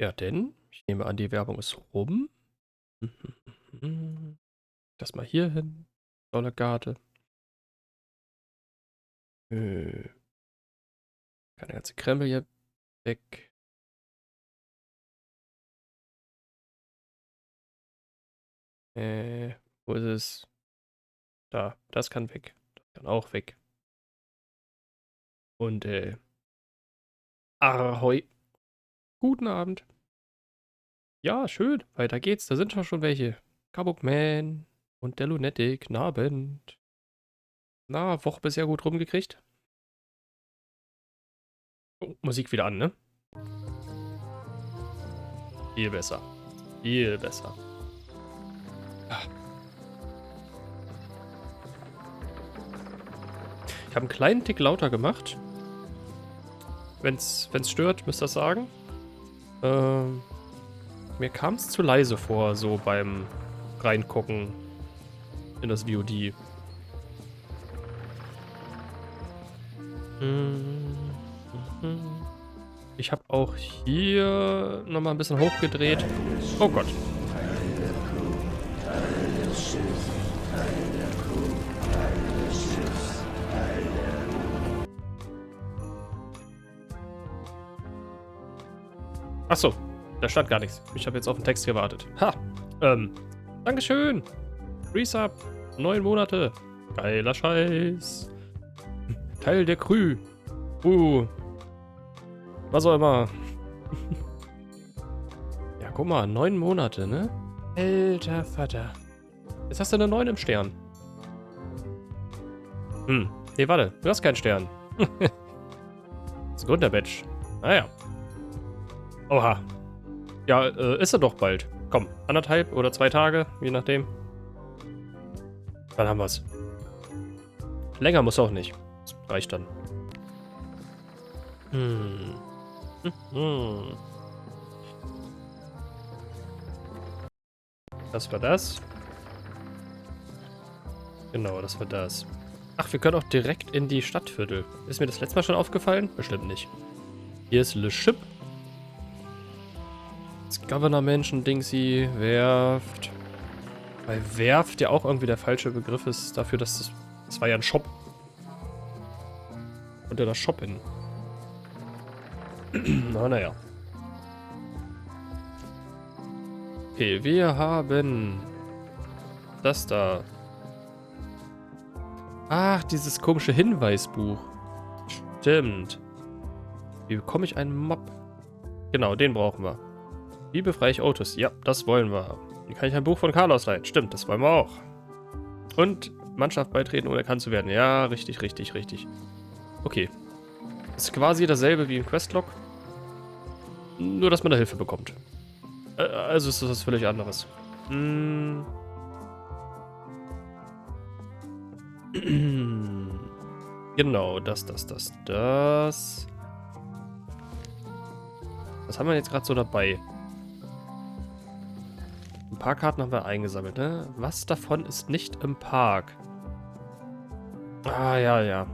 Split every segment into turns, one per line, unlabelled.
Ja, denn ich nehme an, die Werbung ist rum. Das mal hier hin. Tolle Karte. Keine ganze Krempel hier weg. Wo ist es? Da, das kann weg. Das kann auch weg. Und, Ahoi. Guten Abend. Ja, schön. Weiter geht's. Da sind schon welche. Kabukman und der Lunatic. Guten Abend. Na, Woche bisher gut rumgekriegt? Oh, Musik wieder an, ne? Viel besser. Viel besser. Ah. Ich habe einen kleinen Tick lauter gemacht. Wenn's stört, müsst ihr das sagen. Mir kam es zu leise vor, so beim Reingucken in das VOD. Ich habe auch hier nochmal ein bisschen hochgedreht. Oh Gott. Achso, da stand gar nichts. Ich habe jetzt auf den Text gewartet. Ha! Dankeschön! Resub, 9 Monate. Geiler Scheiß. Teil der Crew. Was auch immer. Ja, guck mal, 9 Monate, ne? Alter Vater. Jetzt hast du eine 9 im Stern. Nee, warte. Du hast keinen Stern. Das ist ein Gründerbadge. Naja. Oha. Ja, ist er doch bald. Komm, 1,5 oder 2 Tage, je nachdem. Dann haben wir's. Länger muss auch nicht. Das reicht dann. Das war das. Genau, das war das. Ach, wir können auch direkt in die Stadtviertel. Ist mir das letzte Mal schon aufgefallen? Bestimmt nicht. Hier ist Le Chip. Das Governor-Menschen-Dingsy, Werft. Bei Werft ja auch irgendwie der falsche Begriff ist dafür, dass das war ja ein Shop. Und der da shoppen. Naja. Okay, wir haben das da. Ach, dieses komische Hinweisbuch. Stimmt. Wie bekomme ich einen Mob? Genau, den brauchen wir. Wie befreie ich Otis? Ja, das wollen wir. Wie kann ich ein Buch von Carlos leihen? Stimmt, das wollen wir auch. Und Mannschaft beitreten, ohne erkannt zu werden. Ja, richtig, richtig, richtig. Okay. Ist quasi dasselbe wie im Questlog. Nur, dass man da Hilfe bekommt. Also ist das was völlig anderes. Genau, das. Was haben wir jetzt gerade so dabei? Ein paar Karten haben wir eingesammelt, ne? Was davon ist nicht im Park? Ah, ja.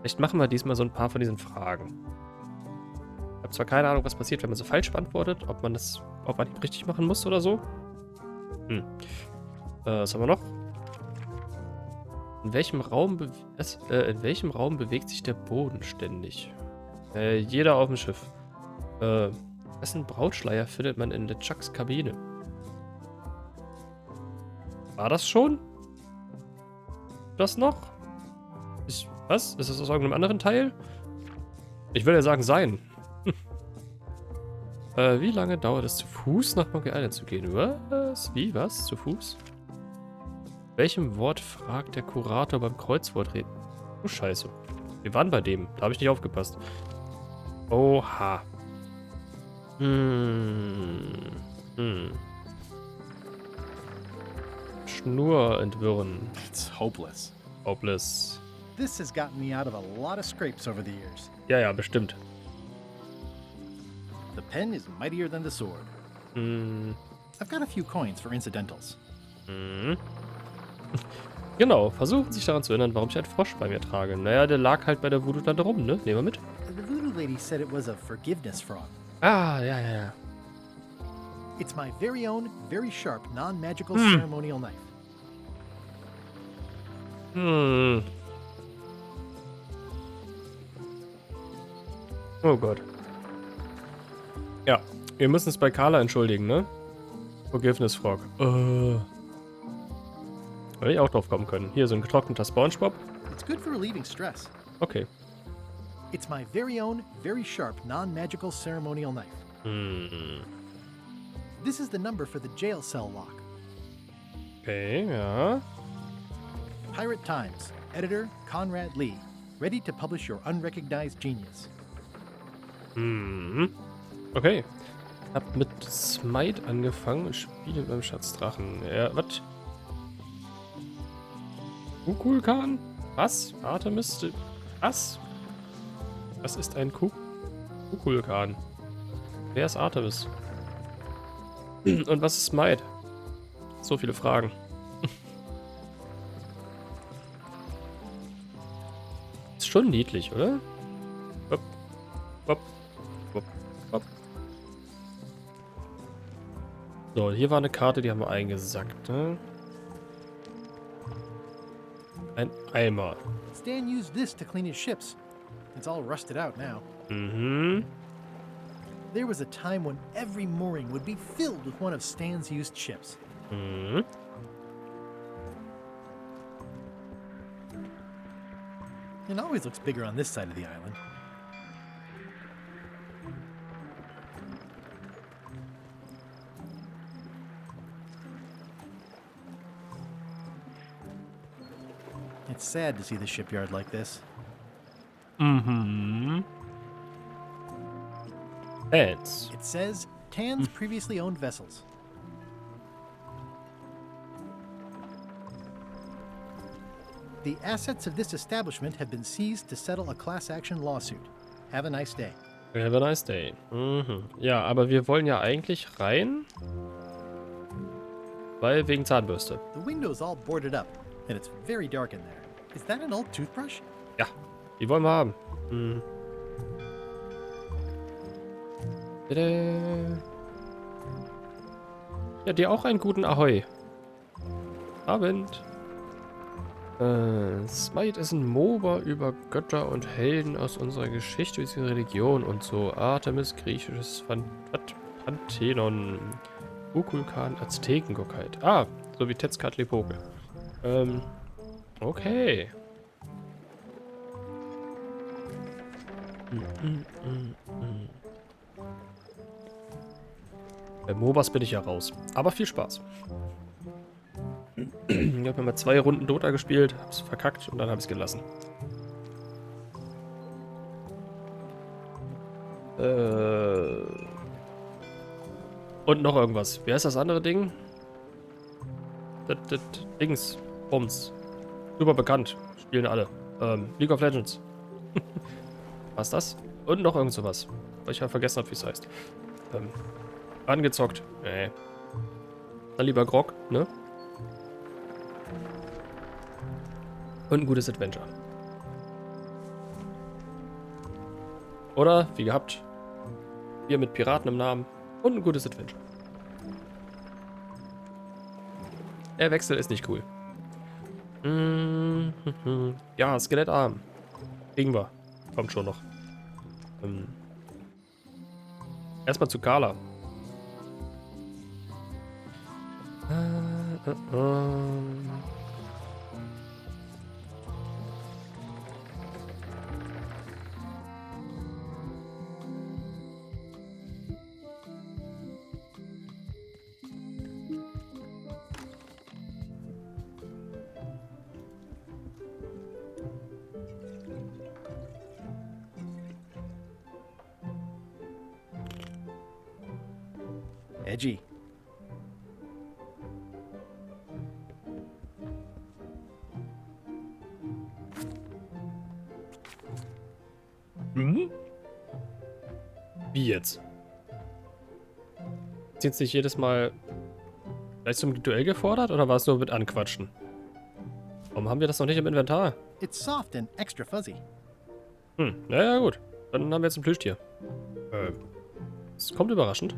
Vielleicht machen wir diesmal so ein paar von diesen Fragen. Ich habe zwar keine Ahnung, was passiert, wenn man so falsch beantwortet, ob man ihn richtig machen muss oder so. Was haben wir noch? In welchem Raum bewegt sich der Boden ständig? Jeder auf dem Schiff. Wessen Brautschleier findet man in der Chucks Kabine? War das schon? Das noch? Was? Ist das aus irgendeinem anderen Teil? Ich will ja sagen, sein. Wie lange dauert es zu Fuß nach Monkey Island zu gehen? Was? Wie? Was? Zu Fuß? Welchem Wort fragt der Kurator beim Kreuzwortreden? Oh, Scheiße. Wir waren bei dem. Da habe ich nicht aufgepasst. Oha. Schnur entwirren.
It's hopeless.
Hopeless.
This has gotten me out of a lot of scrapes over the years.
Ja, bestimmt.
The pen is mightier than the sword. I've got a few coins for incidentals.
Genau, versuchen sich daran zu erinnern, warum ich einen Frosch bei mir trage. Naja, der lag halt bei der Voodoo-Tante rum, ne? Nehmen wir mit.
The voodoo lady said it was a forgiveness frog.
Ah, ja, ja, ja.
It's my very own, very sharp, non-magical ceremonial knife.
Hm. Oh Gott. Ja, wir müssen es bei Carla entschuldigen, ne? Forgiveness Frog. Hätte ich auch drauf kommen können. Hier so ein getrockneter SpongeBob.
It's good for relieving stress.
Okay.
It's my very own, very sharp, non-magical ceremonial knife.
Hm.
This is the number for the jail cell lock.
Okay, ja.
Pirate Times. Editor Conrad Lee. Ready to publish your unrecognized genius.
Hm. Okay. Hab mit Smite angefangen. Spiele beim Schatzdrachen. Ja, was? Kukulkan? Was? Artemis? Was? Was ist ein Kukulkan? Wer ist Artemis? Und was ist Smite? So viele Fragen. Ist schon niedlich, oder? Hopp, hopp, hopp, hopp. So, hier war eine Karte, die haben wir eingesackt, ne? Ein Eimer.
Stan used this to clean his ships. It's all rusted out now.
Mhm.
There was a time when every mooring would be filled with one of Stan's used ships.
Mhm.
It always looks bigger on this side of the island. It's sad to see the shipyard like this.
Mhm. Hands.
It says Tan's previously owned vessels. The assets of this establishment have been seized to settle a class action lawsuit. Have a nice day.
Have a nice day. Mhm. Ja, aber wir wollen ja eigentlich rein. Weil wegen Zahnbürste.
The window's all boarded up, and it's very dark in there. Is that an old toothbrush?
Ja, die wollen wir haben. Mhm. Tada. Ja, dir auch einen guten Ahoi. Abend. Smite ist ein MOBA über Götter und Helden aus unserer Geschichte bzw. Religion und so. Artemis, griechisches Pantheon. Kukulkan, Aztekengottheit. Ah, so wie Tetzkatlipoke. Okay. Bei MOBAs bin ich ja raus. Aber viel Spaß. Ich habe mal 2 Runden Dota gespielt, hab's verkackt und dann habe ich es gelassen. Und noch irgendwas. Wer ist das andere Ding? Das Dings. Bums. Super bekannt. Spielen alle. League of Legends. Was ist das? Und noch irgend sowas. Weil ich ja vergessen habe, wie es heißt. Angezockt. Nee. Dann lieber Grog, ne? Und ein gutes Adventure. Oder, wie gehabt, Bier mit Piraten im Namen und ein gutes Adventure. Der Wechsel ist nicht cool. Ja, Skelettarm. Kriegen wir. Kommt schon noch. Erstmal zu Carla.
Edgy.
Mhm. Wie jetzt? Ist jetzt nicht jedes Mal gleich zum Duell gefordert oder war es nur mit Anquatschen? Warum haben wir das noch nicht im Inventar?
It's soft and extra fuzzy.
Naja, gut. Dann haben wir jetzt ein Plüschtier. Es kommt überraschend.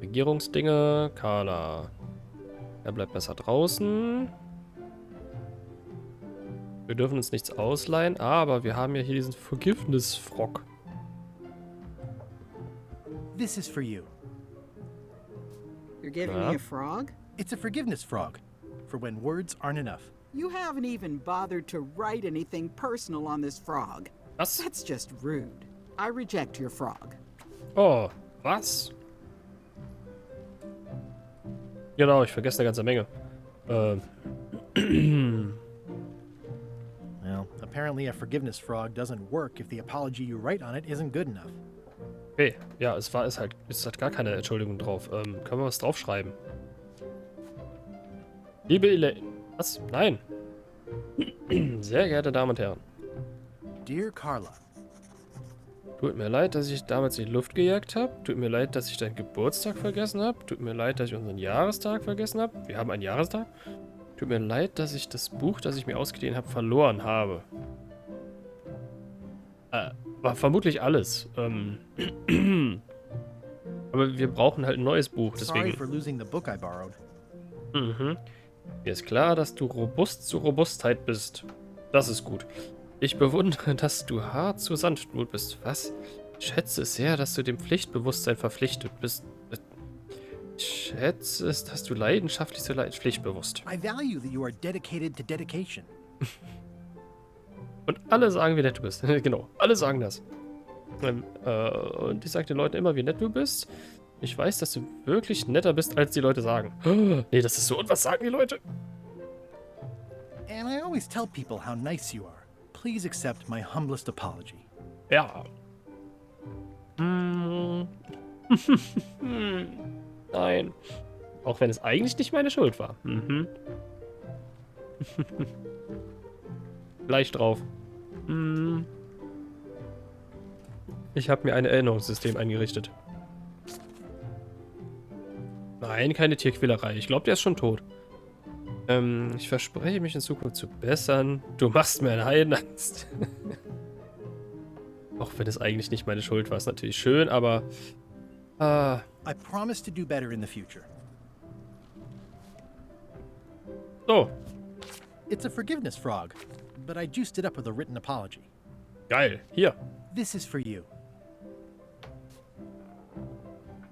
Regierungsdinge, Carla. Er bleibt besser draußen. Wir dürfen uns nichts ausleihen, aber wir haben ja hier diesen Forgiveness-Frog.
This is for you.
You're giving me a frog?
It's a forgiveness frog, for when words aren't enough.
You haven't even bothered to write anything personal on this frog.
Was?
That's just rude. I reject your frog.
Oh, was? Genau, ich vergesse eine ganze Menge.
Well, apparently a forgiveness frog doesn't work if the apology you write on it isn't good enough.
Okay, ja, es hat gar keine Entschuldigung drauf. Können wir was draufschreiben? Liebe Was? Nein. Sehr geehrte Damen und Herren.
Dear Carla.
Tut mir leid, dass ich damals in die Luft gejagt habe. Tut mir leid, dass ich deinen Geburtstag vergessen habe. Tut mir leid, dass ich unseren Jahrestag vergessen habe. Wir haben einen Jahrestag. Tut mir leid, dass ich das Buch, das ich mir ausgeliehen habe, verloren habe. War vermutlich alles. Aber wir brauchen halt ein neues Buch,
Sorry
deswegen.
for losing the book I borrowed.
Mir ist klar, dass du robust zu Robustheit bist. Das ist gut. Ich bewundere, dass du hart zu Sanftmut bist. Was? Ich schätze es sehr, dass du dem Pflichtbewusstsein verpflichtet bist. Ich schätze es, dass du leidenschaftlich zu pflichtbewusst.
I value that you are dedicated to dedication.
Und alle sagen, wie nett du bist. Genau, alle sagen das. Und ich sage den Leuten immer, wie nett du bist. Ich weiß, dass du wirklich netter bist, als die Leute sagen. Nee, das ist so. Und was sagen die Leute?
And I always tell people how nice you are. Please accept my humblest apology.
Ja. Nein. Auch wenn es eigentlich nicht meine Schuld war. Gleich drauf. Ich habe mir ein Erinnerungssystem eingerichtet. Nein, keine Tierquälerei. Ich glaube, der ist schon tot. Ich verspreche mich in Zukunft zu bessern. Du machst mir eine Heidenangst. Auch wenn es eigentlich nicht meine Schuld war, ist natürlich schön, aber...
I promise to do better in the future.
So.
It's a forgiveness frog, but I juiced it up with a written apology.
Geil. Hier.
This is for you.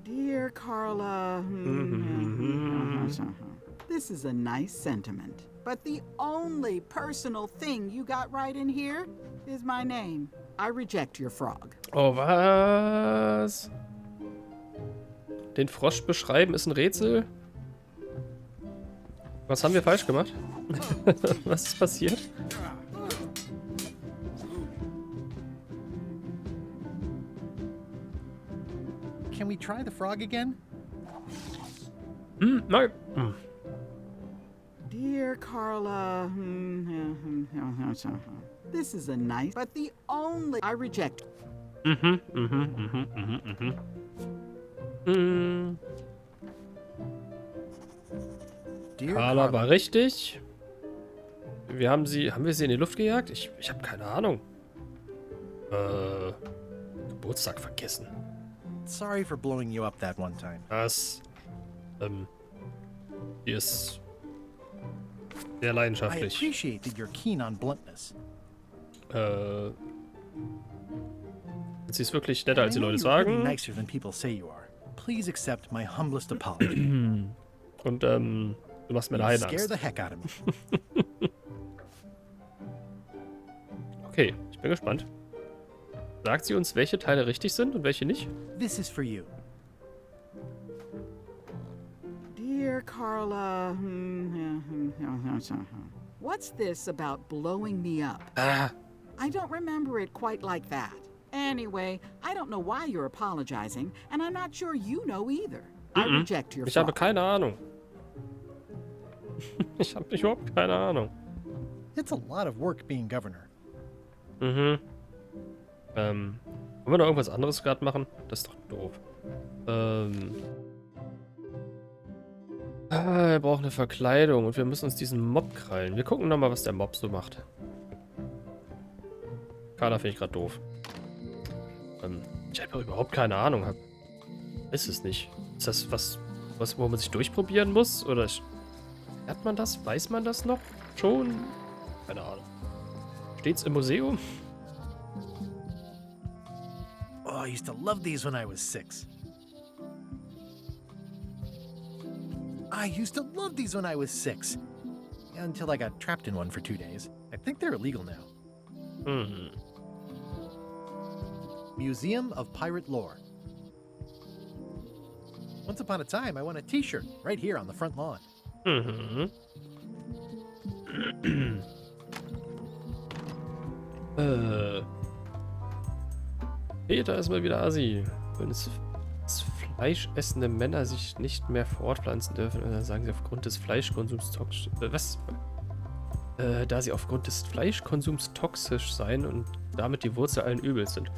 Dear Carla, this is a nice sentiment, but the only personal thing you got right in here is my name. I reject your frog.
Oh, was? Den Frosch beschreiben ist ein Rätsel? Was haben wir falsch gemacht? Was ist passiert?
Can we try the frog again?
Nein.
Dear Carla, this is a nice, but the only I reject.
Dear
Carla war richtig. Haben wir sie in die Luft gejagt? Ich habe keine Ahnung. Geburtstag vergessen.
Sorry for blowing you up that one time.
Das, die ist sehr
I
leidenschaftlich.
appreciate that you're keen on bluntness.
Sie ist wirklich netter, als die
I know
Leute
you're really
sagen.
nicer than people say you are. Please accept my humblest apology.
Und, du machst mir eine
Scare
Heidenangst.
the heck out of me.
Okay, ich bin gespannt. Sagt sie uns, welche Teile richtig sind und welche nicht?
This is for you.
Dear Carla, what's this about blowing me up? I don't remember it quite like that. Anyway, I don't know why you're apologizing, and I'm not sure you know either. I reject your
Ich habe
frog.
keine Ahnung. Ich habe überhaupt keine Ahnung.
It's a lot of work being governor.
Wollen wir noch irgendwas anderes gerade machen? Das ist doch doof. Wir brauchen eine Verkleidung und wir müssen uns diesen Mob krallen. Wir gucken nochmal, was der Mob so macht. Carla finde ich gerade doof. Ich habe überhaupt keine Ahnung. Ist es nicht. Ist das was, wo man sich durchprobieren muss? Oder hat man das? Weiß man das noch? Schon? Keine Ahnung. Steht's im Museum?
Oh, I used to love these when I was 6. I used to love these when I was 6. Until I got trapped in one for 2 days. I think they're illegal now.
Hm.
Museum of Pirate Lore. Once upon a time, I won a t-shirt right here on the front lawn.
Mhm. Peter ist mal wieder Assi. Wenn es fleischessende Männer sich nicht mehr fortpflanzen dürfen, dann sagen sie aufgrund des Fleischkonsums toxisch. Was? Da sie aufgrund des Fleischkonsums toxisch seien und damit die Wurzel allen Übels sind.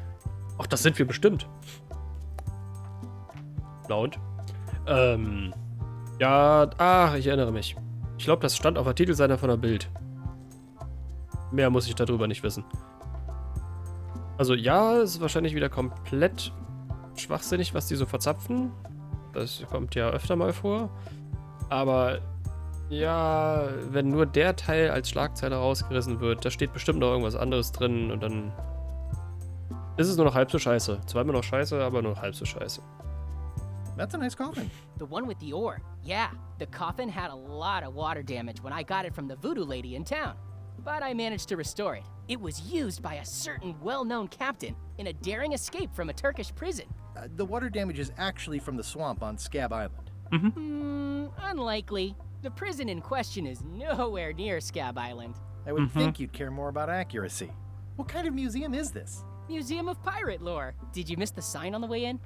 Ach, das sind wir bestimmt. Laut. Ja, ach, ich erinnere mich. Ich glaube, das stand auf der Titelseite von der Bild. Mehr muss ich darüber nicht wissen. Also ja, es ist wahrscheinlich wieder komplett schwachsinnig, was die so verzapfen. Das kommt ja öfter mal vor. Aber ja, wenn nur der Teil als Schlagzeile rausgerissen wird, da steht bestimmt noch irgendwas anderes drin und dann ist es nur noch halb so scheiße. Zwar immer noch scheiße, aber nur halb so scheiße.
That's a nice coffin.
The one with the ore. Yeah, the coffin had a lot of water damage when I got it from the voodoo lady in town. But I managed to restore it. It was used by a certain well-known captain in a daring escape from a Turkish prison.
The water damage is actually from the swamp on Scab Island.
Unlikely. The prison in question is nowhere near Scab Island.
I would think you'd care more about accuracy. What kind of museum is this?
Museum of Pirate Lore. Did you miss the sign on the way in?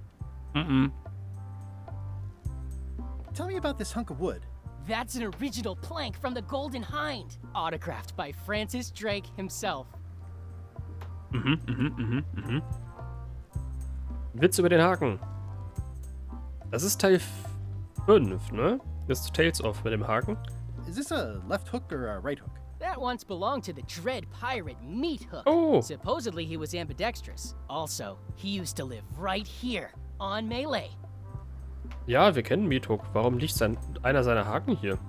Tell me about this hunk of wood.
That's an original plank from the Golden Hind, autographed by Francis Drake himself.
Witz über den Haken. Das ist Teil 5, ne? Das ist Tales of mit dem Haken.
Is this a left hook or a right hook?
That once belonged to the Dread Pirate Meat Hook.
Oh.
Supposedly he was ambidextrous. Also, he used to live right here, on Melee.
Ja, wir kennen Meathook. Warum liegt einer seiner Haken hier?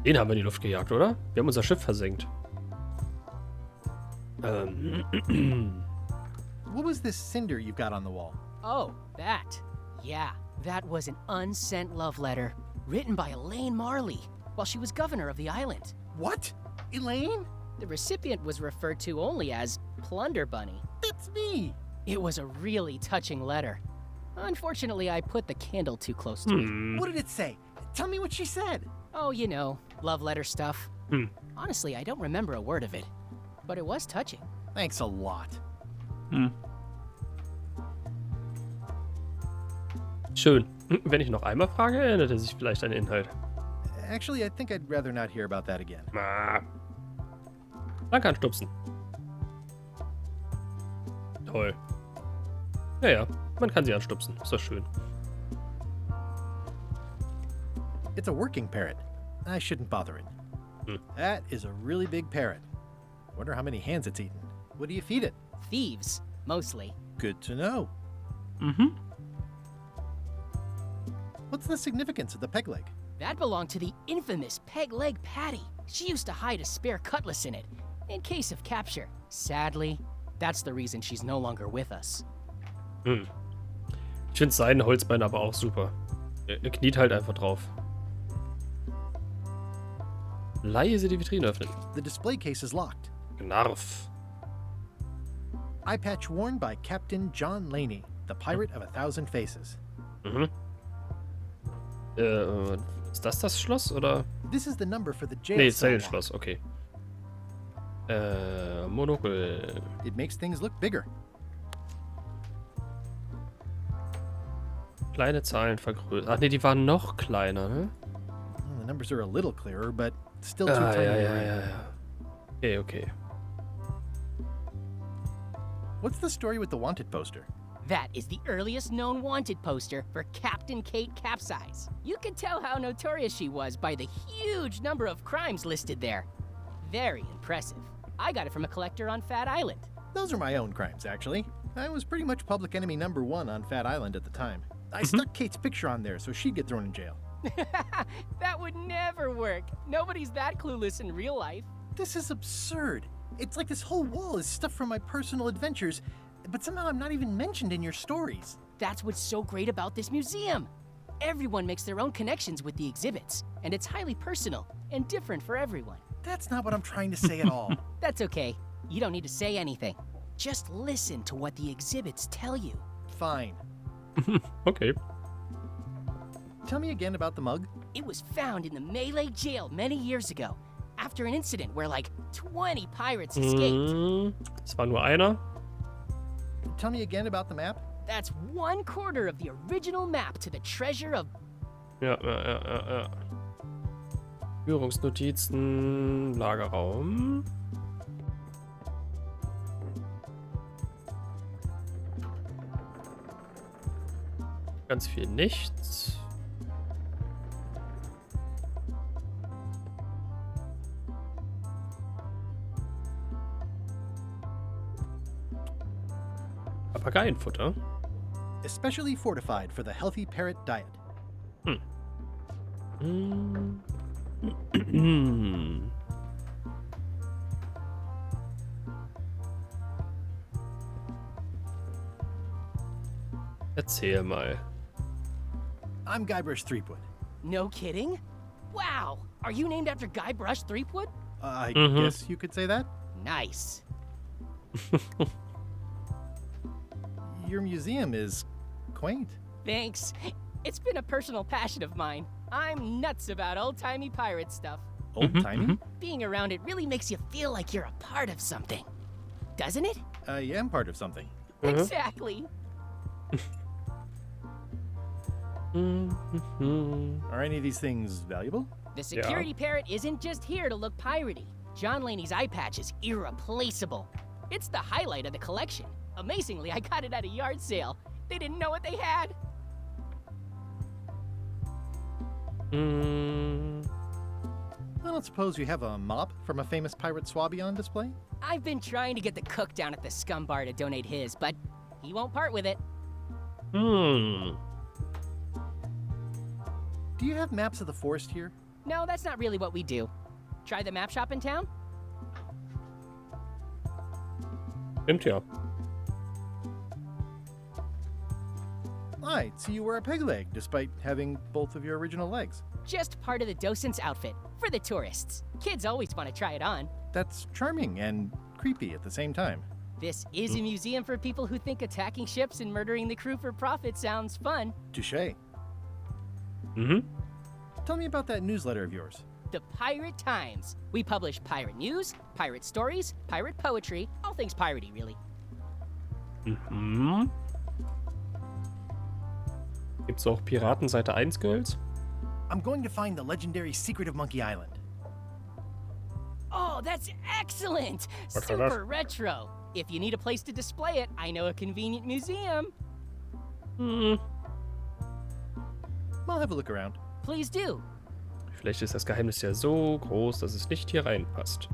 Den haben wir in die Luft gejagt, oder? Wir haben unser Schiff versenkt.
What was this cinder you've got on the wall?
Oh, that. Yeah, that was an unsent love letter written by Elaine Marley while she was governor of the island.
What? Elaine?
The recipient was referred to only as Plunder Bunny.
That's me!
It was a really touching letter. Unfortunately, I put the candle too close to it.
What did it say? Tell me what she said.
Oh, you know, love letter stuff. Honestly, I don't remember a word of it, but it was touching.
Thanks a lot.
Schön. Wenn ich noch einmal frage, erinnert er sich vielleicht an den Inhalt.
Actually, I think I'd rather not hear about that again.
Man kann stupsen. Toll. Ja, man kann sie anstupsen. Ist doch schön.
It's a working parrot. I shouldn't bother it. That is a really big parrot. Wonder how many hands it's eaten. What do you feed it?
Thieves, mostly.
Good to know. What's the significance of the peg leg?
That belonged to the infamous Peg Leg Patty. She used to hide a spare cutlass in it, in case of capture. Sadly, that's the reason she's no longer with us.
Ich finde seinen Holzbein aber auch super. Er kniet halt einfach drauf. Leise die Vitrine öffnen.
The display case is locked.
Gnarf.
Eye patch worn by Captain John Laney, the pirate of 1,000 faces.
Ist das Schloss, oder?
This is the number for the jail
Nee,
cell lock.
Zellenschloss, okay. Monokel.
It makes things look bigger.
Kleine Zahlen vergrößert. Ach nee, die waren noch kleiner, ne?
The numbers are a little clearer, but still too tiny to read.
Okay.
What's the story with the wanted poster?
That is the earliest known wanted poster for Captain Kate Capsize. You can tell how notorious she was by the huge number of crimes listed there. Very impressive. I got it from a collector on Fat Island.
Those are my own crimes, actually. I was pretty much public enemy #1 on Fat Island at the time. I stuck Kate's picture on there so she'd get thrown in jail.
That would never work. Nobody's that clueless in real life.
This is absurd. It's like this whole wall is stuff from my personal adventures, but somehow I'm not even mentioned in your stories.
That's what's so great about this museum. Everyone makes their own connections with the exhibits, and it's highly personal and different for everyone.
That's not what I'm trying to say at all.
That's okay. You don't need to say anything. Just listen to what the exhibits tell you.
Fine.
Okay.
Tell me again about the mug.
It was found in the Malay jail many years ago, after an incident where like 20 pirates escaped.
Es war nur einer.
Tell me again about the map.
That's 1/4 of the original map to the treasure of...
Ja. Führungsnotizen, Lagerraum. Ganz viel nichts. Papageienfutter.
Especially fortified for the healthy parrot diet.
Erzähl mal.
I'm Guybrush Threepwood.
No kidding? Wow! Are you named after Guybrush Threepwood?
I guess you could say that.
Nice.
Your museum is quaint.
Thanks. It's been a personal passion of mine. I'm nuts about old-timey pirate stuff.
Old-timey?
Being around it really makes you feel like you're a part of something. Doesn't it?
I am part of something.
Exactly.
Are any of these things valuable?
The security parrot isn't just here to look piratey. John Laney's eye patch is irreplaceable. It's the highlight of the collection. Amazingly, I got it at a yard sale. They didn't know what they had.
I don't suppose you have a mop from a famous pirate swabby on display?
I've been trying to get the cook down at the scum bar to donate his, but he won't part with it.
Do you have maps of the forest here?
No, that's not really what we do. Try the map shop in town?
Stimmt ja.
I'd see you wear a peg leg, despite having both of your original legs.
Just part of the docent's outfit, for the tourists. Kids always want to try it on.
That's charming and creepy at the same time.
This is a museum for people who think attacking ships and murdering the crew for profit sounds fun.
Touché. Tell me about that newsletter of yours.
The Pirate Times. We publish pirate news, pirate stories, pirate poetry, all things piratey, really.
Gibt's auch Piratenseite 1 Girls?
I'm going to find the legendary secret of Monkey Island.
Oh, that's excellent!
What's
Super retro. If you need a place to display it, I know a convenient museum.
I'll have a look around.
Please do.
Vielleicht ist das Geheimnis ja so groß, dass es nicht hier reinpasst.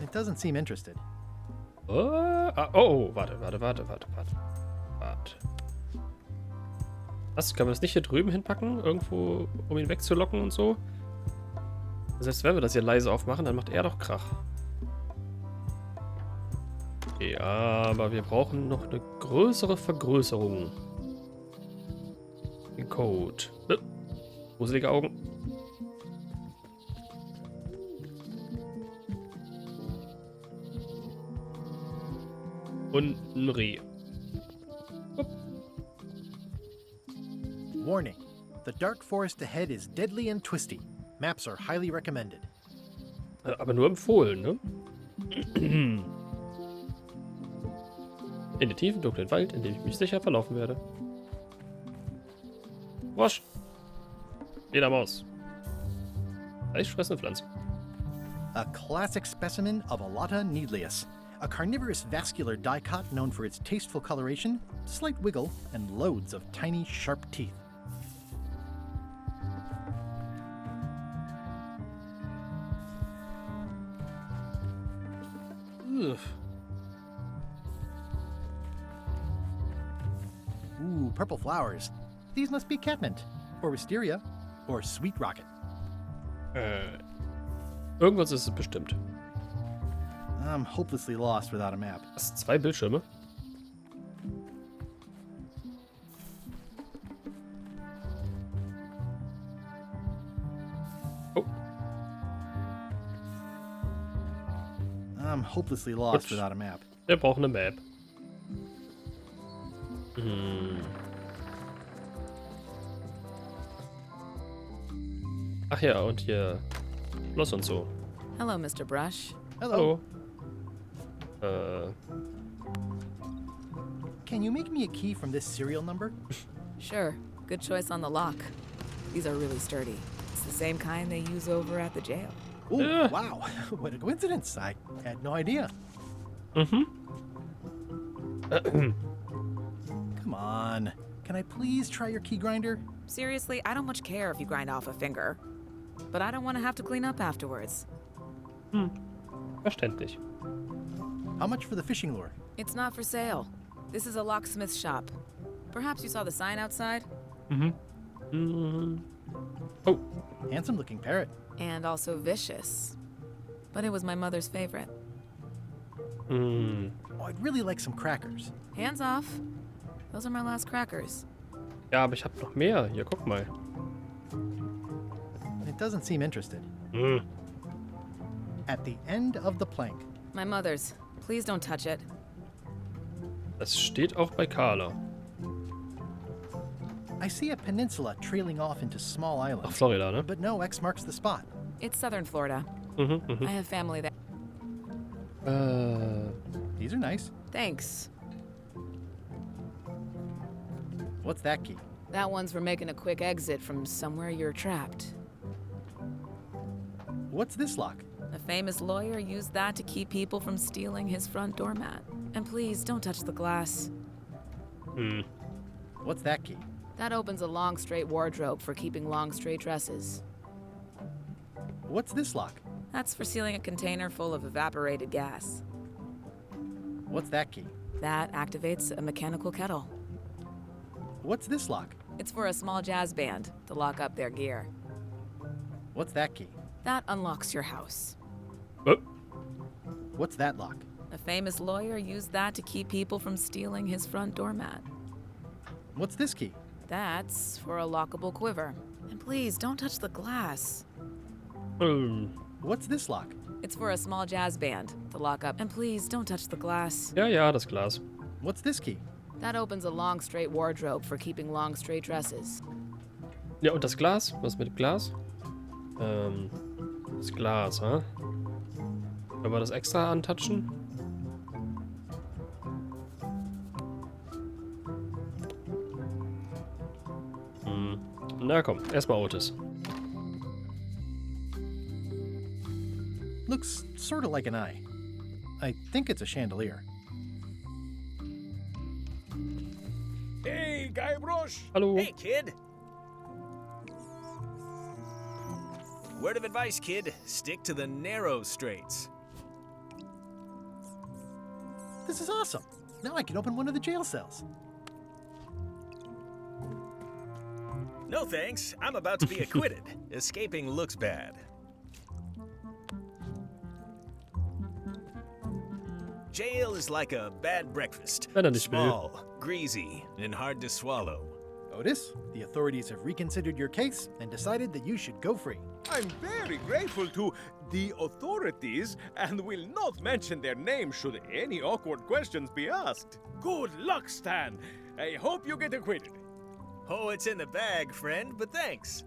It doesn't seem interested.
Warte. Was, kann man das nicht hier drüben hinpacken? Irgendwo, um ihn wegzulocken und so? Selbst wenn wir das hier leise aufmachen, dann macht er doch Krach. Ja, aber wir brauchen noch eine größere Vergrößerung. Den Code. Gruselige Augen. Und ein Reh.
Warning. The dark forest ahead is deadly and twisty. Maps are highly recommended.
Aber nur empfohlen, ne? In den tiefen, dunklen Wald, in dem ich mich sicher verlaufen werde. Frosch. Fledermaus. Fleischfressende Pflanze.
A classic specimen of Alata needlius, a carnivorous vascular dicot known for its tasteful coloration, slight wiggle, and loads of tiny, sharp teeth.
Ugh.
Ooh, purple flowers. These must be catmint, or wisteria, or sweet rocket.
Irgendwas ist es bestimmt.
I'm hopelessly lost without a map.
Das sind 2 Bildschirme. Oh.
I'm hopelessly lost
Gut.
without a map.
Wir brauchen eine Map. Hm. Ach ja, und hier Schloss und so.
Hello, Mr. Brush.
Hello.
Hallo.
Can you make me a key from this serial number?
Sure. Good choice on the lock. These are really sturdy. It's the same kind they use over at the jail.
Ooh,
Yeah.
wow. What a coincidence. I had no idea. Come on. Can I please try your key grinder?
Seriously, I don't much care if you grind off a finger. But I don't want to have to clean up afterwards.
Verständlich.
How much for the fishing lure?
It's not for sale. This is a locksmith shop. Perhaps you saw the sign outside?
Oh,
Handsome looking parrot.
And also vicious. But it was my mother's favorite.
Oh, I'd really like some crackers.
Hands off. Those are my last crackers.
ja, aber ich habe noch mehr. Hier, guck mal.
It doesn't seem interested. At the end of the plank.
My mother's. Please don't touch it.
Das steht auch bei Carla.
I see a peninsula trailing off into small
Ach,
islands.
Florida, ne?
But no X marks the spot.
It's southern Florida. I have family there.
These are nice.
Thanks.
What's that key?
That one's for making a quick exit from somewhere you're trapped.
What's this lock?
A famous lawyer used that to keep people from stealing his front doormat. And please, don't touch the glass.
What's that key?
That opens a long, straight wardrobe for keeping long, straight dresses.
What's this lock?
That's for sealing a container full of evaporated gas.
What's that key?
That activates a mechanical kettle.
What's this lock?
It's for a small jazz band to lock up their gear.
What's that key?
That unlocks your house.
Oh,
What's that lock?
A famous lawyer used that to keep people from stealing his front doormat.
What's this key?
That's for a lockable quiver. And please, don't touch the glass.
What's this lock?
It's for a small jazz band to lock up. And please, don't touch the glass.
ja, ja, das Glas.
What's this key?
That opens a long, straight wardrobe for keeping long, straight dresses.
Ja, und das Glas? Was mit Glas? Das Glas, ha? Können wir das extra antatschen? Na komm, erstmal Otis.
Looks sort of like an eye. I think it's a chandelier.
Hey, Guybrush!
Hallo.
Hey, kid! Word of advice, kid. Stick to the narrow straights.
This is awesome. Now I can open one of the jail cells.
No thanks. I'm about to be acquitted. Escaping looks bad. Jail is like a bad breakfast.
Wenn er nicht will.
Small, greasy, and hard to swallow.
Otis, the authorities have reconsidered your case and decided that you should go free.
I'm very grateful to the authorities and will not mention their name should any awkward questions be asked. Good luck, Stan. I hope you get acquitted.
Oh, it's in the bag, friend, but thanks.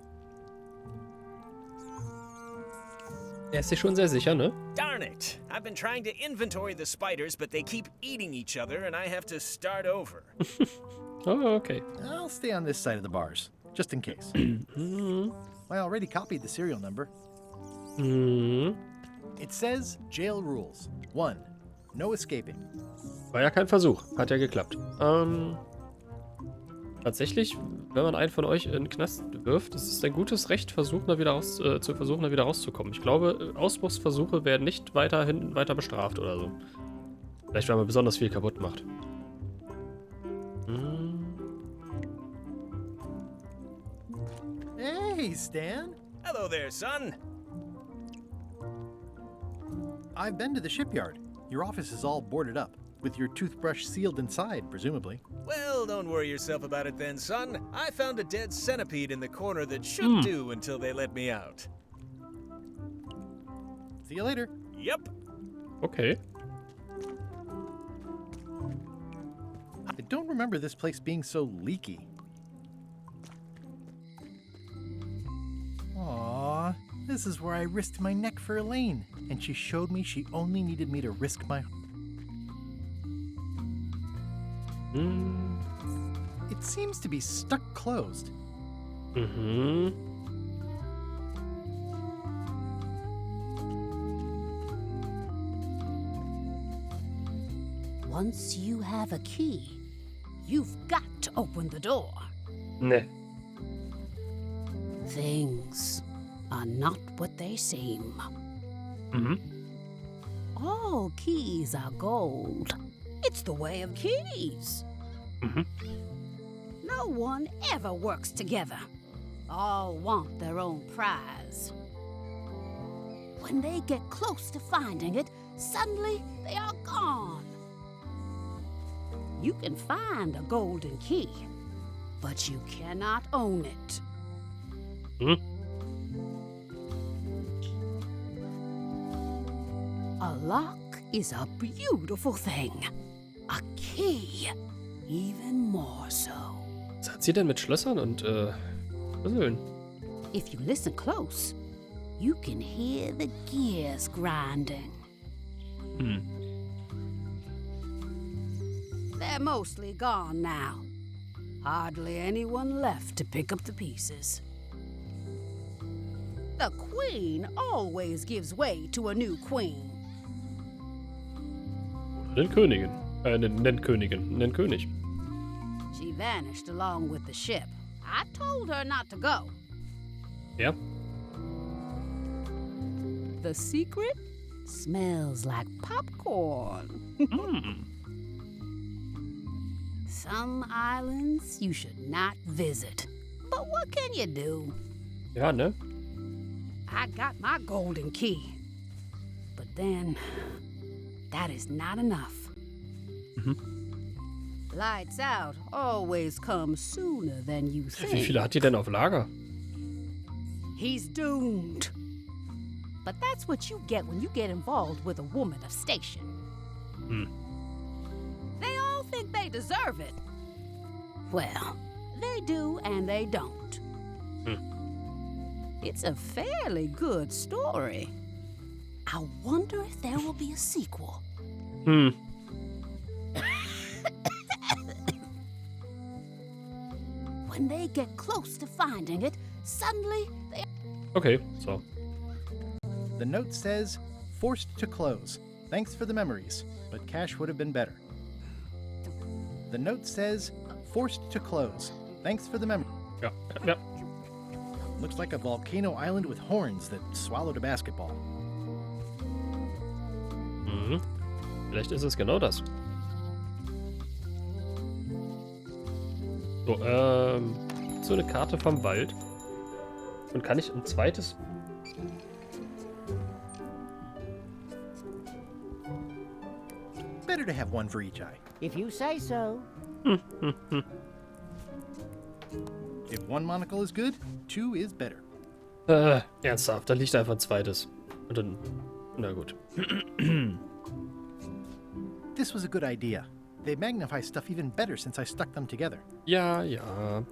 Er ist sich schon sehr sicher, ne?
Darn it! I've been trying to inventory the spiders, but they keep eating each other, and I have to start over.
Oh, okay.
I'll stay on this side of the bars, just in case. I already copied the serial number. It says jail rules. 1. No escaping.
War ja kein Versuch. Hat ja geklappt. Tatsächlich, wenn man einen von euch in den Knast wirft, ist es ein gutes Recht, zu versuchen, da wieder rauszukommen. Ich glaube, Ausbruchsversuche werden nicht weiter bestraft oder so. Vielleicht, weil man besonders viel kaputt macht.
Hey, Stan.
Hello there, son.
I've been to the shipyard. Your office is all boarded up, with your toothbrush sealed inside, presumably.
Well, don't worry yourself about it then, son. I found a dead centipede in the corner that should do until they let me out.
See you later.
Yep.
Okay.
I don't remember this place being so leaky. Aww, this is where I risked my neck for Elaine, and she showed me she only needed me to risk my... It seems to be stuck closed.
Once you have a key, you've got to open the door.
Ne.
Things are not what they seem. All keys are gold. It's the way of keys. No one ever works together. All want their own prize. When they get close to finding it, suddenly they are gone. You can find a golden key, but you cannot own it. A lock is a beautiful thing. A key, even more so.
Was hat sie denn mit Schlössern und Schlüsseln?
If you listen close, you can hear the gears grinding. They're mostly gone now. Hardly anyone left to pick up the pieces. The queen always gives way to a new queen.
Den Königin. Den Königin. Den König.
She vanished along with the ship. I told her not to go.
Ja.
The secret smells like popcorn. Some islands you should not visit. But what can you do?
Ja, ne?
I got my golden key. But then, that is not enough. Lights out always comes sooner than you think.
Wie viele hat die denn auf Lager?
He's doomed. But that's what you get when you get involved with a woman of station. They all think they deserve it. Well, they do and they don't. It's a fairly good story. I wonder if there will be a sequel. When they get close to finding it, suddenly they...
Okay, so.
The note says, forced to close. Thanks for the memories, but cash would have been better. The note says, forced to close. Thanks for the memories.
Ja.
Looks like a volcano island with horns that swallowed a basketball.
Vielleicht ist es genau das. So, so eine Karte vom Wald. Und kann ich ein zweites...
Better to have one for each eye.
If you say so.
If one monocle is good, two is better.
Ernsthaft, da liegt einfach ein zweites. Und dann... Na gut.
This was a good idea. They magnify stuff even better since I stuck them together.
Ja, ja.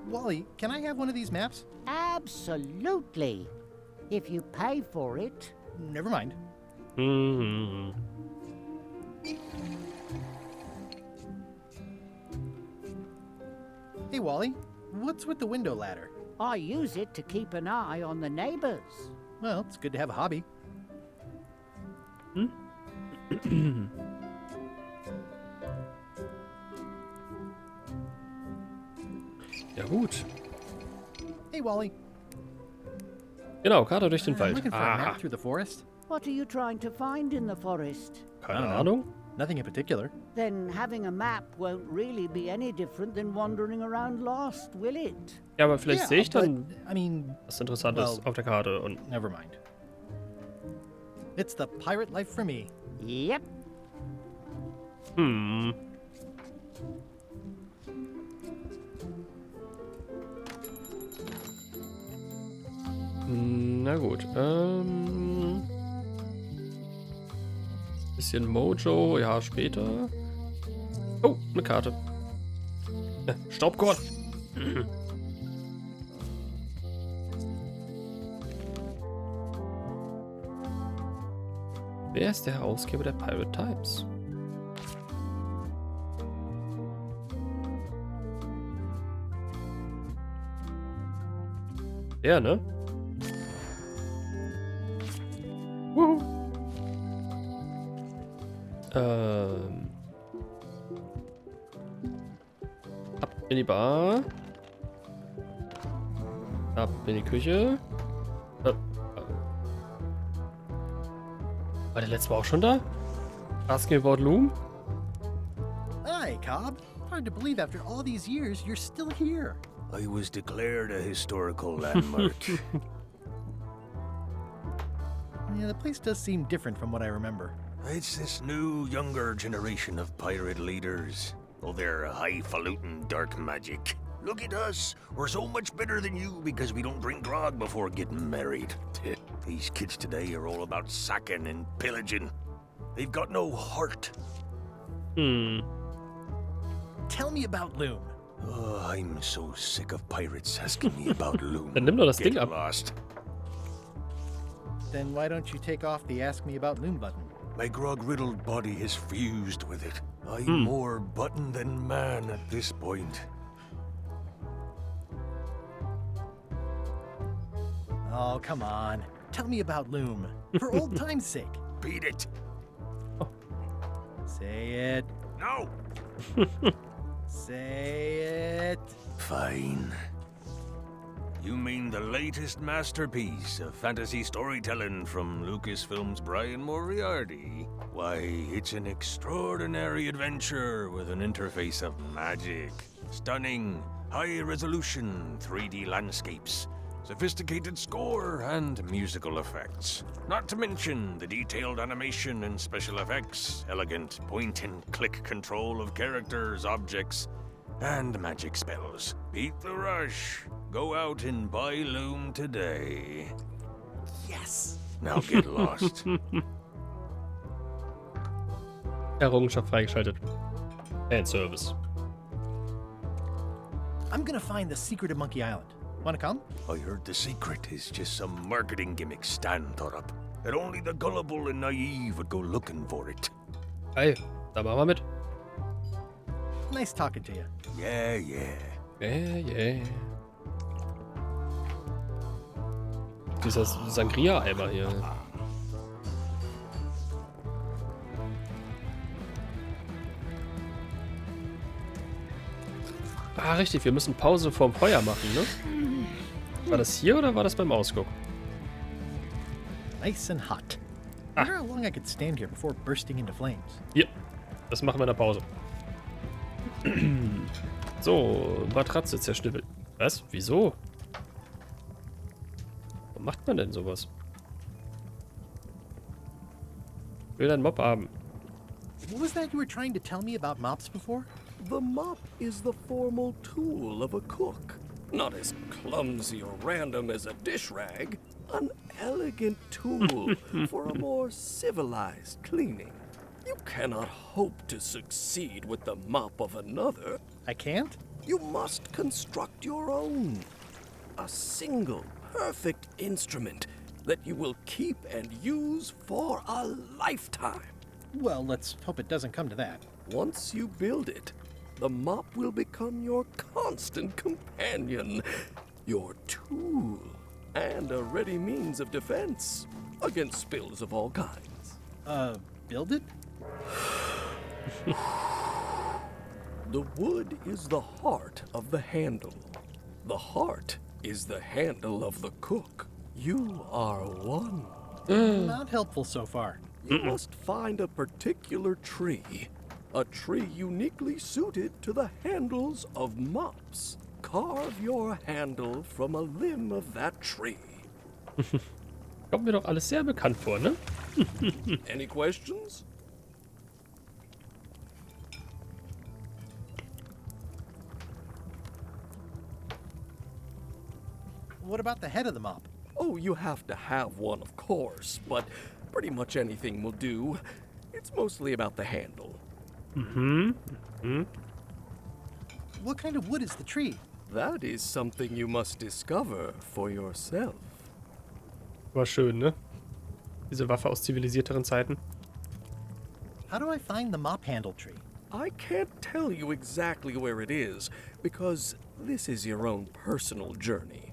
Wally, can I have one of these maps?
Absolutely. If you pay for it.
Never mind. Hey, Wally, what's with the window ladder?
I use it to keep an eye on the neighbors.
Well, it's good to have a hobby.
Ja gut.
Hey, Wally.
Genau, Karte durch den
I'm
Wald.
looking for a map through the forest.
What are you trying to find in the forest?
Keine Ahnung.
Nothing in particular.
Then having a map won't really be any different than wandering around lost, will it?
Ja, aber vielleicht sehe ich dann
I mean,
was Interessantes auf der Karte und...
never mind. It's the pirate life for me.
Yep.
Hm. Na gut, bisschen Mojo, ja, später. Oh, eine Karte. Staubkorn. Wer ist der Herausgeber der Pirate Times? Der, ne? Ab in die Bar. Ab in die Küche. War der letzte Mal auch schon da? Asking about Loom?
Hi, Cobb. Hard to believe after all these years you're still here.
I was declared a historical landmark.
Yeah, the place does seem different from what I remember.
It's this new, younger generation of pirate leaders. Oh, they're highfalutin dark magic. Look at us. We're so much better than you because we don't drink grog before getting married. These kids today are all about sacking and pillaging. They've got no heart.
Tell me about Loom.
Oh, I'm so sick of pirates asking me about Loom.
Dann nimm doch das
Get
Ding ab.
lost.
Then why don't you take off the Ask Me About Loom button?
My grog-riddled body is fused with it. I'm more button than man at this point.
Oh, come on. Tell me about Loom. For old time's sake.
Beat it.
Say it.
No.
Say it.
Fine. You mean the latest masterpiece of fantasy storytelling from Lucasfilm's Brian Moriarty? Why, it's an extraordinary adventure with an interface of magic, stunning, high-resolution 3D landscapes, sophisticated score, and musical effects. Not to mention the detailed animation and special effects, elegant point-and-click control of characters, objects, and magic spells. Beat the rush. Go out and buy Loom today.
Yes.
Now get lost.
Errungenschaft freigeschaltet. Fanservice.
I'm gonna find the secret of Monkey Island. Wanna come?
I heard the secret is just some marketing gimmick Stan thought up. That only the gullible and naive would go looking for it.
Geil, da machen wir mit.
Nice talking to you.
Yeah, yeah.
Yeah. Dieser Sangria-Eimer hier. Ah, richtig, wir müssen Pause vorm Feuer machen, ne? War das hier oder war das beim Ausguck?
Nice and hot. I wonder how long I could stand here before bursting into flames.
Hier, das machen wir in der Pause. So, Matratze zerschnippelt. Was? Wieso? Warum macht man denn sowas? Ich will einen Mob haben.
What was that you were trying to tell me about mops before?
The mop is the formal tool of a cook. Not as clumsy or random as a dish rag. An elegant tool for a more civilized cleaning. You cannot hope to succeed with the mop of another.
I can't?
You must construct your own. A single, perfect instrument that you will keep and use for a lifetime.
Well, let's hope it doesn't come to that.
Once you build it, the mop will become your constant companion, your tool, and a ready means of defense against spills of all kinds.
Build it?
The wood is the heart of the handle. The heart is the handle of the cook. You are one.
Not helpful so far.
You must find a particular tree. A tree uniquely suited to the handles of mops. Carve your handle from a limb of that tree.
Kommt mir doch alles sehr bekannt vor, ne?
Any questions?
What about the head of the mop?
Oh, you have to have one, of course, but pretty much anything will do. It's mostly about the handle.
What kind of wood is the tree?
That is something you must discover for yourself.
War schön, ne? Diese Waffe aus zivilisierteren Zeiten.
How do I find the mop handle tree?
I can't tell you exactly where it is, because this is your own personal journey.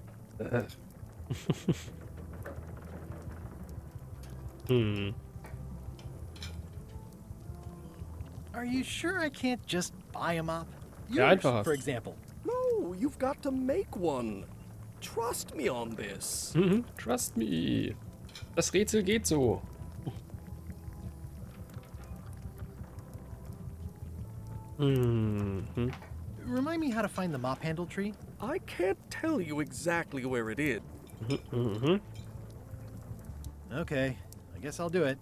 Are you sure I can't just buy a mop?
Ja,
Yours,
einfach.
for example.
No, you've got to make one. Trust me on this.
Trust me. Das Rätsel geht so.
Remind me how to find the mop handle tree?
I can't tell you exactly where it is.
Okay, I guess I'll do it.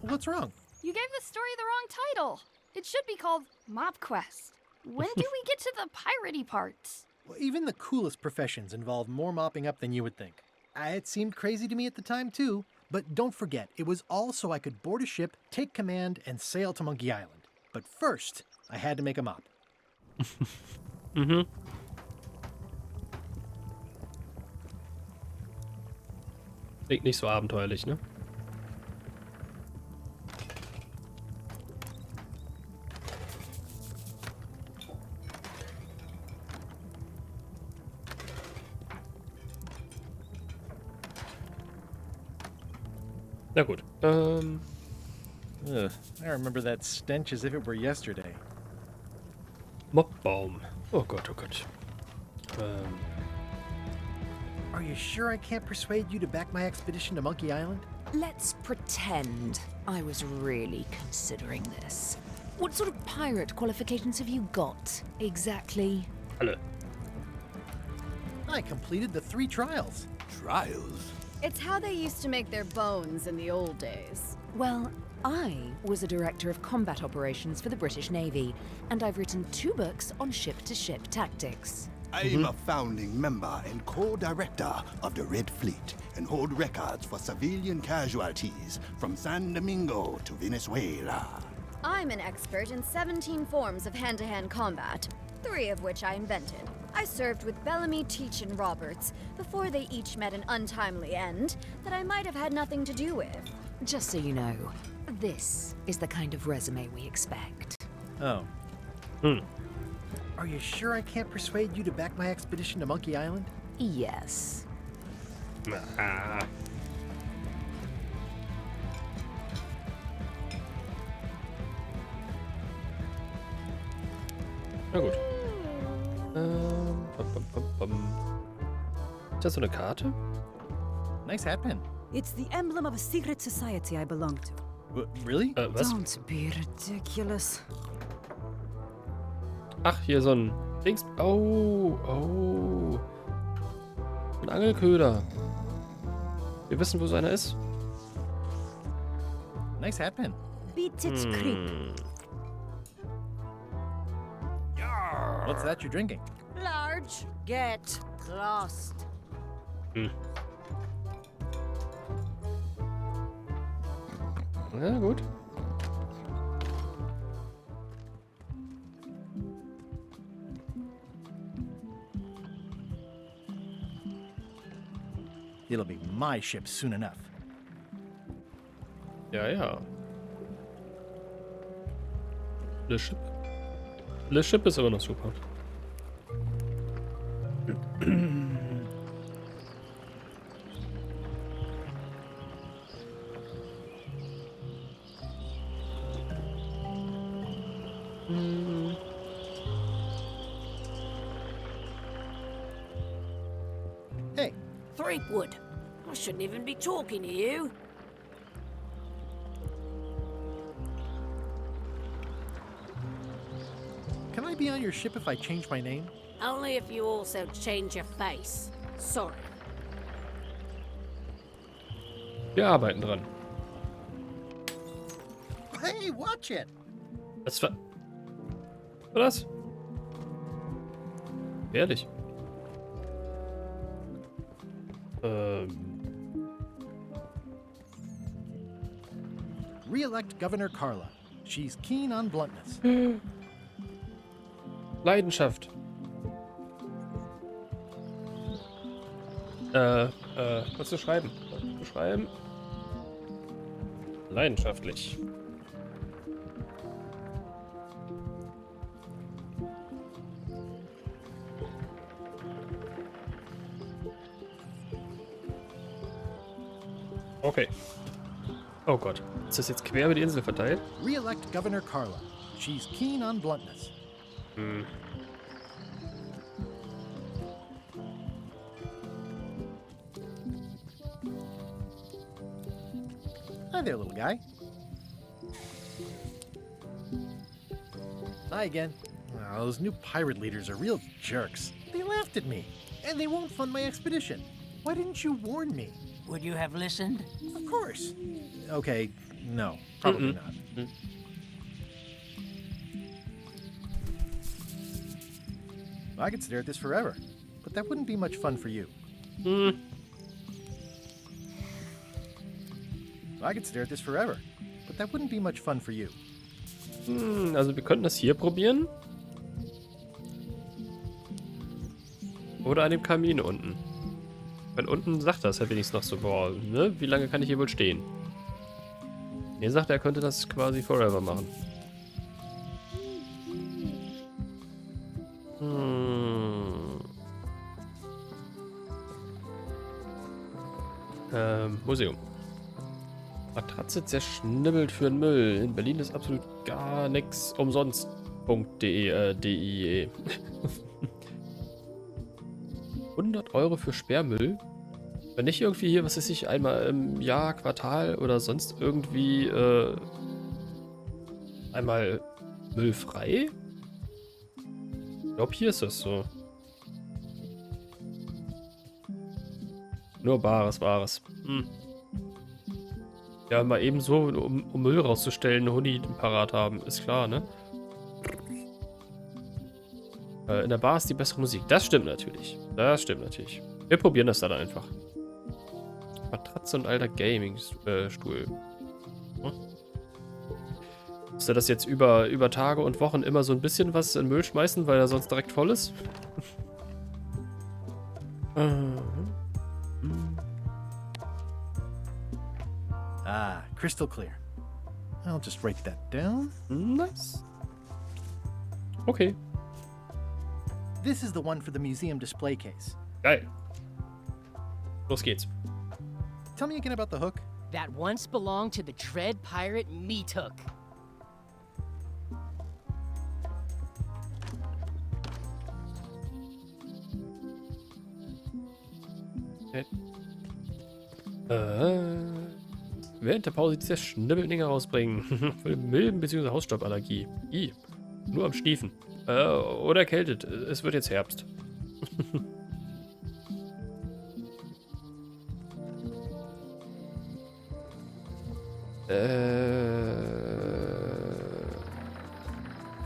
What's wrong?
You gave the story the wrong title. It should be called Mop Quest. When do we get to the piratey parts?
Well, even the coolest professions involve more mopping up than you would think. It seemed crazy to me at the time, too. But don't forget, it was all so I could board a ship, take command, and sail to Monkey Island. But first, I had to make a mop.
Klingt nicht so abenteuerlich, ne? Na gut.
I remember that stench as if it were yesterday.
Mobbaum. Oh Gott, oh Gott.
Are you sure I can't persuade you to back my expedition to Monkey Island?
Let's pretend I was really considering this. What sort of pirate qualifications have you got, exactly?
Alle.
I completed the 3 trials.
Trials?
It's how they used to make their bones in the old days.
Well, I was a director of combat operations for the British Navy, and I've written 2 books on ship-to-ship tactics.
I'm a founding member and co-director of the Red Fleet and hold records for civilian casualties from San Domingo to Venezuela.
I'm an expert in 17 forms of hand-to-hand combat, 3 of which I invented. I served with Bellamy, Teach, and Roberts before they each met an untimely end that I might have had nothing to do with.
Just so you know, this is the kind of resume we expect.
Oh. Are you sure I can't persuade you to back my expedition to Monkey Island?
Yes.
Ah. Na gut. Ist das so eine Karte?
Nice hat pin.
It's the emblem of a secret society I belong to.
Really?
Was?
Don't be ridiculous.
Ach, hier so ein Dings. Oh, oh. Ein Angelköder. Wir wissen, wo so einer ist.
Nice hat pin.
Beat its creep.
What's that you're drinking?
Large. Get lost.
Ja, gut.
It'll be my ship soon enough.
Ja, ja. Le Ship. Le Ship ist aber noch super.
Hey.
Threepwood. I shouldn't even be talking to you.
be on your ship if I change my name?
Only if you also change your face. Sorry.
Wir arbeiten dran.
Hey, watch it!
Was war das? Ehrlich.
Re-elect Governor Carla. She's keen on bluntness.
Leidenschaft. Was zu schreiben? Leidenschaftlich. Okay. Oh Gott. Ist das jetzt quer über die Insel verteilt?
Re-elect Governor Carla. She's keen on bluntness.
Hm.
Hi there, little guy. Hi again. Oh, those new pirate leaders are real jerks. They laughed at me, and they won't fund my expedition. Why didn't you warn me?
Would you have listened?
Of course. Okay, no, probably not. I could stare at this forever, but that wouldn't be much fun for you. I could stare at this forever, but that wouldn't be much fun for you.
Also wir könnten das hier probieren. Oder an dem Kamin unten. Weil unten sagt das ja wenigstens noch so, boah, ne? Wie lange kann ich hier wohl stehen? Er sagt, er könnte das quasi forever machen. Museum. Matratze zerschnibbelt für den Müll. In Berlin ist absolut gar nichts umsonst.de. 100 Euro für Sperrmüll? Wenn nicht irgendwie hier, was weiß ich, einmal im Jahr, Quartal oder sonst irgendwie einmal müllfrei? Ich glaube, hier ist das so. Nur Bares, Wahres. Ja, mal eben so, um Müll rauszustellen, eine Huni parat haben. Ist klar, ne? In der Bar ist die bessere Musik. Das stimmt natürlich. Das stimmt natürlich. Wir probieren das dann einfach. Matratze und alter Gaming-Stuhl. Muss er das jetzt über Tage und Wochen immer so ein bisschen was in Müll schmeißen, weil er sonst direkt voll ist?
Ah, crystal clear. I'll just write that down.
Nice. Okay.
This is the one for the museum display case.
Geil. Los geht's.
Tell me again about the hook.
That once belonged to the Dread Pirate Meat Hook.
Okay. Während der Pause die Zerschnibbeldinger rausbringen. Für Milben- bzw. Hausstauballergie. Nur am Schniefen. Oder erkältet. Es wird jetzt Herbst.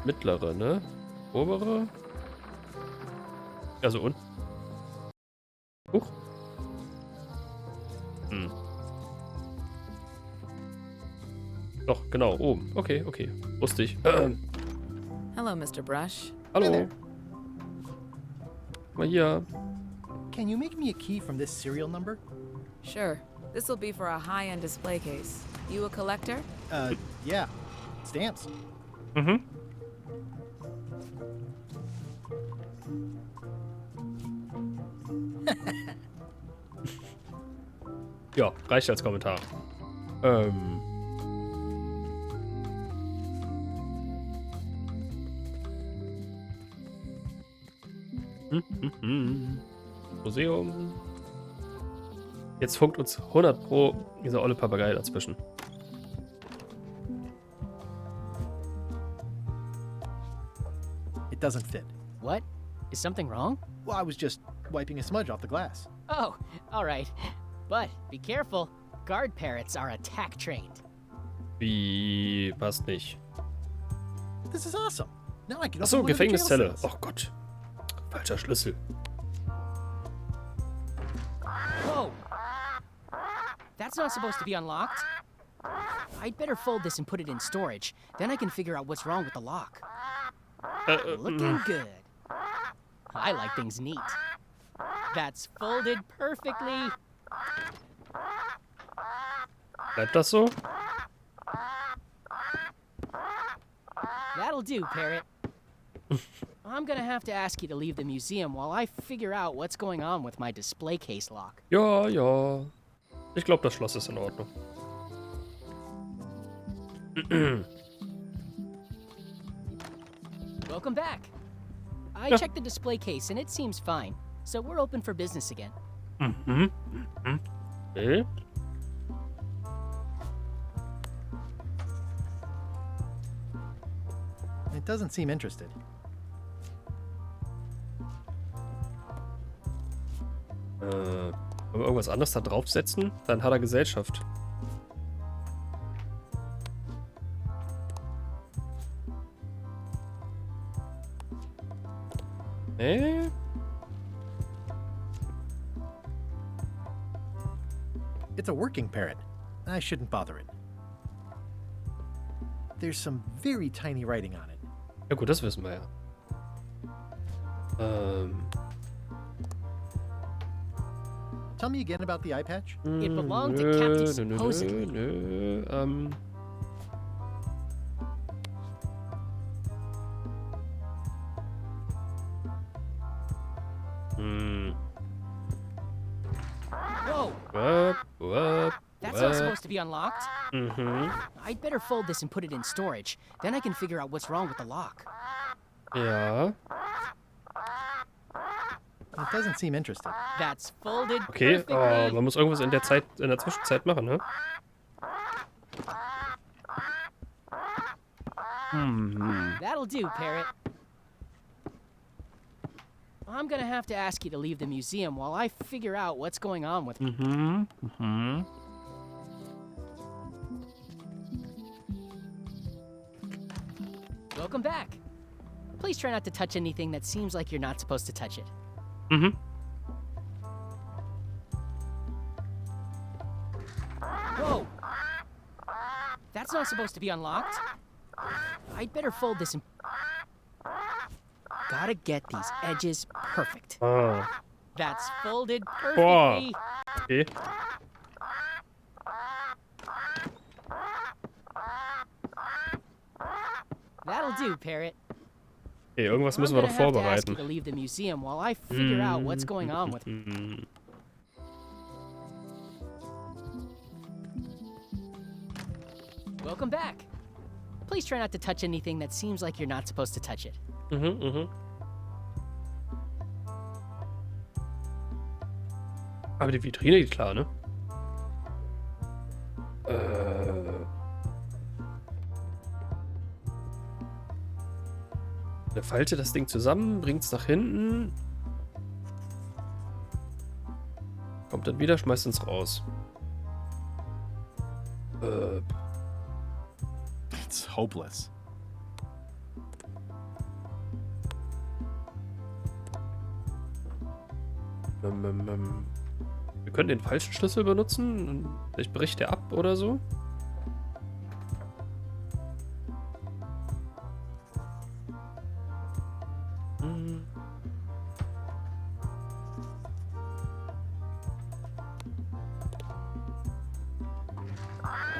Mittlere, ne? Obere? Also unten. Huch. Doch, genau, oben. Okay, okay. Wusste ich.
Hello, Mr. Brush.
Hallo. Mal hier.
Can you make me a key from this serial number?
Sure. This will be for a high-end display case. You a collector?
Yeah. Stamps.
Mhm. Ja, reicht als Kommentar. Museum. Jetzt funkt uns 100 Pro dieser olle Papagei dazwischen.
It It doesn't fit.
What? Is something wrong?
Well, I was just wiping a smudge off the glass.
Oh, alright. But be careful. Guard parrots are attack trained.
Wie? Was nicht?
This is awesome. Now I can
Achso,
open one of the jail
Gefängniszelle.
cells.
Oh Gott. Falscher Schlüssel.
Whoa! That's not supposed to be unlocked. I'd better fold this and put it in storage. Then I can figure out what's wrong with the lock. Looking good. I like things neat. That's folded perfectly.
Bleibt das so?
That'll do, Parrot. I'm gonna have to ask you to leave the museum while I figure out what's going on with my display case lock.
Ja, ja. Ich glaube, das Schloss ist in Ordnung.
Welcome back. I checked the display case and it seems fine. So we're open for business again.
Mhm. Mhm. Okay.
It doesn't seem interested.
Wollen wir irgendwas anderes da draufsetzen? Dann hat er Gesellschaft.
It's a working parrot. I shouldn't bother it. There's some very tiny writing on it.
Ja gut, das wissen wir ja.
Tell me again about the eye patch.
It belonged to Captain supposedly. Whoa! That's not supposed to be unlocked. I'd better fold this and put it in storage. Then I can figure out what's wrong with the lock.
Ja.
It doesn't seem interested.
That's folded
Okay,
perfectly.
man muss irgendwas in der Zwischenzeit machen, ne?
That'll do, Parrot. I'm gonna have to ask you to leave the museum while I figure out what's going on with Welcome back. Please try not to touch anything that seems like you're not supposed to touch it. Whoa! That's not supposed to be unlocked. I'd better fold this and... Gotta get these edges perfect. That's folded perfectly.
Okay.
That'll do, Parrot.
Okay, irgendwas müssen wir doch vorbereiten.
I'm gonna have to ask you to leave the museum while I figure out what's going on with... Welcome back. Please try not to touch anything that seems like you're not supposed to touch it.
Aber die Vitrine geht klar, ne? Eine Falte das Ding zusammen, bringt's nach hinten. Kommt dann wieder, schmeißt uns raus.
It's hopeless.
Wir können den falschen Schlüssel benutzen. Vielleicht bricht der ab oder so.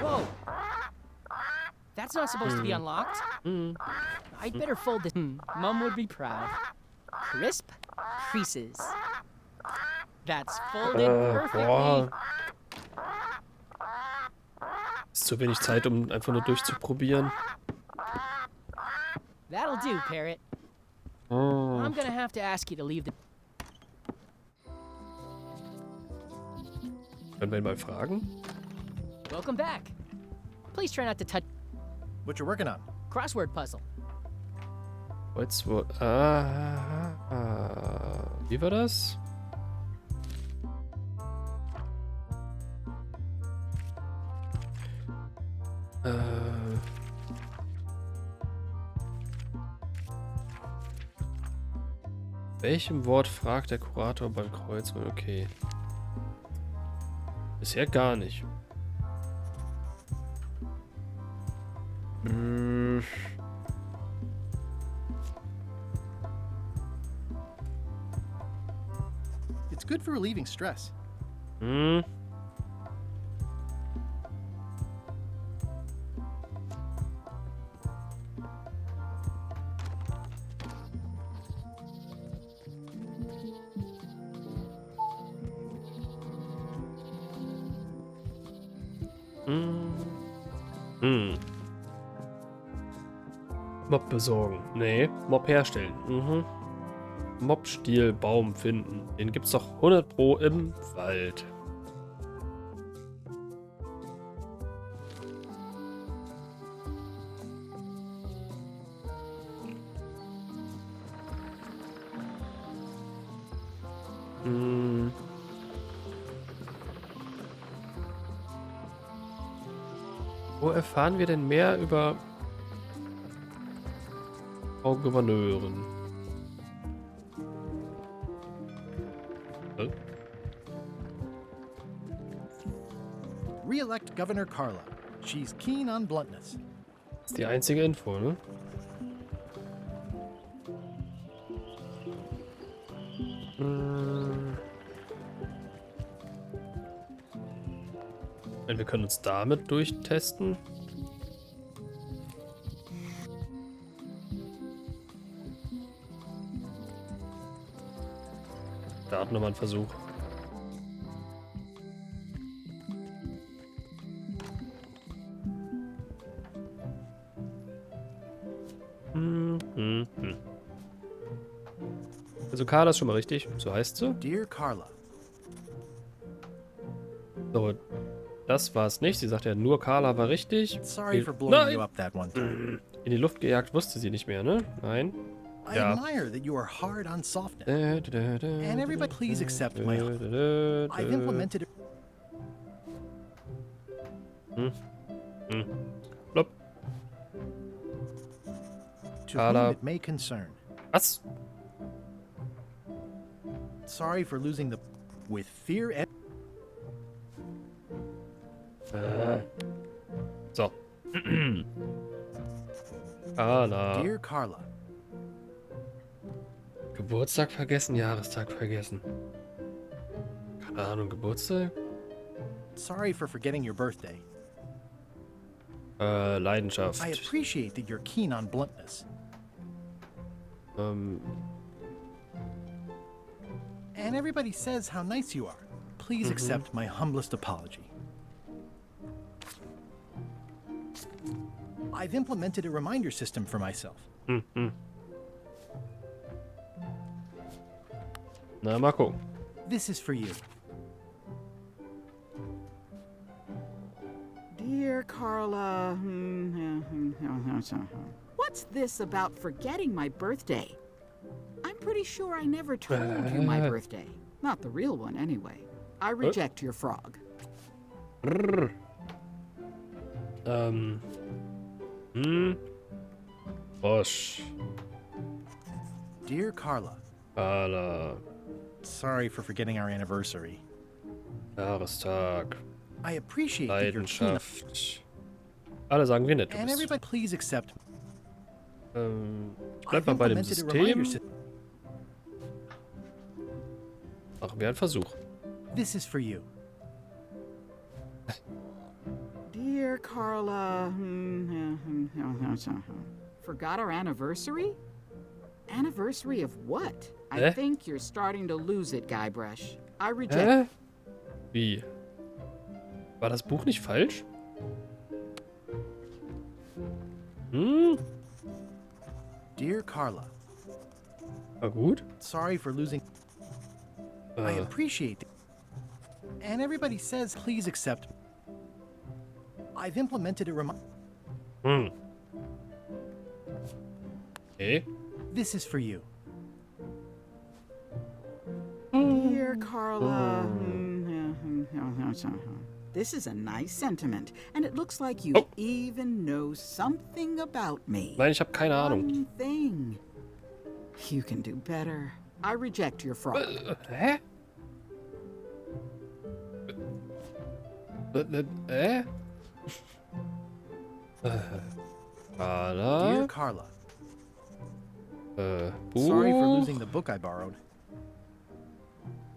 Whoa! That's not supposed to be unlocked. I'd better fold this. Mom would be proud. Crisp creases. That's folded perfectly.
Ist zu wenig Zeit, um einfach nur durchzuprobieren.
That'll do, Parrot. I'm gonna have to ask you to leave the...
Können wir ihn mal fragen?
Welcome back. Please try not to touch...
What you working on?
Crossword puzzle.
Kreuzwort. Wie war das? Welchem Wort fragt der Kurator beim Kreuzwort? Okay. Bisher gar nicht.
It's good for relieving stress.
Mob besorgen. Nee, Mob herstellen. Mob-Stil, Baum finden. Den gibt's doch 100 Pro im Wald. Wo erfahren wir denn mehr über Frau Gouverneurin?
Re-elect Governor Carla. She's keen on bluntness.
Das ist die einzige Info, ne? Wir können uns damit durchtesten. Starten nochmal einen Versuch. Also Carla ist schon mal richtig, so heißt sie.
Dear Carla.
So, das war es nicht. Sie sagt ja nur Carla war richtig.
Sorry for blowing you up that one time.
In die Luft gejagt wusste sie nicht mehr, ne? Nein.
I admire that you are hard on softness. And everybody please accept my I've implemented it.
Blop.
To whom it may concern.
Was?
Sorry for losing the with fear and
So. Carla.
Dear Carla.
Geburtstag vergessen, Jahrestag vergessen. Keine Ahnung, Geburtstag?
Sorry for forgetting your birthday.
Leidenschaft.
I appreciate that you're keen on bluntness. And everybody says how nice you are. Please accept my humblest apology. I've implemented a reminder system for myself.
Na, mal gucken.
This is for you.
Dear Carla, what's this about forgetting my birthday? I'm pretty sure I never told you my birthday. Not the real one, anyway. I reject your frog.
Bosch.
Dear Carla.
Carla.
Sorry for forgetting our anniversary.
Jahrestag.
I appreciate that you're keen.
Leidenschaft. Alle sagen wir nicht.
And everybody please accept.
Bleib mal bei dem System. Machen wir einen Versuch.
This is for you.
Dear Carla, forgot our anniversary? Anniversary of what? I think you're starting to lose it, Guybrush. I reject.
Wie? War das Buch nicht falsch?
Dear Carla.
War gut?
Sorry for losing. I appreciate it. And everybody says please accept. I've implemented a reminder.
Okay.
This is for you.
Dear Carla, this is a nice sentiment, and it looks like you even know something about me.
Nein, ich habe keine Ahnung.
One thing. You can do better. I reject your frog.
Hä? Carla?
Dear Carla. Sorry for
Buch.
losing the book I borrowed.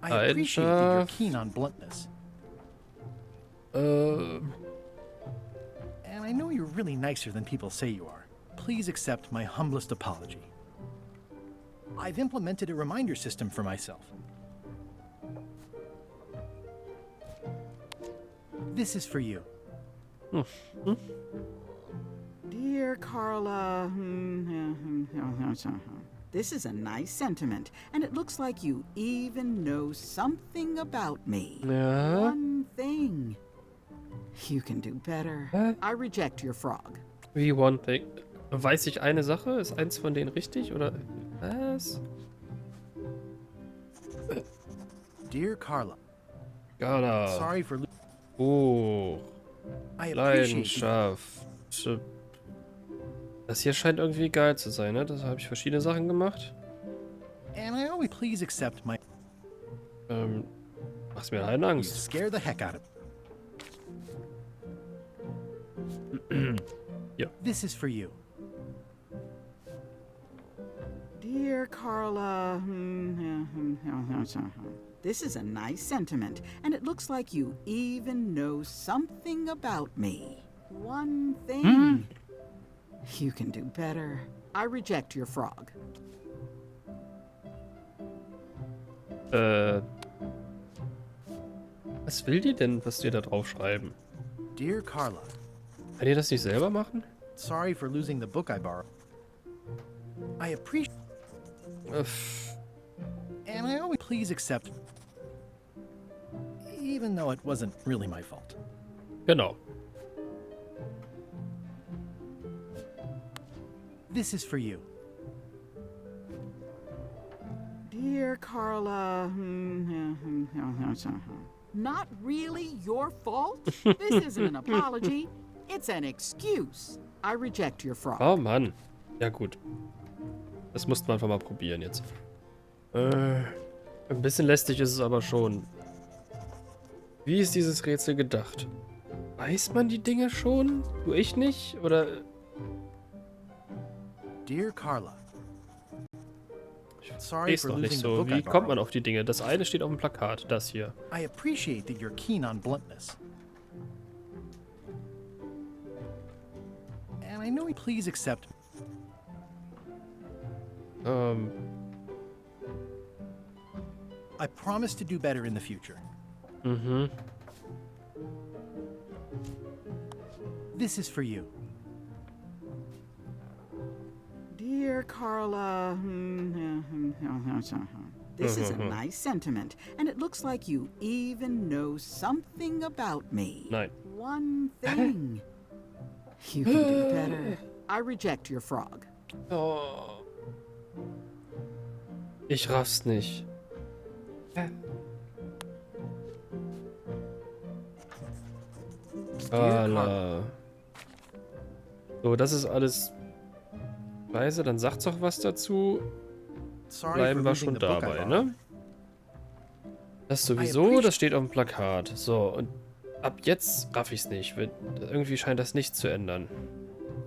I appreciate that you're keen on bluntness. And I know you're really nicer than people say you are. Please accept my humblest apology. I've implemented a reminder system for myself. This is for you.
Dear Carla, this is a nice sentiment, and it looks like you even know something about me.
Ja.
One thing. You can do better. I reject your frog.
Wie one thing. Weiß ich eine Sache? Ist eins von denen richtig? Oder was?
Dear Carla.
Carla.
Sorry for
Oh.
I appreciate
Leidenschaft. Das hier scheint irgendwie geil zu sein, ne? Da habe ich verschiedene Sachen gemacht.
And I always please accept my
Machst mir eine
You
Angst.
scare the heck out of
Ja.
This is for you.
Dear Carla, this is a nice sentiment, and it looks like you even know something about me. One thing. You can do better. I reject your frog.
Was will die denn, was die da drauf schreiben?
Dear Carla.
Kann ihr das nicht selber machen?
Sorry for losing the book I borrowed. I appreciate And I always please accept even though it wasn't really my fault.
Genau.
This is for you.
Dear Carla, not really your fault? This isn't an apology. It's an excuse. I reject your frog.
Oh Mann. Ja gut. Das mussten wir einfach mal probieren jetzt. Ein bisschen lästig ist es aber schon. Wie ist dieses Rätsel gedacht? Weiß man die Dinge schon? Du, ich nicht? Oder...
Dear Carla.
Ich versteh's noch nicht so. Wie kommt man auf die Dinge? Das eine steht auf dem Plakat, das hier.
I appreciate that you're keen on bluntness. And I know you please accept. I promise to do better in the future. This is for you.
Dear Carla, this is a nice sentiment, and it looks like you even know something about me.
Nein.
One thing. You can do better. I reject your frog.
Oh. Ich raff's nicht. Carla. So, das ist alles Weise, dann sagt's auch was dazu. Bleiben wir schon dabei, ne? Das sowieso, das steht auf dem Plakat. So, und ab jetzt raff ich's nicht. Irgendwie scheint das nicht zu ändern.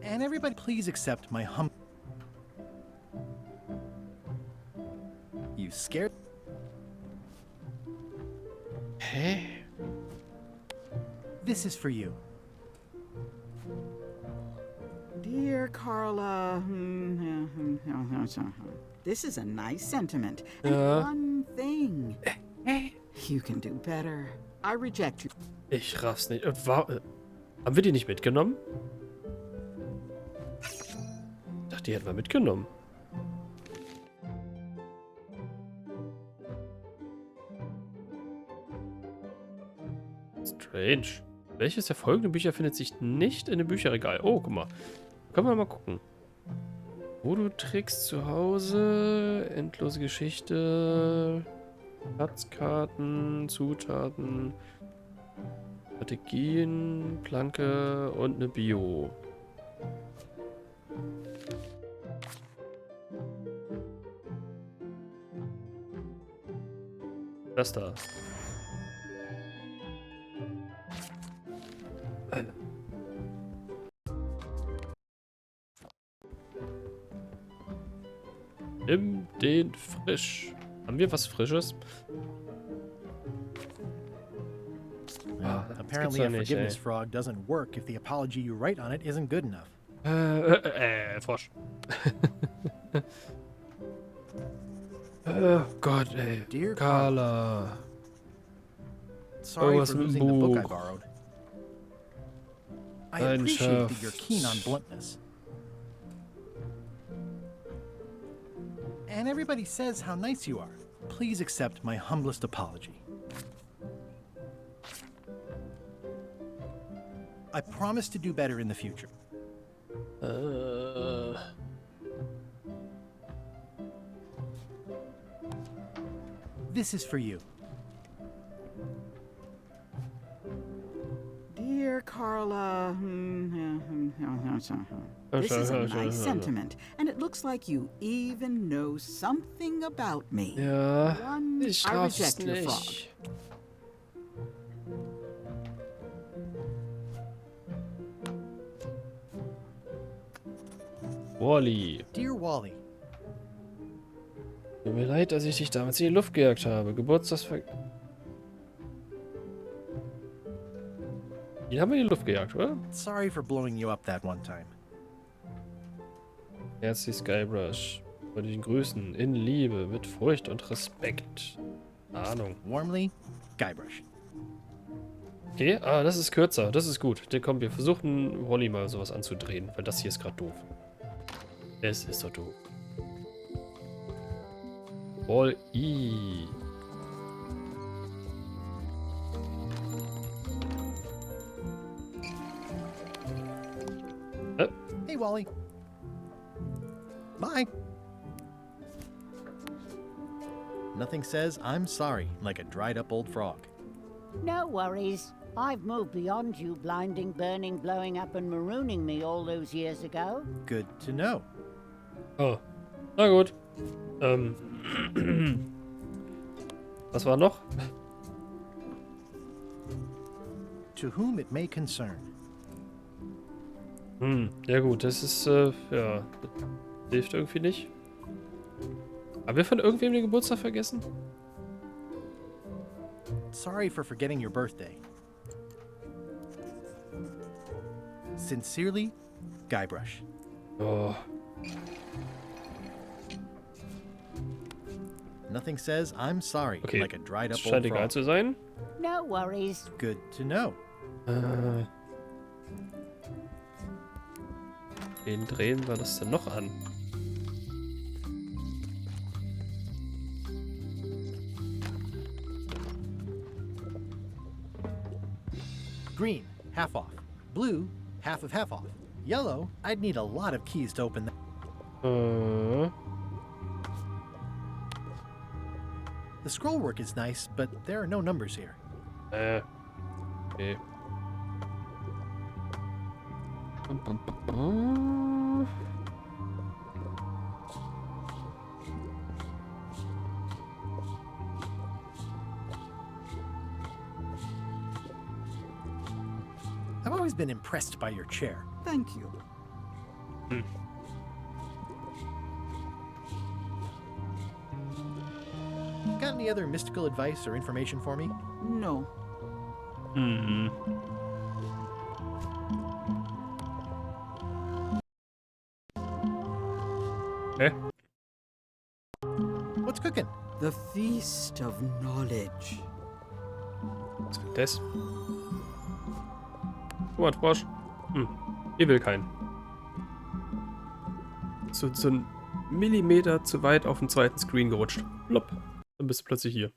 And everybody please accept my You scared?
Hä?
This is for you.
Dear Carla, this is a nice sentiment, and one thing. You can do better. I reject you.
Ich raff's nicht. Haben wir die nicht mitgenommen? Ich dachte, die hätten wir mitgenommen. Strange. Welches der folgenden Bücher findet sich nicht in dem Bücherregal? Oh, guck mal. Können wir mal gucken. Voodoo-Tricks zu Hause, endlose Geschichte, Platzkarten, Zutaten, Strategien, Planke und eine Bio. Das da. Nimm den frisch. Haben wir was Frisches?
Apparently a forgiveness frog doesn't work if the apology you write on it isn't good enough.
Frosch. Oh Gott, ey.
Dear
Carla.
Sorry
was
for
mit dem
losing the book I
Buch?
borrowed. I appreciate that you're keen on bluntness. And everybody says how nice you are. Please accept my humblest apology. I promise to do better in the future. This is for you.
Dear Carla, this is a nice sentiment, and it looks like you even know something about me.
Ja,
One,
ich
I
schaff's
reject your frog.
nicht. Wally.
Dear Wally,
Tut mir leid, dass ich dich damals in die Luft gejagt habe. Den haben wir in die Luft gejagt, oder?
sorry for blowing you up that one time.
Herzlich Skybrush. Wollte dich grüßen. In Liebe, mit Furcht und Respekt. Keine Ahnung.
Warmly, Guybrush.
Okay, das ist kürzer. Das ist gut. Komm, wir versuchen Wally mal sowas anzudrehen, weil das hier ist gerade doof. Es ist doch doof. Wall-E.
Hey, Wally. Bye. Nothing says I'm sorry like a dried up old frog.
No worries. I've moved beyond you blinding, burning, blowing up and marooning me all those years ago.
Good to know.
Oh, na gut. Was war noch?
To whom it may concern.
Ja gut, das ist, ja, hilft irgendwie nicht. Haben wir von irgendwem den Geburtstag vergessen?
Sorry for forgetting your birthday. Sincerely, Guybrush.
Oh.
Nothing says I'm sorry
Okay,
like a dried up
scheint
old
egal
frog.
zu sein.
No worries.
Good to know.
Wen drehen wir das denn noch an?
Green, half off. Blue, half off. Yellow, I'd need a lot of keys to open that. The scroll work is nice, but there are no numbers here.
Okay.
I've always been impressed by your chair.
Thank you.
Got any other mystical advice or information for me?
No.
What's cooking?
The Feast of Knowledge.
Was wird das? Guck mal, Frosch. Hier will keinen. So ein Millimeter zu weit auf den zweiten Screen gerutscht. Plopp. Dann bist du plötzlich hier.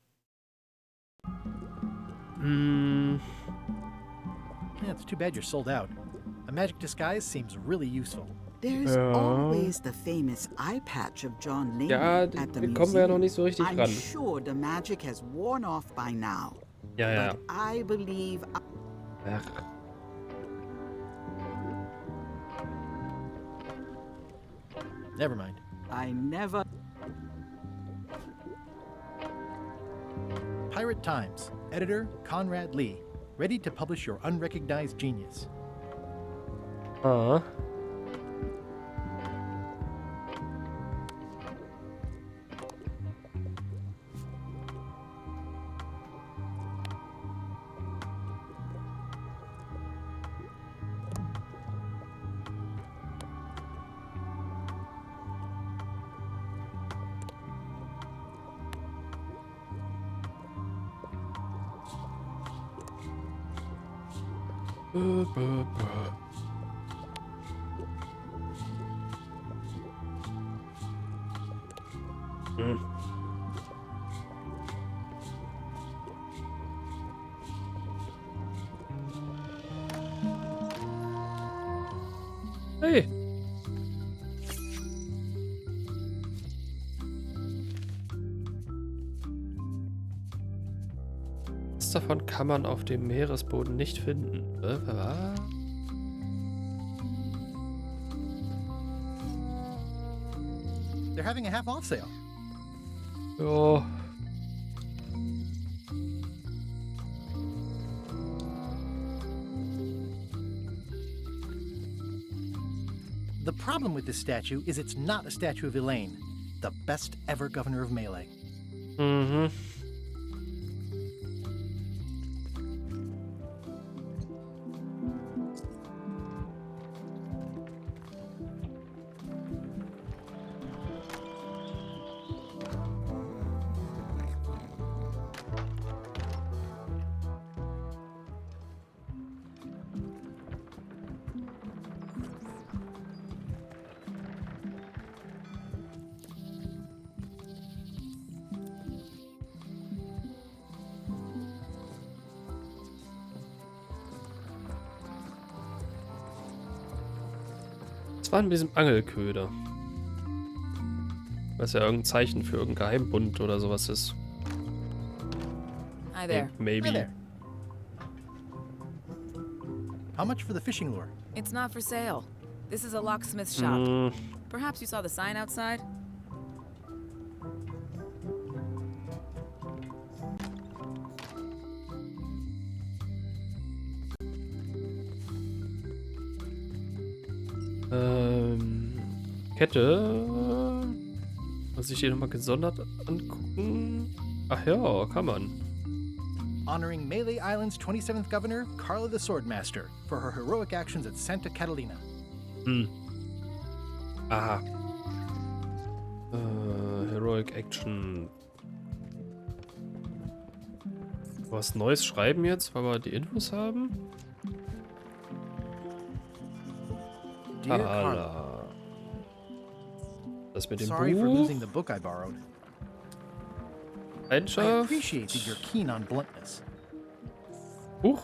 Yeah, it's too bad you're sold out. A magic disguise seems really useful.
There's always the famous eye patch of John Lehman
Ja,
at the
da kommen wir ja noch
museum.
nicht so richtig
I'm
ran.
sure the magic has worn off by now.
Ja, ja.
But I believe
Ach.
Never mind.
I never...
Pirate Times. Editor Conrad Lee. Ready to publish your unrecognized genius.
Ah. Hey. Was davon kann man auf dem Meeresboden nicht finden? Was?
They're having a half-off sale.
Ja.
The problem with this statue is it's not a statue of Elaine, the best ever governor of Melee.
Mhm. Was war denn mit diesem Angelköder? Was ja irgendein Zeichen für irgendein Geheimbund oder sowas ist.
Hi there.
Maybe.
Hi there. How much for the fishing lure?
It's not for sale. This is a locksmith shop. Perhaps you saw the sign outside?
Kette. Muss ich die nochmal gesondert angucken? Ach ja, kann man.
Honoring Melee Island's 27th governor, Carla the Swordmaster, for her heroic actions at Santa Catalina.
Aha. Heroic Action. Was Neues schreiben jetzt, weil wir die Infos haben?
Dear Carla,
Das mit dem
sorry for
Buch.
losing the book I borrowed. I
Leidenschaft.
appreciate that you're keen on bluntness.
Buch.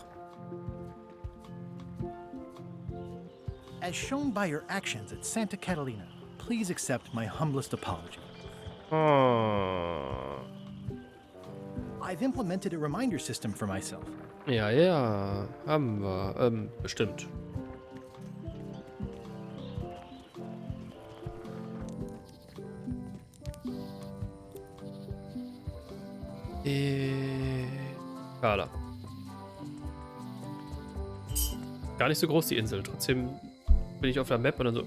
As shown by your actions at Santa Catalina, please accept my humblest apology.
Oh.
I've implemented a reminder system for myself.
Ja, ja. Haben wir. Bestimmt. Carla. Gar nicht so groß die Insel. Trotzdem bin ich auf der Map und dann so,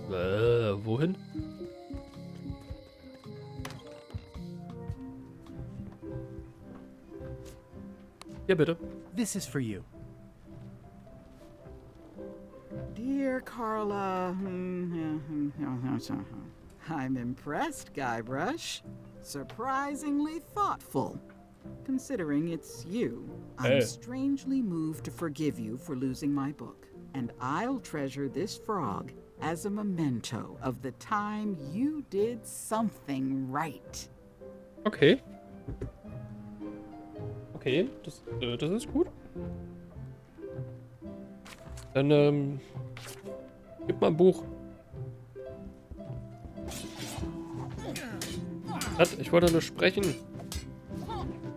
wohin? Ja, bitte.
This is for you.
Dear Carla, I'm impressed, Guybrush. Surprisingly thoughtful. Considering it's you, I'm strangely moved to forgive you for losing my book. And I'll treasure this frog as a memento of the time you did something right.
Okay. Okay, das ist gut. Dann, gib mal ein Buch. Ich wollte nur sprechen.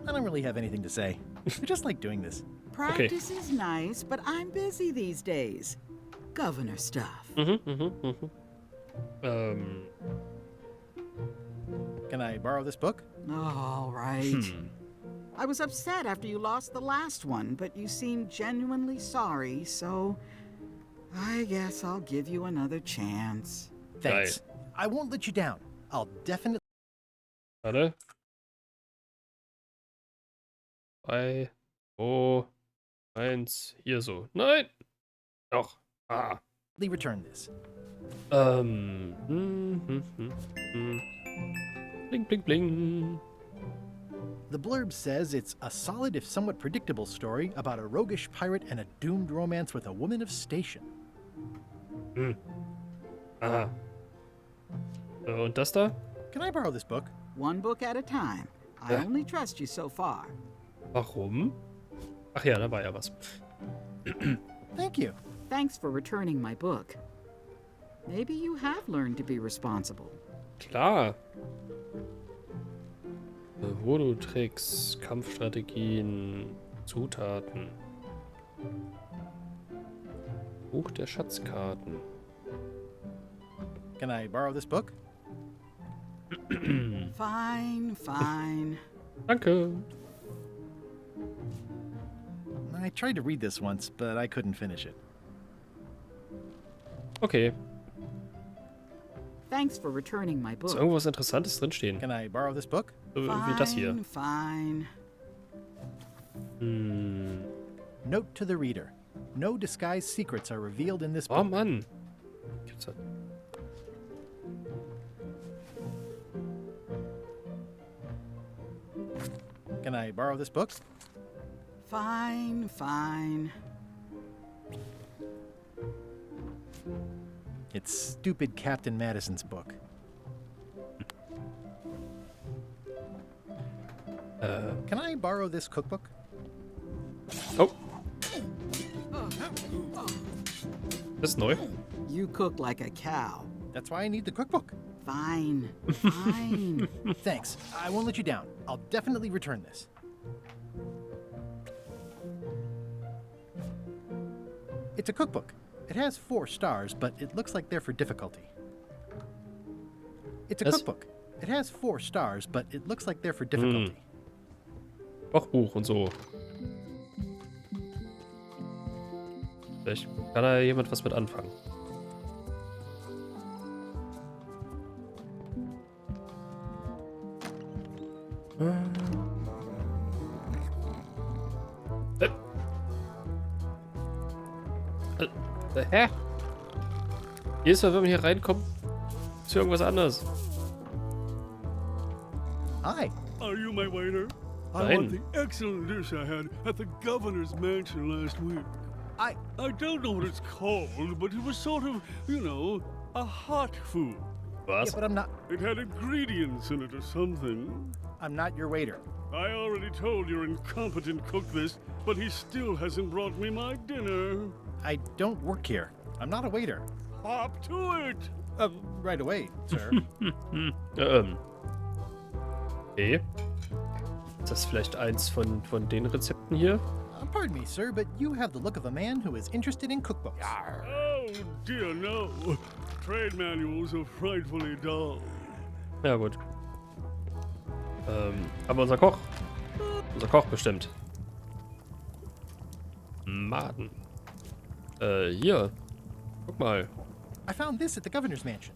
I don't really have anything to say. I just like doing this.
Practice is nice, but I'm busy these days. Governor stuff.
Can I borrow this book?
All right. I was upset after you lost the last one, but you seemed genuinely sorry, so I guess I'll give you another chance.
Thanks. I won't let you down. I'll definitely...
Warte. 3, 2, 1, hier so. Nein! Doch. Ah.
return this.
Bling, bling, bling.
The blurb says it's a solid if somewhat predictable story about a roguish pirate and a doomed romance with a woman of station.
Aha. Und das da?
Can I borrow this book?
One book at a time. I only trust you so far.
Warum? Ach ja, da war ja was.
Thank you.
Thanks for returning my book. Maybe you have learned to be responsible.
Klar. Voodoo-Tricks, Kampfstrategien, Zutaten. Buch der Schatzkarten.
Can I borrow this book?
Fine, fine.
Danke.
I tried to read this once, but I couldn't finish it.
Okay.
Thanks for returning my book.
Ist irgendwas Interessantes drinstehen?
Can I borrow this book?
Wie das hier.
Fine.
Note to the reader. No disguised secrets are revealed in this book.
Oh Mann. Gibt's das?
Can I borrow this book?
Fine, fine.
It's stupid Captain Madison's book. Can I borrow this cookbook?
Oh. Das ist neu.
You cook like a cow.
That's why I need the cookbook.
Fine, fine.
Thanks. I won't let you down. I'll definitely return this. It's a cookbook. It has 4 stars, but it looks like they're for difficulty. It's a cookbook. It has 4 stars, but it looks like they're for difficulty.
Kochbuch und so. Vielleicht kann da jemand was mit anfangen. Hä? Jedes Mal, wenn man hier reinkommt, ist hier irgendwas anderes.
Hi.
Are you my waiter? I
Nein.
want the excellent dish I had at the governor's mansion last week. I don't know what it's called, but it was sort of, you know, a hot food.
Was?
Yeah, but I'm not...
It had ingredients in it or something.
I'm not your waiter.
I already told your incompetent cook this, but he still hasn't brought me my dinner.
I don't work here. I'm not a waiter.
Hop to it!
Right away, sir.
Okay. Ist das vielleicht eins von den Rezepten hier?
Pardon me, sir, but you have the look of a man who is interested in cookbooks.
Oh, dear no. Trade manuals are frightfully dull.
Ja, gut. Aber unser Koch bestimmt. Maden. Hier. Guck mal.
I found this at the governor's mansion.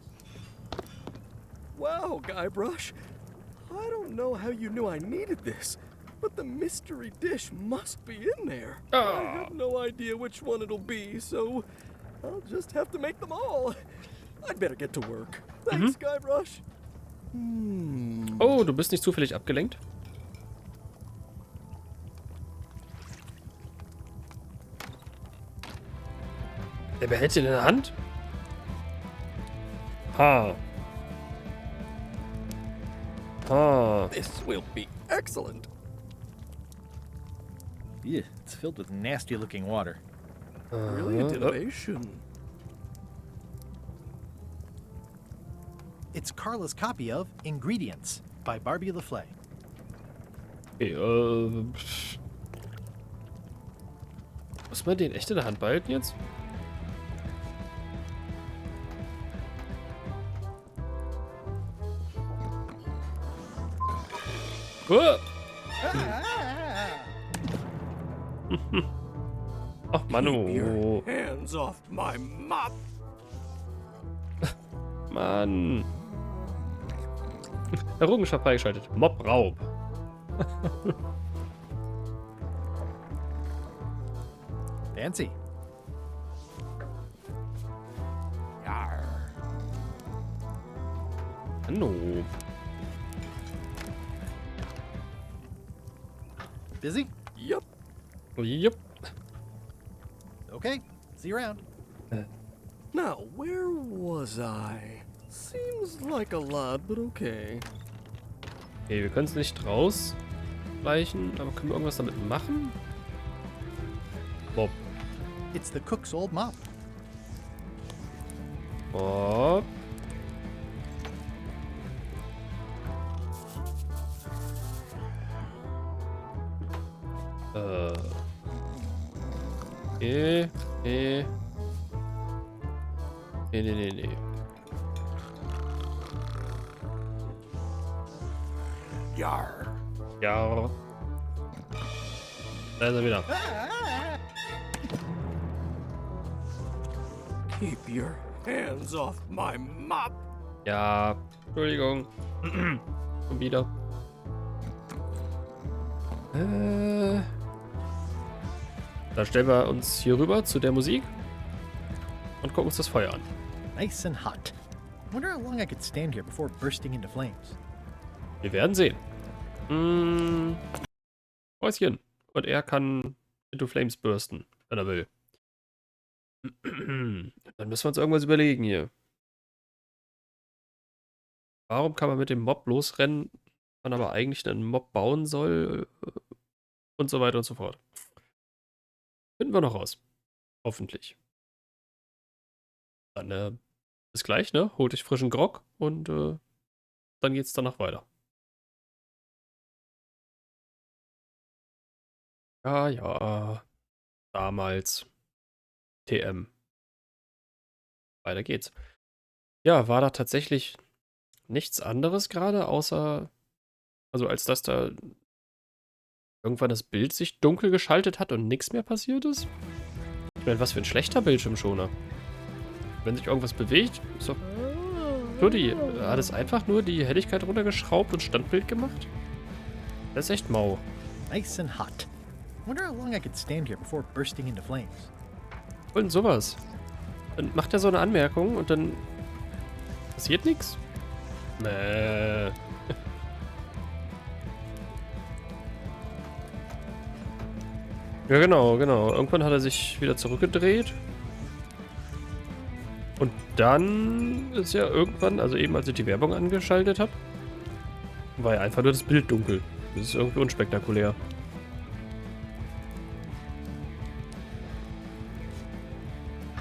Wow, Guybrush. I don't know how you knew I needed this, but the mystery dish must be in there. I have no idea which one it'll be, so I'll just have to make them all. I'd better get to work. Thanks, Guybrush.
Oh, du bist nicht zufällig abgelenkt? Der behält ihn in der Hand? Ha. Ha.
This will be excellent.
Yeah, it's filled with nasty-looking water.
Brilliant innovation.
It's Carla's copy of Ingredients. by Barbie LaFlay.
Okay, muss man den echt in der Hand behalten jetzt? Ach, Manu.
Hands off my mop.
Mann. Errungenschaft freigeschaltet. Mob-Raub.
Fancy.
Yarr.
Hallo.
Busy?
Yup.
Jupp.
Okay. See you around.
Now, where was I? Seems like a lot, but okay.
Okay, wir können es nicht rausweichen, aber können wir irgendwas damit machen? Bob.
It's the cook's old mop.
Bob. Nee.
Yarr.
Ja. Da ist er wieder.
Keep your hands off my mop.
Ja, Entschuldigung. Und wieder. Da stellen wir uns hier rüber zu der Musik und gucken uns das Feuer an.
Nice and hot. Wonder how long I could stand here before bursting into flames.
Wir werden sehen. Häuschen. Und er kann into flames bursten, wenn er will. Dann müssen wir uns irgendwas überlegen hier. Warum kann man mit dem Mob losrennen, man aber eigentlich einen Mob bauen soll und so weiter und so fort. Finden wir noch raus. Hoffentlich. Dann bis gleich, ne? Holt euch frischen Grog und dann geht's danach weiter. Ja, ja. Damals. TM. Weiter geht's. Ja, war da tatsächlich nichts anderes gerade, außer, also als dass da irgendwann das Bild sich dunkel geschaltet hat und nichts mehr passiert ist? Ich meine, was für ein schlechter Bildschirmschoner. Wenn sich irgendwas bewegt, ist doch... hat es einfach nur die Helligkeit runtergeschraubt und Standbild gemacht? Das ist echt mau.
Nice and hot. Wonder how long I could stand here before bursting into flames.
Und sowas. Dann macht er so eine Anmerkung und dann passiert nichts? Nee. Ja, genau. Irgendwann hat er sich wieder zurückgedreht. Und dann ist ja irgendwann, also eben als ich die Werbung angeschaltet habe, war ja einfach nur das Bild dunkel. Das ist irgendwie unspektakulär.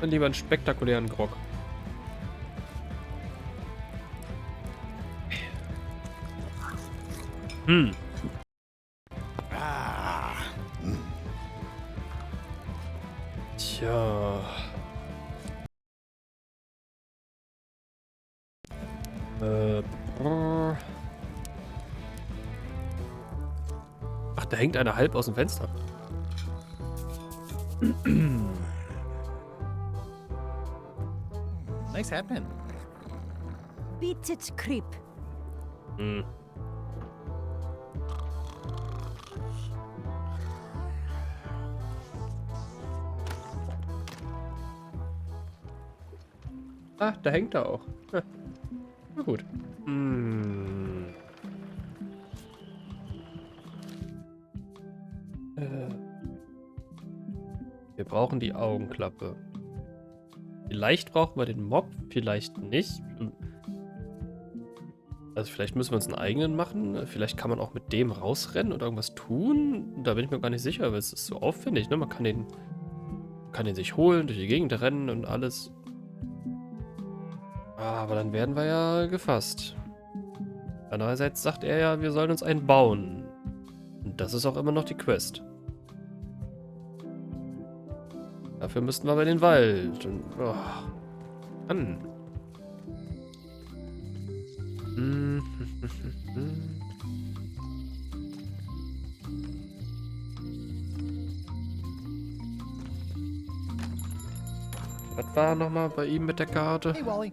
Dann lieber einen spektakulären Grog. Tja. Ach, da hängt einer halb aus dem Fenster.
Nice happening.
Bittet creep.
Ah, da hängt er auch. Na gut. Wir brauchen die Augenklappe. Vielleicht brauchen wir den Mob, vielleicht nicht. Also vielleicht müssen wir uns einen eigenen machen. Vielleicht kann man auch mit dem rausrennen und irgendwas tun. Da bin ich mir gar nicht sicher, weil es ist so aufwendig, ne? Man kann den sich holen, durch die Gegend rennen und alles. Aber dann werden wir ja gefasst. Andererseits sagt er ja, wir sollen uns einen bauen. Und das ist auch immer noch die Quest. Dafür müssten wir aber in den Wald. Und, oh, Mann. Was war nochmal bei ihm mit der Karte?
Hey, Wally.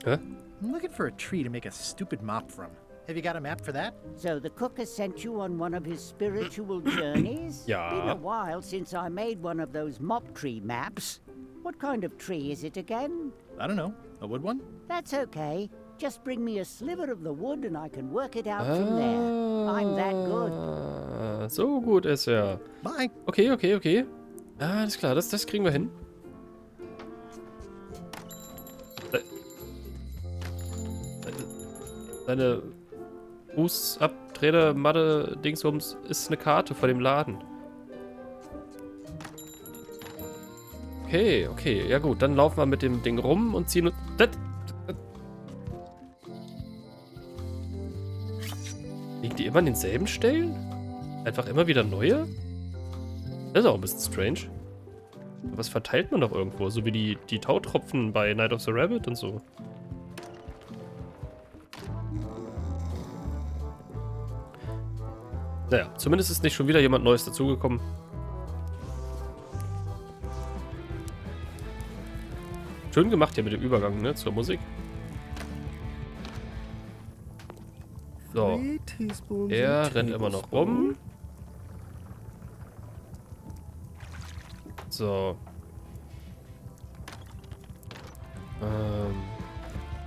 Hä?
I'm looking for a tree to make a stupid mop from. Have you got a map for that?
So the cook has sent you on one of his spiritual journeys?
Yeah.
Been a while since I made one of those mop tree maps. What kind of tree is it again?
I don't know. A wood one?
That's okay. Just bring me a sliver of the wood and I can work it out from there. I'm that good.
So gut ist er.
Bye.
Okay. Alles klar, das kriegen wir hin. Seine Fußabträne, Matte, Dingsbums ist eine Karte vor dem Laden. Okay. Ja gut, dann laufen wir mit dem Ding rum und ziehen uns... Liegen die immer an denselben Stellen? Einfach immer wieder neue? Das ist auch ein bisschen strange. Was verteilt man doch irgendwo? So wie die Tautropfen bei Night of the Rabbit und so. Naja, zumindest ist nicht schon wieder jemand Neues dazugekommen. Schön gemacht hier mit dem Übergang, ne, zur Musik. So. Er rennt immer noch rum. So.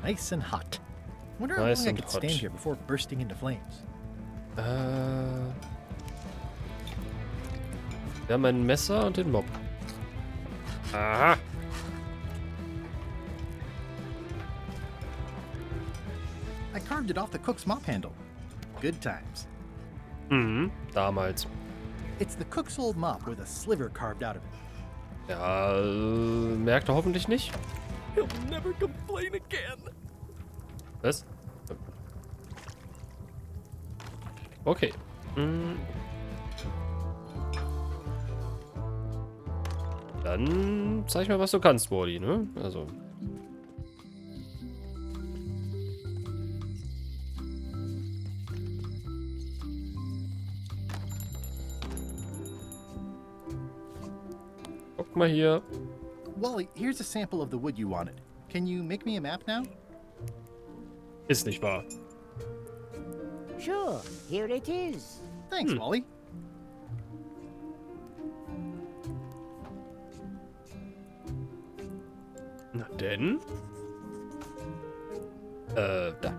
Nice and hot. Wonder how long I could stand here before bursting into flames.
Wir haben ein Messer und den Mob. Aha.
I carved it off the cook's mop handle. Good times.
Damals.
It's the cook's old mop with a sliver carved out of it.
Ja, merkt er hoffentlich nicht.
He'll never complain again.
Was? Okay. Dann zeig mal, was du kannst, Wally, ne? Also. Guck mal hier.
Wally, here's a sample of the wood you wanted. Can you make me a map now?
Ist nicht wahr.
Sure, here it is.
Thanks, Wally.
Na denn? Da.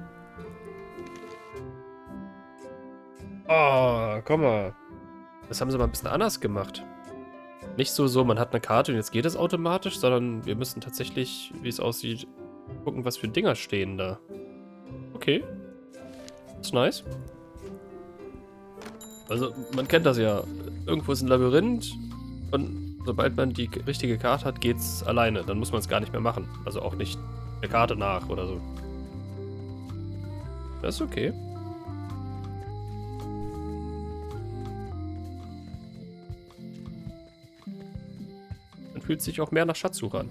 Oh, komm mal. Das haben sie mal ein bisschen anders gemacht. Nicht so, man hat eine Karte und jetzt geht es automatisch, sondern wir müssen tatsächlich, wie es aussieht, gucken, was für Dinger stehen da. Okay. Ist nice. Also, man kennt das ja. Irgendwo ist ein Labyrinth und sobald man die richtige Karte hat, geht's alleine. Dann muss man es gar nicht mehr machen. Also auch nicht der Karte nach oder so. Das ist okay. Man fühlt sich auch mehr nach Schatzsuche an.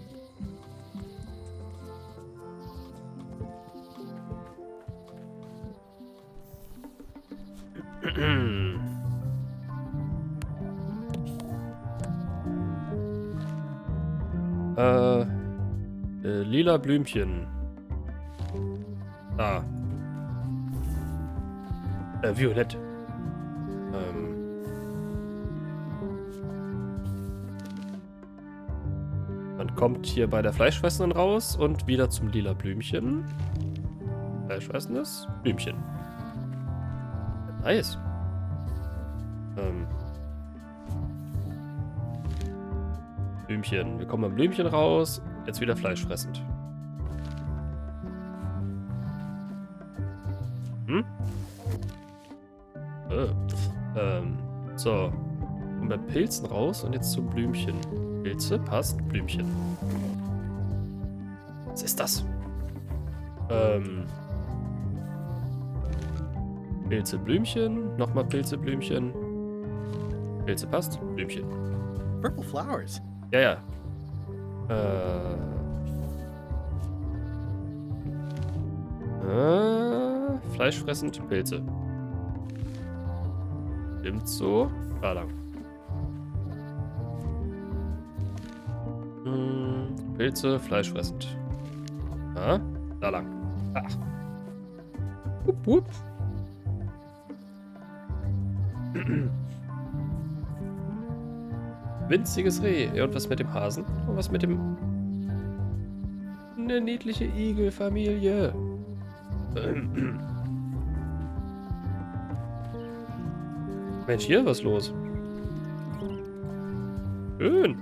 Lila Blümchen. Ah. Violett. Man kommt hier bei der Fleischfresserin raus und wieder zum lila Blümchen. Fleischfressendes Blümchen. Nice. Blümchen. Wir kommen beim Blümchen raus. Jetzt wieder fleischfressend. So. Kommen bei Pilzen raus und jetzt zum Blümchen. Pilze, passt, Blümchen. Was ist das? Pilze, Blümchen. Nochmal Pilze, Blümchen. Pilze passt. Blümchen.
Purple flowers.
Ja, ja. Fleischfressend Pilze. Stimmt so. Da lang. Pilze, fleischfressend. Ah, da lang. Ach. Wupp, wupp. Winziges Reh. Ja, und was mit dem Hasen? Und was mit dem... Eine niedliche Igelfamilie. Mensch, hier was los? Schön.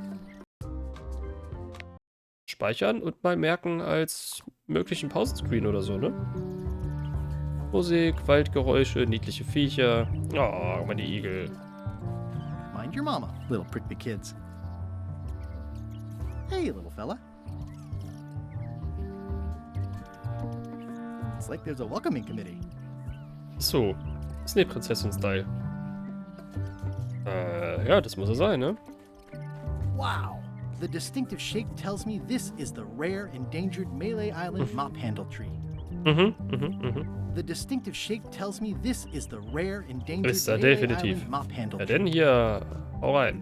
Speichern und mal merken als möglichen Pausenscreen oder so, ne? Musik, Waldgeräusche, niedliche Viecher. Oh, meine Igel.
Mind your mama, little prickly kids. Hey, little fella. It's like there's a welcoming committee.
So, Disney-Prinzessin-Style. Ja, das muss er sein, ne?
Wow. The distinctive shape tells me this is the rare endangered Malay Island mop handle tree. The distinctive shape tells me this is the rare endangered
Ist er
Malay
definitiv.
Island mop handle
Ja,
tree.
denn hier, hau rein.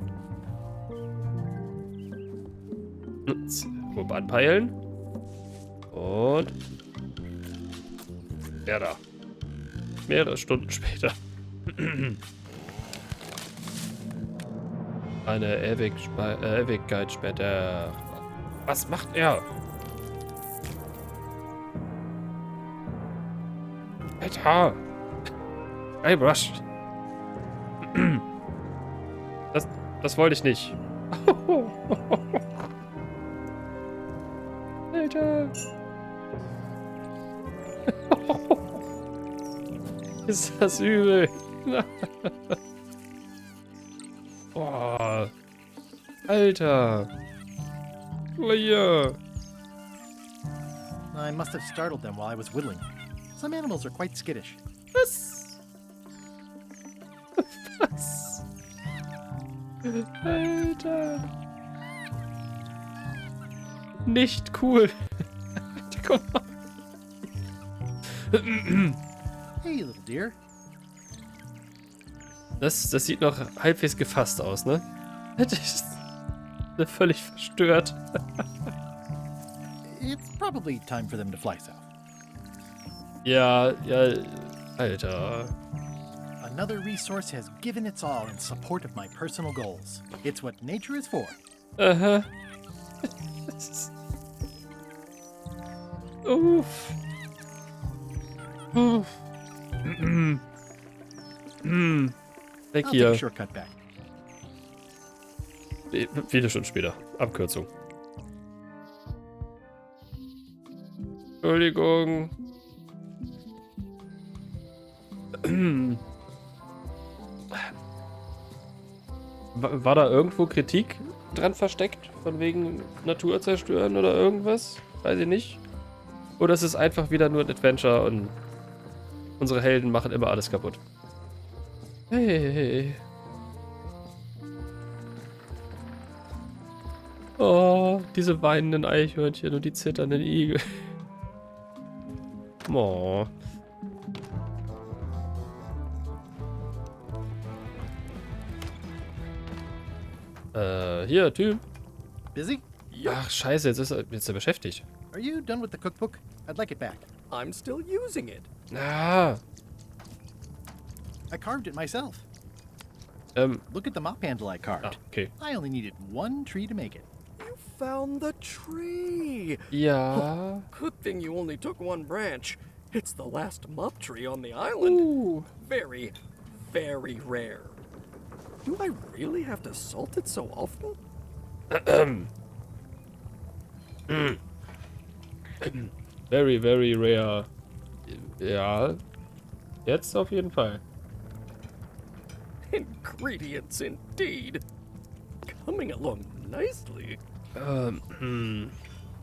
Grob anpeilen. Und... Der da. Mehrere Stunden später. Eine Ewigkeit später. Was macht er? Alter! Eyebrush! Das wollte ich nicht. Alter! Ist das übel? Boah. Alter. Oh yeah.
I must have startled them while I was whittling. Some animals are quite skittish.
Was? Was? Alter. Nicht cool. Komm mal.
Hey, little dear.
Das sieht noch halbwegs gefasst aus, ne? Das ist völlig verstört.
It's probably time for them to fly south.
Ja, Alter.
Another resource has given its all in support of my personal goals. It's what nature is for.
Aha. Uff. Uff. Weg
I'll
hier.
take a shortcut back.
Viele Stunden später. Abkürzung. Entschuldigung. War da irgendwo Kritik dran versteckt? Von wegen Natur zerstören oder irgendwas? Weiß ich nicht. Oder ist es einfach wieder nur ein Adventure und unsere Helden machen immer alles kaputt? Hey. Oh, diese weinenden Eichhörnchen und die zitternden Igel. Oh. Hier, Typ.
Busy?
Ach, scheiße, jetzt ist er beschäftigt.
Are you done with the cookbook? I'd like it back.
I'm still using it.
Ah.
I carved it myself. Look at the mop handle I carved.
Ah, okay.
I only needed one tree to make it.
You found the tree.
Ja.
Oh, good thing you only took one branch. It's the last mop tree on the island.
Ooh.
Very, very rare. Do I really have to salt it so often?
Very, very rare. Ja. Jetzt auf jeden Fall.
Ingredients indeed. Coming along nicely.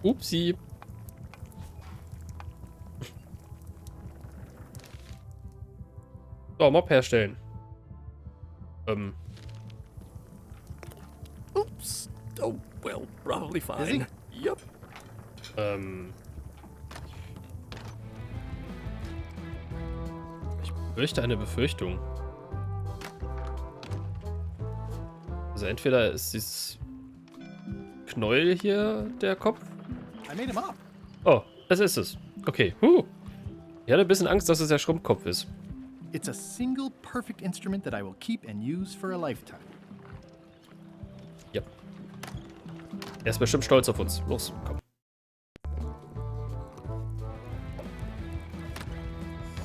Upsi. So, Mob herstellen.
Oops. Oh, well, probably fine. Yep.
Ich fürchte eine Befürchtung. Also entweder ist dieses Knäuel hier der Kopf.
I made him up.
Oh, es ist es. Okay. Ich hatte ein bisschen Angst, dass es der Schrumpfkopf ist.
It's a single perfect instrument that I will keep and use for a lifetime.
Ja. Er ist bestimmt stolz auf uns. Los, komm.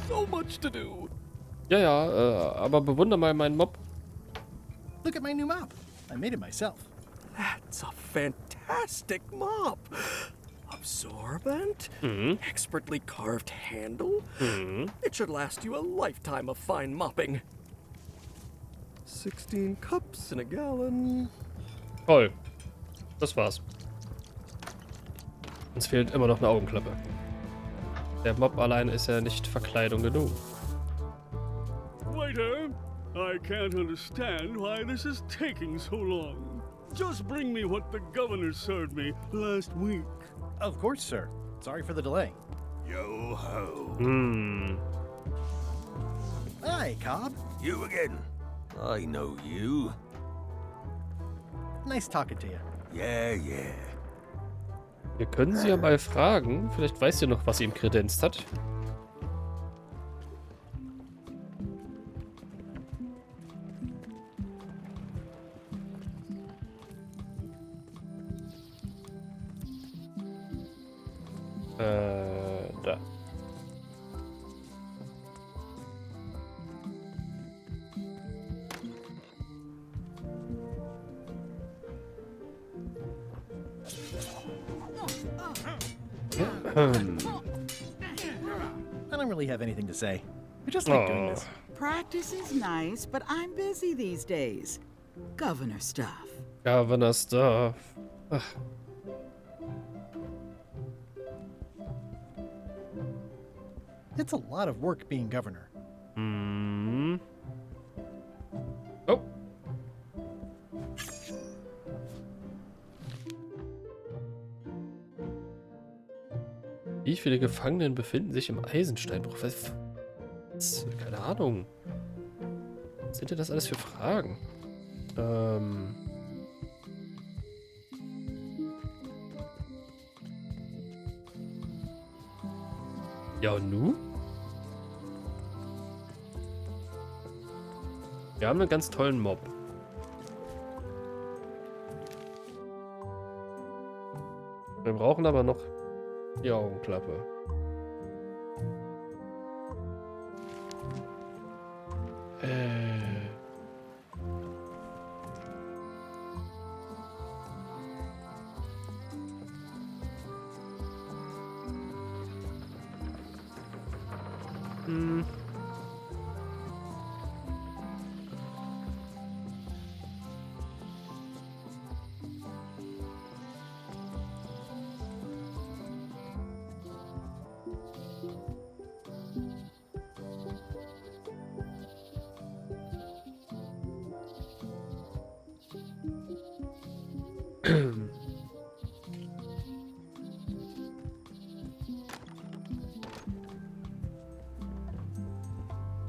So much to do.
Ja, aber bewundere mal meinen Mob.
Look at my new mop. I made it myself.
That's a fantastic mop. Absorbent, expertly carved handle. It should last you a lifetime of fine mopping. 16 cups in a gallon.
Toll. Das war's. Uns fehlt immer noch eine Augenklappe. Der Mob allein ist ja nicht Verkleidung genug.
Waiter, I can't understand why this is taking so long. Just bring me what the governor served me last week.
Of course, sir. Sorry for the delay.
Yo ho.
Hi, Cobb.
You again. I know you.
Nice talking to you.
Yeah.
Wir können sie ja mal fragen. Vielleicht weiß sie noch, was sie ihm kredenzt hat. Da.
I don't really have anything to say. I just like doing this.
Practice is nice, but I'm busy these days. Governor stuff.
Governor stuff. Ach.
It's a lot of work being governor.
Oh. Wie viele Gefangenen befinden sich im Eisensteinbruch? Was? Keine Ahnung. Was sind denn das alles für Fragen? Ja, und nu? Wir haben einen ganz tollen Mob. Wir brauchen aber noch die Augenklappe.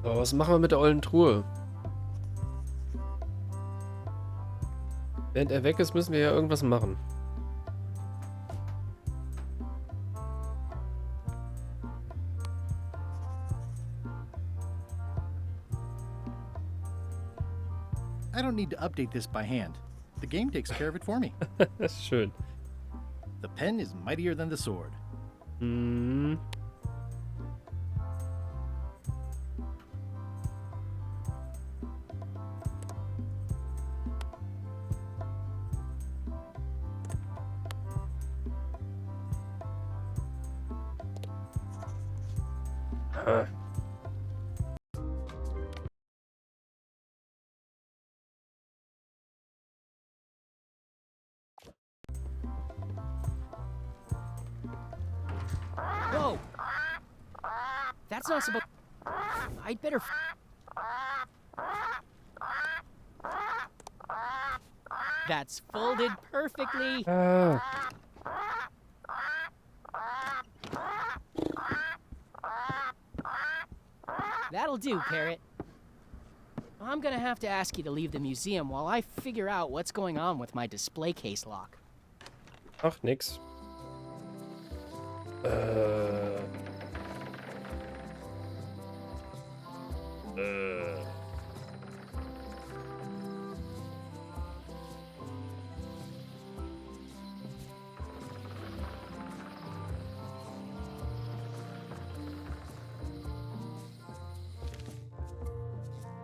Aber was machen wir mit der ollen Truhe? Während er weg ist, müssen wir ja irgendwas machen.
I don't need to update this by hand. The game takes care of it for me.
Das ist schön.
The pen is mightier than the sword.
Whoa! That's not supposed. I'd better. That's folded perfectly. That'll do, Parrot. I'm gonna have to ask you to leave the museum while I figure out what's going on with my display case lock.
Ach, nix.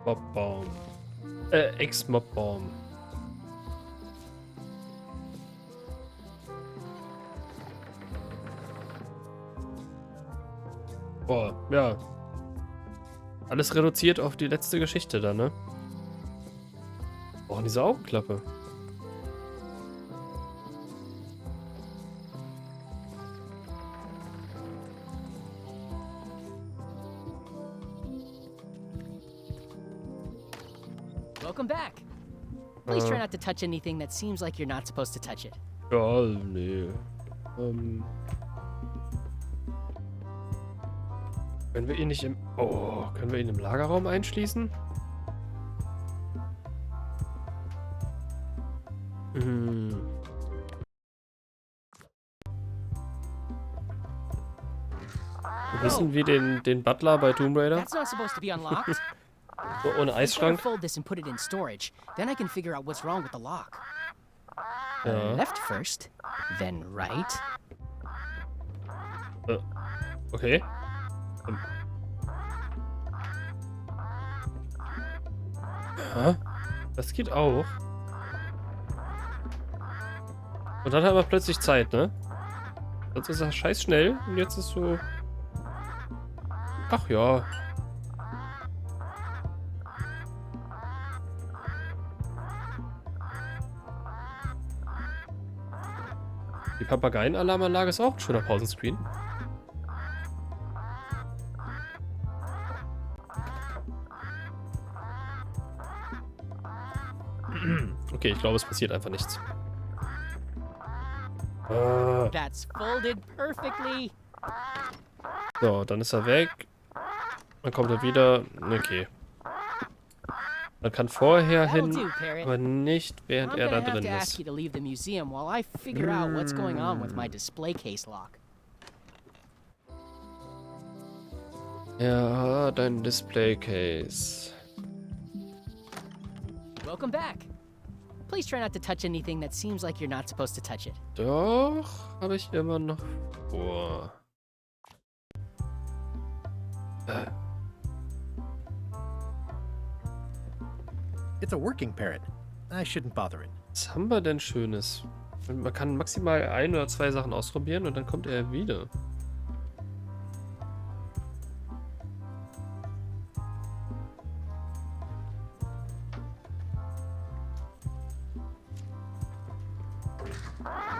Mobbaum. Ex-Mobbaum. Boah, ja. Alles reduziert auf die letzte Geschichte da, ne? Oh, diese Augenklappe.
Welcome back. Please try not to touch anything that seems like you're not supposed to touch it.
Ja, nee. Können wir ihn nicht im... Oh, können wir ihn im Lagerraum einschließen? Hm. Wir wissen wie den Butler bei Tomb Raider.
That's not supposed to be unlocked.
So, ohne Eisschrank.
Fold this and put it in storage. Then I can figure out what's wrong with the lock.
Ja.
Left first, then right.
Okay. Ja, das geht auch. Und dann haben wir plötzlich Zeit, ne? Sonst ist er scheiß schnell und jetzt ist so... Ach ja. Die Papageien-Alarmanlage ist auch ein schöner Pausenscreen. Okay, ich glaube, es passiert einfach nichts.
That's folded perfectly.
So, dann ist er weg. Dann kommt er wieder. Okay. Man kann vorher hin, aber nicht während er da drin ist. Ja, dein Display Case.
Welcome back. Please try not to touch anything that seems like you're not supposed to touch it.
Doch, habe ich immer noch vor.
It's a working parrot. I shouldn't bother it.
Was haben wir denn Schönes? Man kann maximal 1 oder 2 Sachen ausprobieren und dann kommt er wieder.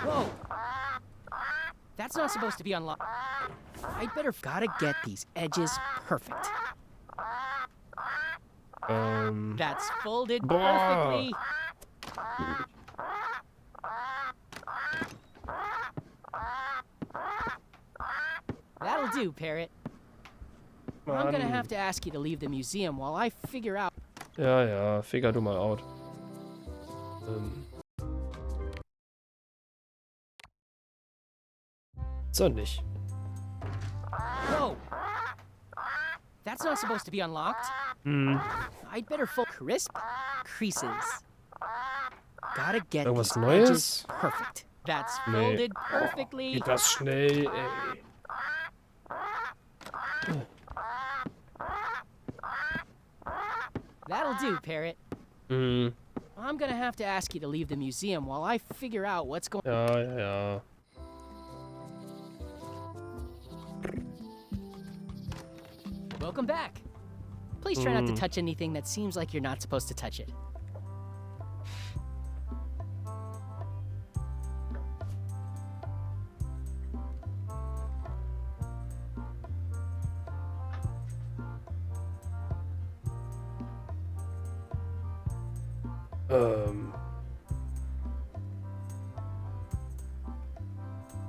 Whoa! That's not supposed to be unlocked. I'd better gotta get these edges perfect. That's folded perfectly. That'll do, Parrot. I'm gonna have to ask you to leave the museum while I figure out.
Ja, ja, figure du mal out. So nicht.
Whoa! That's not supposed to be unlocked. I'd better fold crisp creases. Gotta get
irgendwas
these
Neues?
edges perfect. That's folded perfectly.
Geht das schnell, ey.
That'll do, Parrot. I'm gonna have to ask you to leave the museum while I figure out what's going.
Ja, ja, ja.
Welcome back. Please try not to touch anything that seems like you're not supposed to touch it.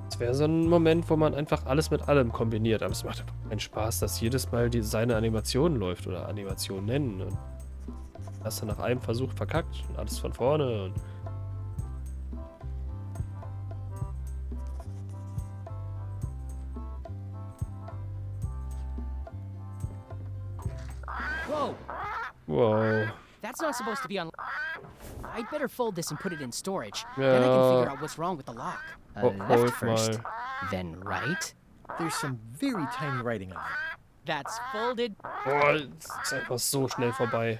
Es wäre so ein Moment, wo man einfach alles mit allem kombiniert. Aber es macht einfach keinen Spaß, dass jedes Mal seine Animation läuft oder Animation nennen. Und hast du nach einem Versuch verkackt und alles von vorne. Und
Whoa!
wow.
That's not supposed to be on. I'd better fold this and put it in storage. Then I can figure out what's wrong with the lock. Left first, then right.
There's some very tiny writing on it.
That's folded.
Boah, es ist einfach so schnell vorbei.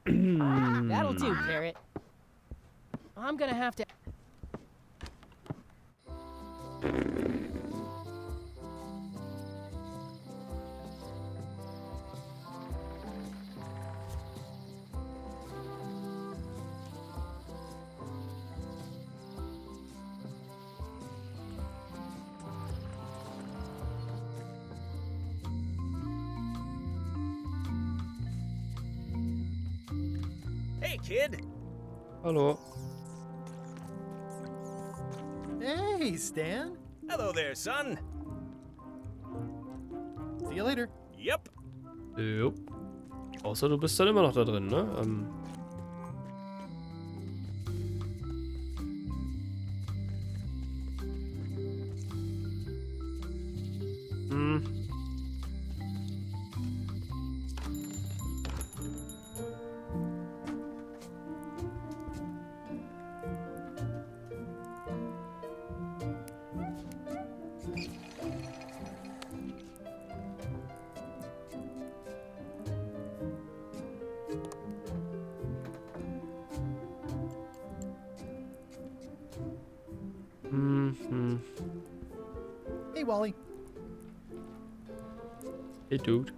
That'll do, Parrot. I'm gonna have to.
Hey, kid.
Hallo.
Hey, Stan.
Hello there, son.
See you later.
Yep.
Jo. Außer du bist dann immer noch da drin, ne?
Hey, Wally.
Hey, Dude.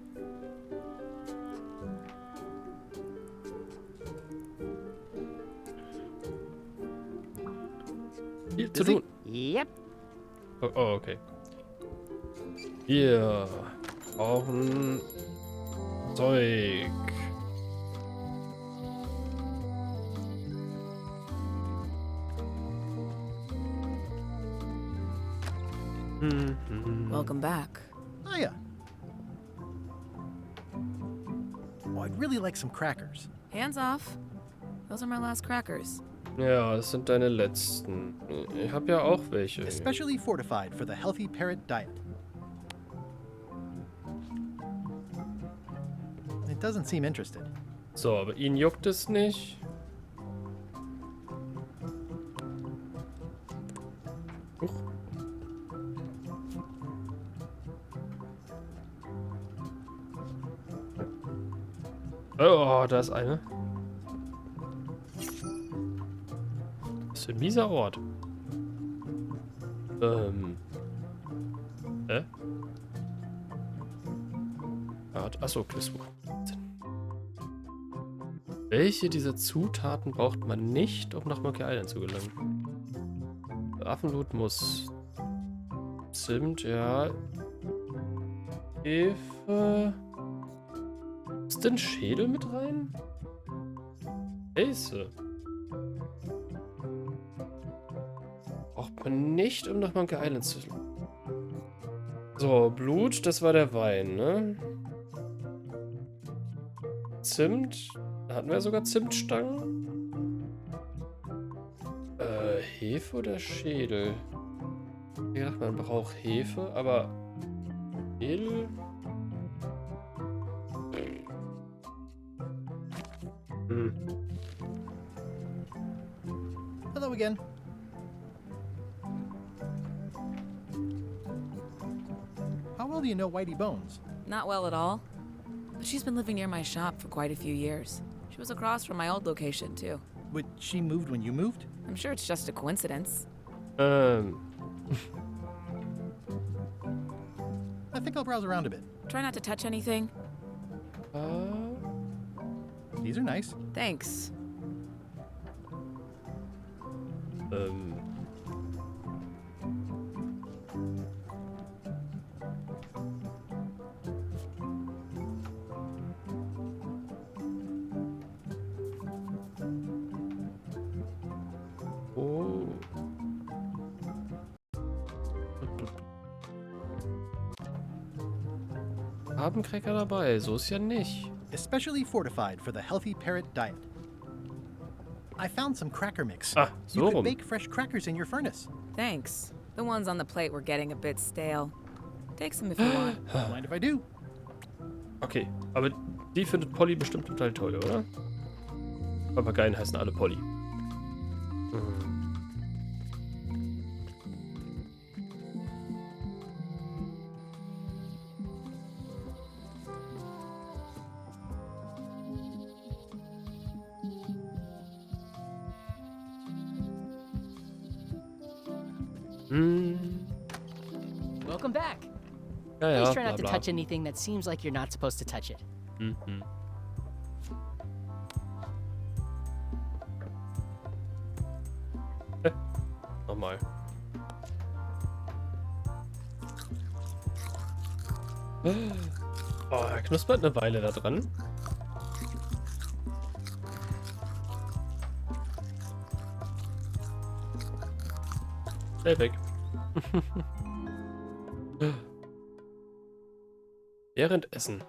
Viel zu tun.
Yep.
Oh, okay. Wir brauchen Zeug.
Welcome back.
Hiya. Oh, I'd really like some crackers.
Hands off. Those are my last crackers.
Ja, das sind deine letzten. Ich habe ja auch welche.
Especially fortified for the healthy parrot diet. It doesn't seem interested.
So, aber ihn juckt es nicht. Huch. Oh, da ist eine. Was für ein mieser Ort. Achso, Quizbuch. Welche dieser Zutaten braucht man nicht, um nach Monkey Island zu gelangen? Affenblut muss. Zimt, ja. Hefe. Ist denn Schädel mit rein? Käse. Braucht man nicht, um nach Monkey Island zu gelangen. So, Blut, das war der Wein, ne? Zimt. Da hatten wir sogar Zimtstangen. Hefe oder Schädel? Ich dachte, man braucht Hefe, aber Schädel?
Hello again. How well do you know Whitey Bones?
Not well at all. But she's been living near my shop for quite a few years. She was across from my old location, too.
But she moved when you moved?
I'm sure it's just a coincidence.
I think I'll browse around a bit.
Try not to touch anything.
These are nice.
Thanks.
haben Cracker dabei. So ist ja nicht.
Especially fortified for the healthy parrot diet. I found some cracker mix.
Ah, so
you could
rum.
bake fresh crackers in your furnace.
Thanks. The ones on the plate were getting a bit stale. Take some if you want.
Don't mind if I do.
Okay, aber die findet Polly bestimmt total toll, oder? Papageien heißen alle Polly.
Welcome back.
Ja, ja,
Please try not
bla,
to
bla.
touch anything that seems like you're not supposed to touch it.
Mhm. Nochmal. Oh, er knuspert eine Weile da dran. Schnell weg. Während Essen.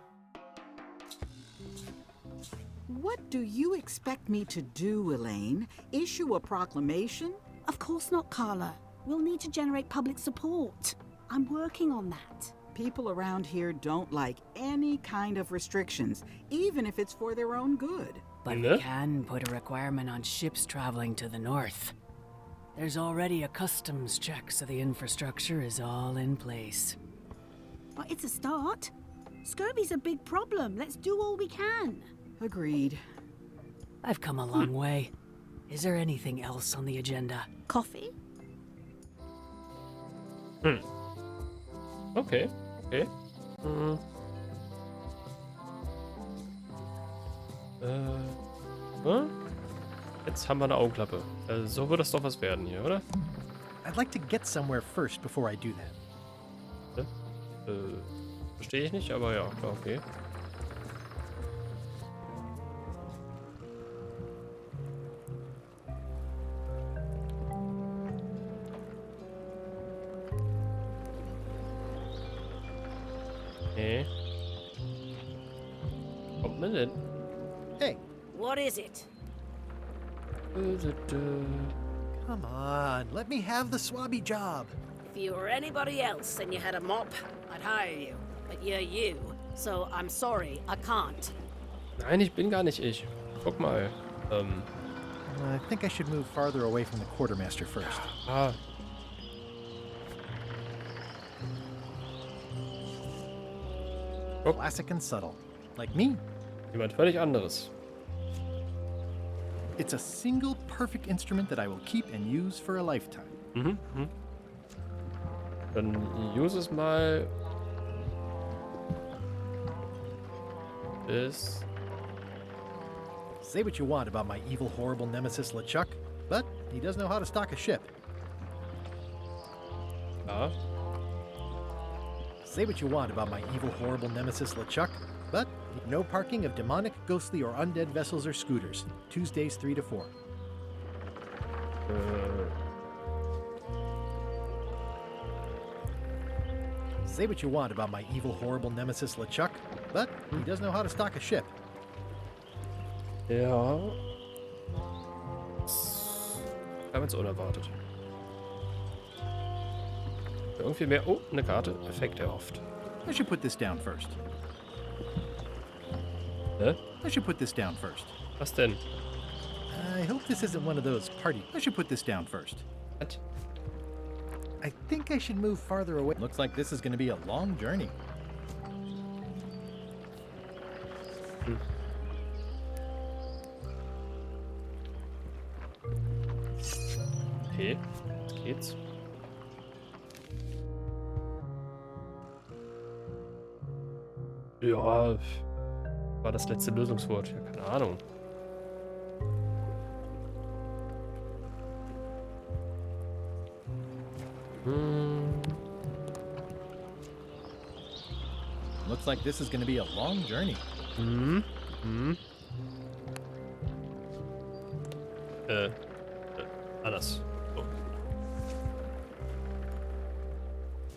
What do you expect me to do, Elaine? Issue a proclamation?
Of course not, Carla. We'll need to generate public support. I'm working on that.
People around here don't like any kind of restrictions, even if it's for their own good.
But we can put a requirement on ships traveling to the north. There's already a customs check, so the infrastructure is all in place.
But it's a start. Scurvy's a big problem. Let's do all we can.
Agreed.
I've come a long way. Is there anything else on the agenda?
Coffee?
Okay, okay. Jetzt haben wir eine Augenklappe. So wird das doch was werden hier, oder?
I'd like to get somewhere first before I do that.
Verstehe ich nicht, aber ja, klar, okay. Okay. Kommt man denn?
Hey.
What is it?
Come on, let me have the swabby job.
If you were anybody else and you had a mop, I'd hire you. But you're you, so I'm sorry, I can't.
Nein, ich bin gar nicht ich. Guck mal.
I think I should move farther away from the quartermaster first.
Ah.
Classic and subtle. Like me.
Jemand völlig anderes.
It's a single perfect instrument that I will keep and use for a lifetime.
Mhm. Dann use es mal. Bis.
Say what you want about my evil, horrible nemesis LeChuck, but he does know how to stock a ship.
Ja.
Say what you want about my evil, horrible nemesis LeChuck, but no parking of demonic, ghostly, or undead vessels or scooters. Tuesdays 3 to 4. Say what you want about my evil, horrible nemesis LeChuck, but he does know how to stock a ship.
Ja. Kam jetzt unerwartet. Irgendwie mehr. Oh, eine Karte. Effekt erhofft.
I should put this down first.
Hä?
I should put this down first.
Was denn?
I hope this isn't one of those party. I should put this down first.
What?
I think I should move farther away. Looks like this is going to be a long journey.
Okay, jetzt geht's. Ja, war das letzte Lösungswort. Ja, keine Ahnung.
Looks like this is going to be a long journey.
Anders. So.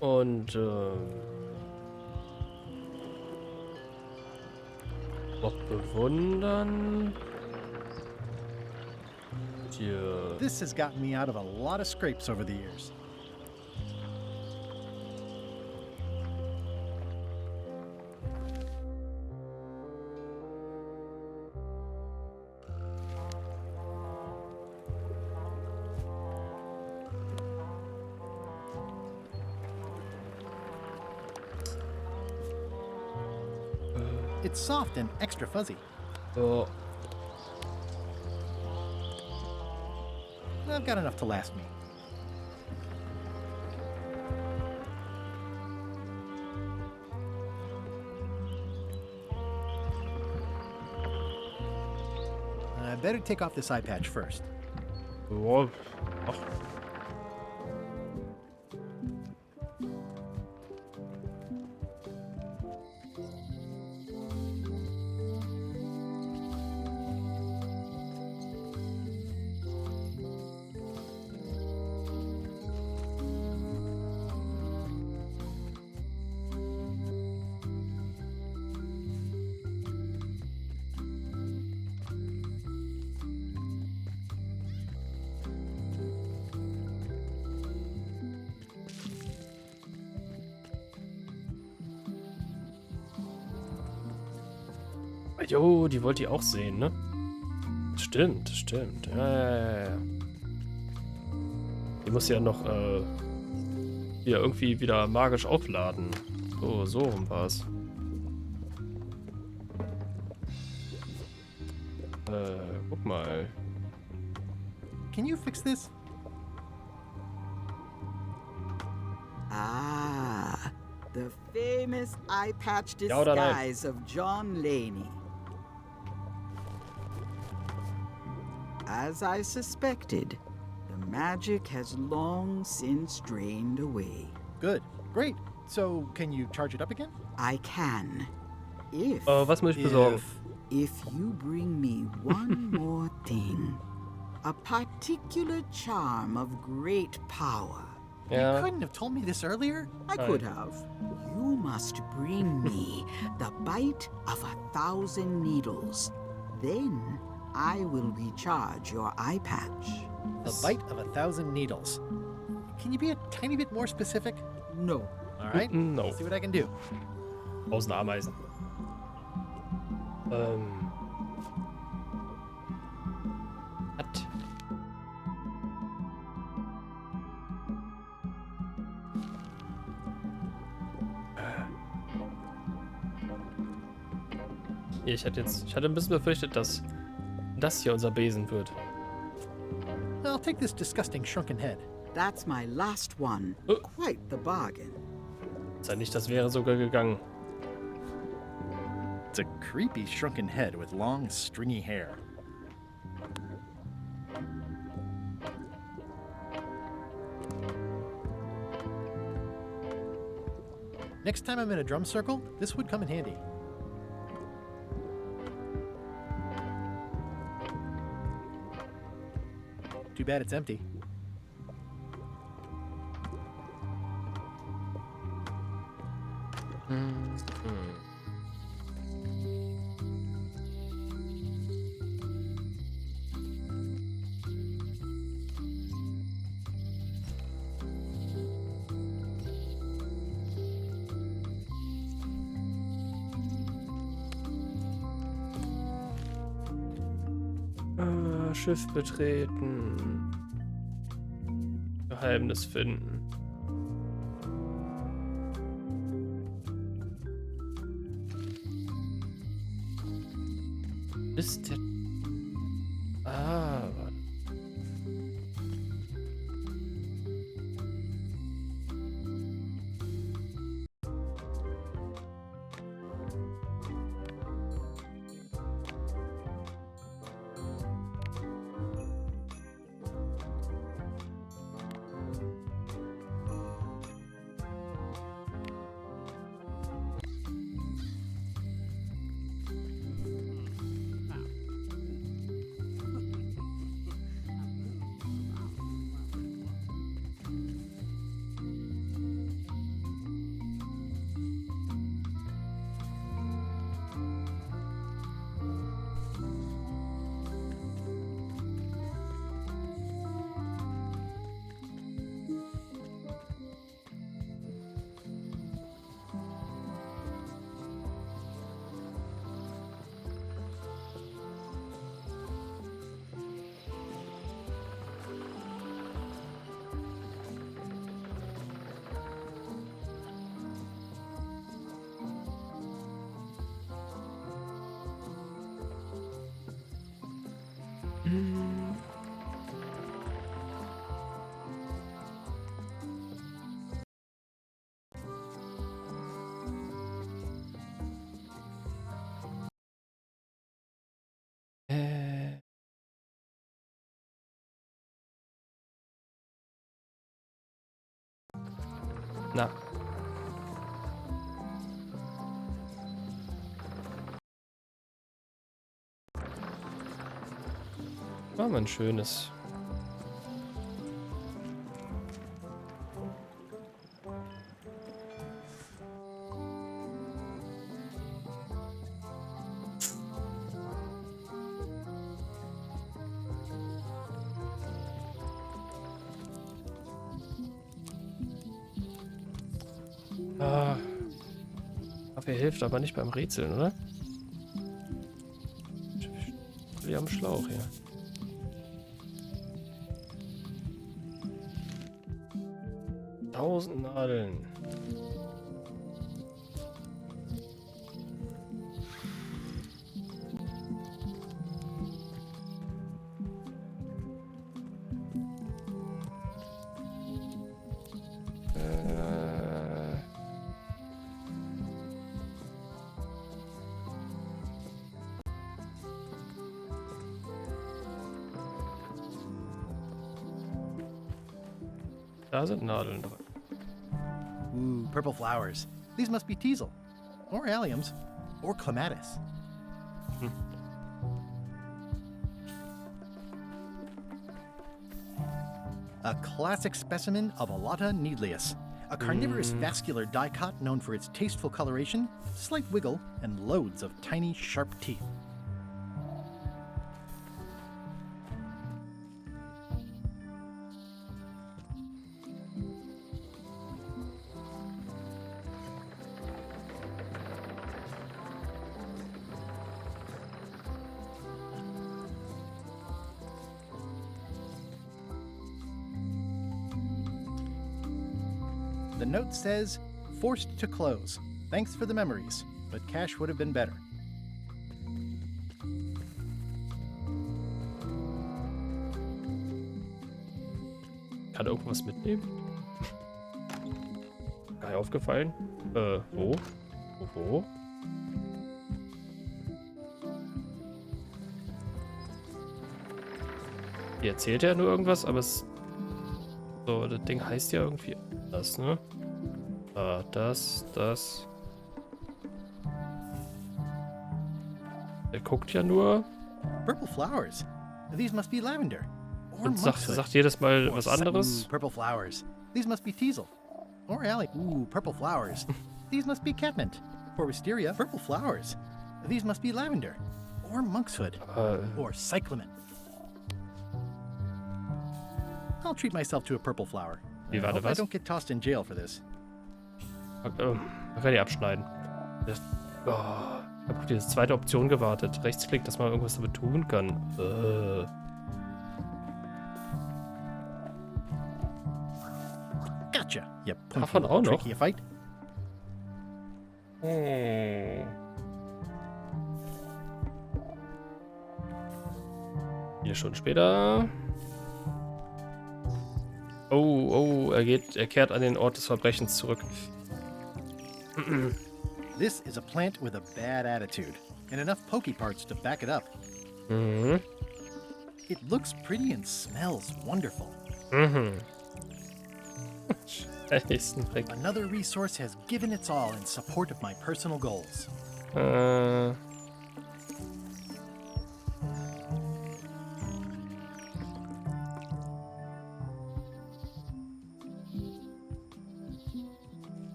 Und, Noch bewundern. Hier.
This has gotten me out of a lot of scrapes over the years. It's soft and extra fuzzy.
So.
I've got enough to last me. I better take off this eye patch first.
Oh. Ach. Jo, die wollt ihr auch sehen, ne? Stimmt, stimmt. Ja. Die muss ja noch hier irgendwie wieder magisch aufladen. So rum war's. Guck mal.
Can you fix this?
Ah, the famous eye patch
Ja oder nein?
disguise of John Laney. As I suspected, the magic has long since drained away.
Good. Great. So, can you charge it up again?
I can. If...
Was muss ich besorgen?
If you bring me one more thing. A particular charm of great power.
You couldn't have told me this earlier?
I could have. You must bring me the bite of 1,000 needles. Then I will recharge your eye patch.
The bite of 1,000 needles. Can you be a tiny bit more specific?
No.
All right.
No.
See what I can do.
1000 Ameisen. Ich hatte ein bisschen befürchtet, dass das hier unser Besen wird.
I'll take this disgusting shrunken head.
That's my last one. Quite the bargain.
Sei nicht, das wäre sogar gegangen.
It's a creepy shrunken head with long, stringy hair. Next time I'm in a drum circle, this would come in handy. Too bad it's empty.
Schiff betreten. Geheimnis finden. Ist der... warte. Na. War mal ein schönes. Kaffee hilft aber nicht beim Rätseln, oder? Wie am Schlauch hier. Tausend Nadeln. Da sind Nadeln drin.
Ooh, purple flowers. These must be teasel, or alliums, or clematis. A classic specimen of Alata needleus, a carnivorous vascular dicot known for its tasteful coloration, slight wiggle, and loads of tiny, sharp teeth. The note says, forced to close. Thanks for the memories, but cash would have been better.
Kann irgendwas mitnehmen? Gar nicht aufgefallen? Wo? Wo? Hier erzählt ja nur irgendwas, aber es... So, das Ding heißt ja irgendwie das, ne? Das. Er guckt ja nur.
Purple flowers. These must be lavender. Or
Und sagt jedes Mal was anderes.
Purple flowers. These must be teasel. Or alley. Ooh, purple flowers. These must be catmint. Or wisteria. Purple flowers. These must be lavender. Or monkshood. Or cyclamen. I'll treat myself to a purple flower.
Wie war
I
was?
don't get tossed in jail for this.
Man kann die abschneiden. Ich habe auf diese zweite Option gewartet. Rechtsklick, dass man irgendwas damit tun kann.
Gotcha. You
Davon auch noch.
tricky fight.
Hier schon später. Oh, er kehrt an den Ort des Verbrechens zurück.
This is a plant with a bad attitude, and enough pokey parts to back it up. It looks pretty and smells wonderful. Another resource has given its all in support of my personal goals.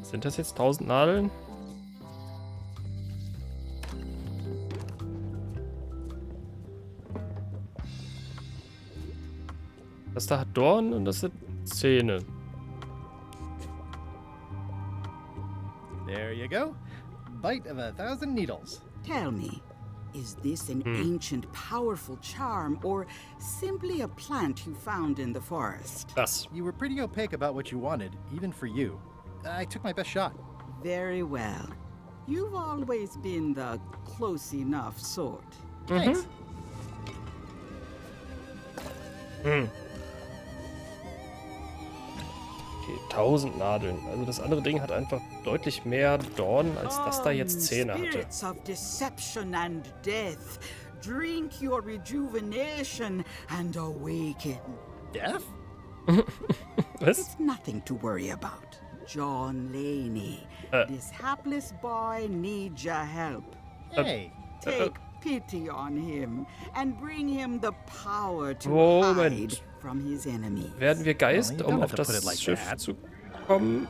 Sind das jetzt 1000 Nadeln? Das da hat Dorn und das sind Zähne.
There you go. Bite of 1,000 needles.
Tell me, is this an ancient, powerful charm, or simply a plant you found in the forest?
You were pretty opaque about what you wanted, even for you. I took my best shot.
Very well. You've always been the close enough sort.
Thanks.
Okay, 1000 Nadeln. Also das andere Ding hat einfach deutlich mehr Dornen, als das da jetzt Zähne hatte.
Spirits of deception and death, drink your rejuvenation and awaken.
Death?
Was?
It's nothing to worry about. John Laney, this hapless boy needs your help.
Hey.
Take pity on him and bring him the power to
Moment.
hide from his enemies.
Werden wir Geist,
Well, you
um
don't
auf
have to put
das
it like
Schiff
that.
zu kommen?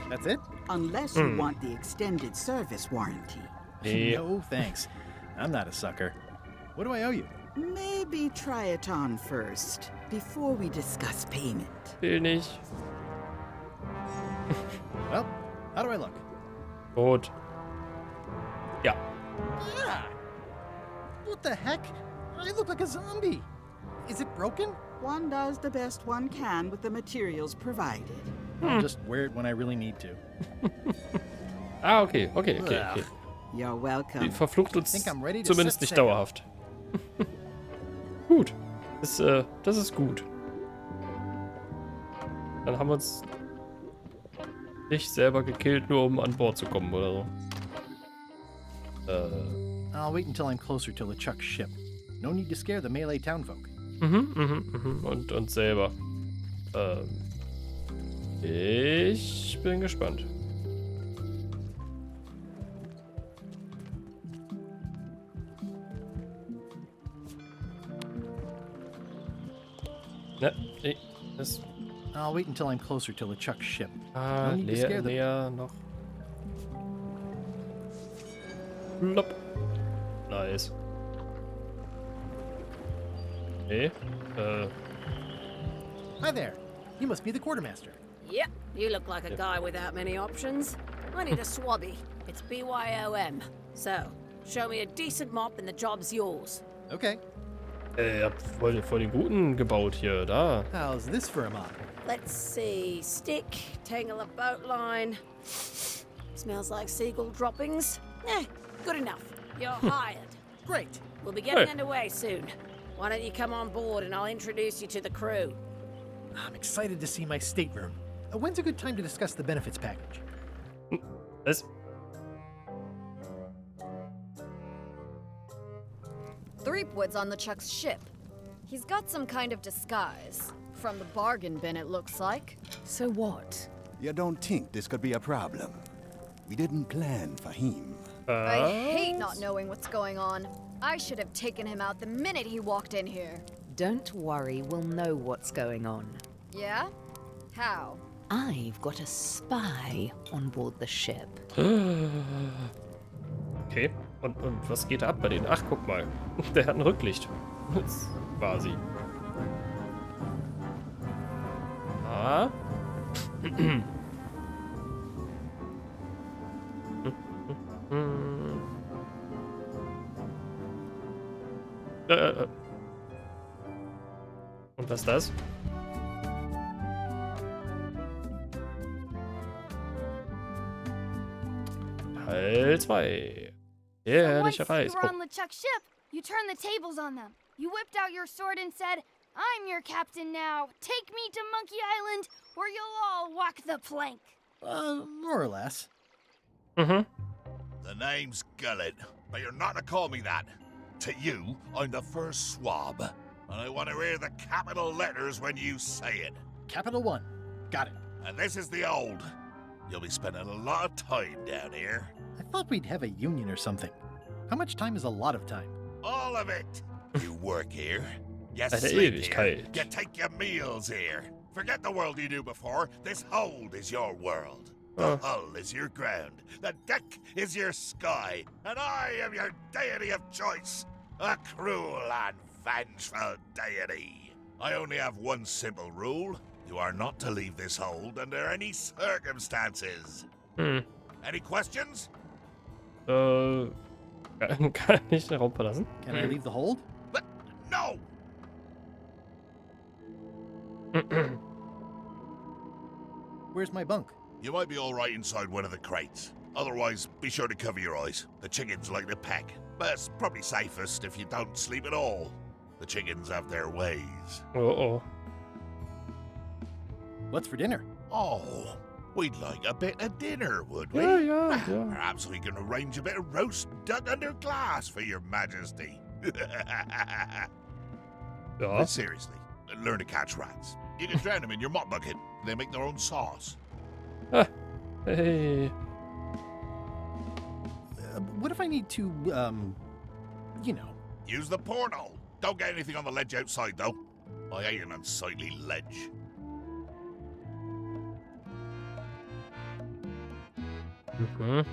That's it?
Unless you want the extended service warranty.
Nee.
No, thanks. I'm not a sucker. What do I owe you?
Maybe try it on first, before we discuss payment.
Will nicht.
Well, how do I look?
Gut. Ja.
Yeah. What the heck? I look like a zombie. Is it broken?
One does the best one can with the materials provided.
I'll just wear it when I really need to.
Ah, okay. Okay.
You're welcome.
Die verflucht uns
Think I'm ready to
zumindest
set
nicht
sail.
dauerhaft. Gut. Das ist gut. Dann haben wir uns nicht selber gekillt, nur um an Bord zu kommen oder so.
I'll wait until I'm closer to LeChuck's ship. No need to scare the melee townfolk.
Und selber. Ich bin gespannt. Ne, nee, das...
I'll wait until I'm closer to LeChuck's ship.
Ah,
No need to scare them.
näher noch. Plopp. Nice. Nee,
Hi there. You must be the quartermaster.
Yep, you look like a guy without many options. I need a swabby. It's BYOM. So, show me a decent mop and the job's yours.
Okay.
ihr habt voll den guten gebaut hier, da.
How's this for a mop?
Let's see. Stick, tangle a boat line. Smells like seagull droppings. Good enough. You're hired.
Great.
We'll be getting
Hey.
underway soon. Why don't you come on board and I'll introduce you to the crew.
I'm excited to see my stateroom. When's a good time to discuss the benefits package?
Was?
Threepwood's on LeChuck's ship. He's got some kind of disguise. From the bargain bin, it looks like.
So what?
You don't think this could be a problem? We didn't plan for him.
I hate not knowing what's going on. I should have taken him out the minute he walked in here.
Don't worry, we'll know what's going on.
Yeah? How?
I've got a spy on board the ship.
Okay, und was geht ab bei denen? Ach, guck mal. Der hat ein Rücklicht. Das quasi. Ah. Und was ist das? Teil 2. Herrlicher Reis.
You were on LeChuck's ship, you turned the tables on them. You whipped out your sword and said, "I'm your captain now. Take me to Monkey Island, or you'll all walk the plank."
More or less.
The name's Gullet, but you're not to call me that. To you, I'm the first swab, and I want to hear the capital letters when you say it.
Capital 1. Got it.
And this is the old. You'll be spending a lot of time down here.
I thought we'd have a union or something. How much time is a lot of time?
All of it. You work here. You
Eine
sleep here.
Ewigkeit.
You take your meals here. Forget the world you knew before. This hold is your world. The hull is your ground. The deck is your sky. And I am your deity of choice. A cruel and vengeful deity. I only have one simple rule. You are not to leave this hold under any circumstances. Any questions?
Kann ich nicht den Raum verlassen?
Can I leave the hold?
No!
Where's my bunk?
You might be all right inside one of the crates. Otherwise, be sure to cover your eyes. The chickens like to peck. But it's probably safest if you don't sleep at all. The chickens have their ways.
Uh-oh.
What's for dinner?
Oh, we'd like a bit of dinner, would we?
Yeah.
Perhaps we can arrange a bit of roast duck under glass for your majesty. But seriously, learn to catch rats. You can drown them in your mop bucket. They make their own sauce.
Hey.
What if I need to, you know...
Use the portal. Don't get anything on the ledge outside, though. I hate an unsightly ledge.
What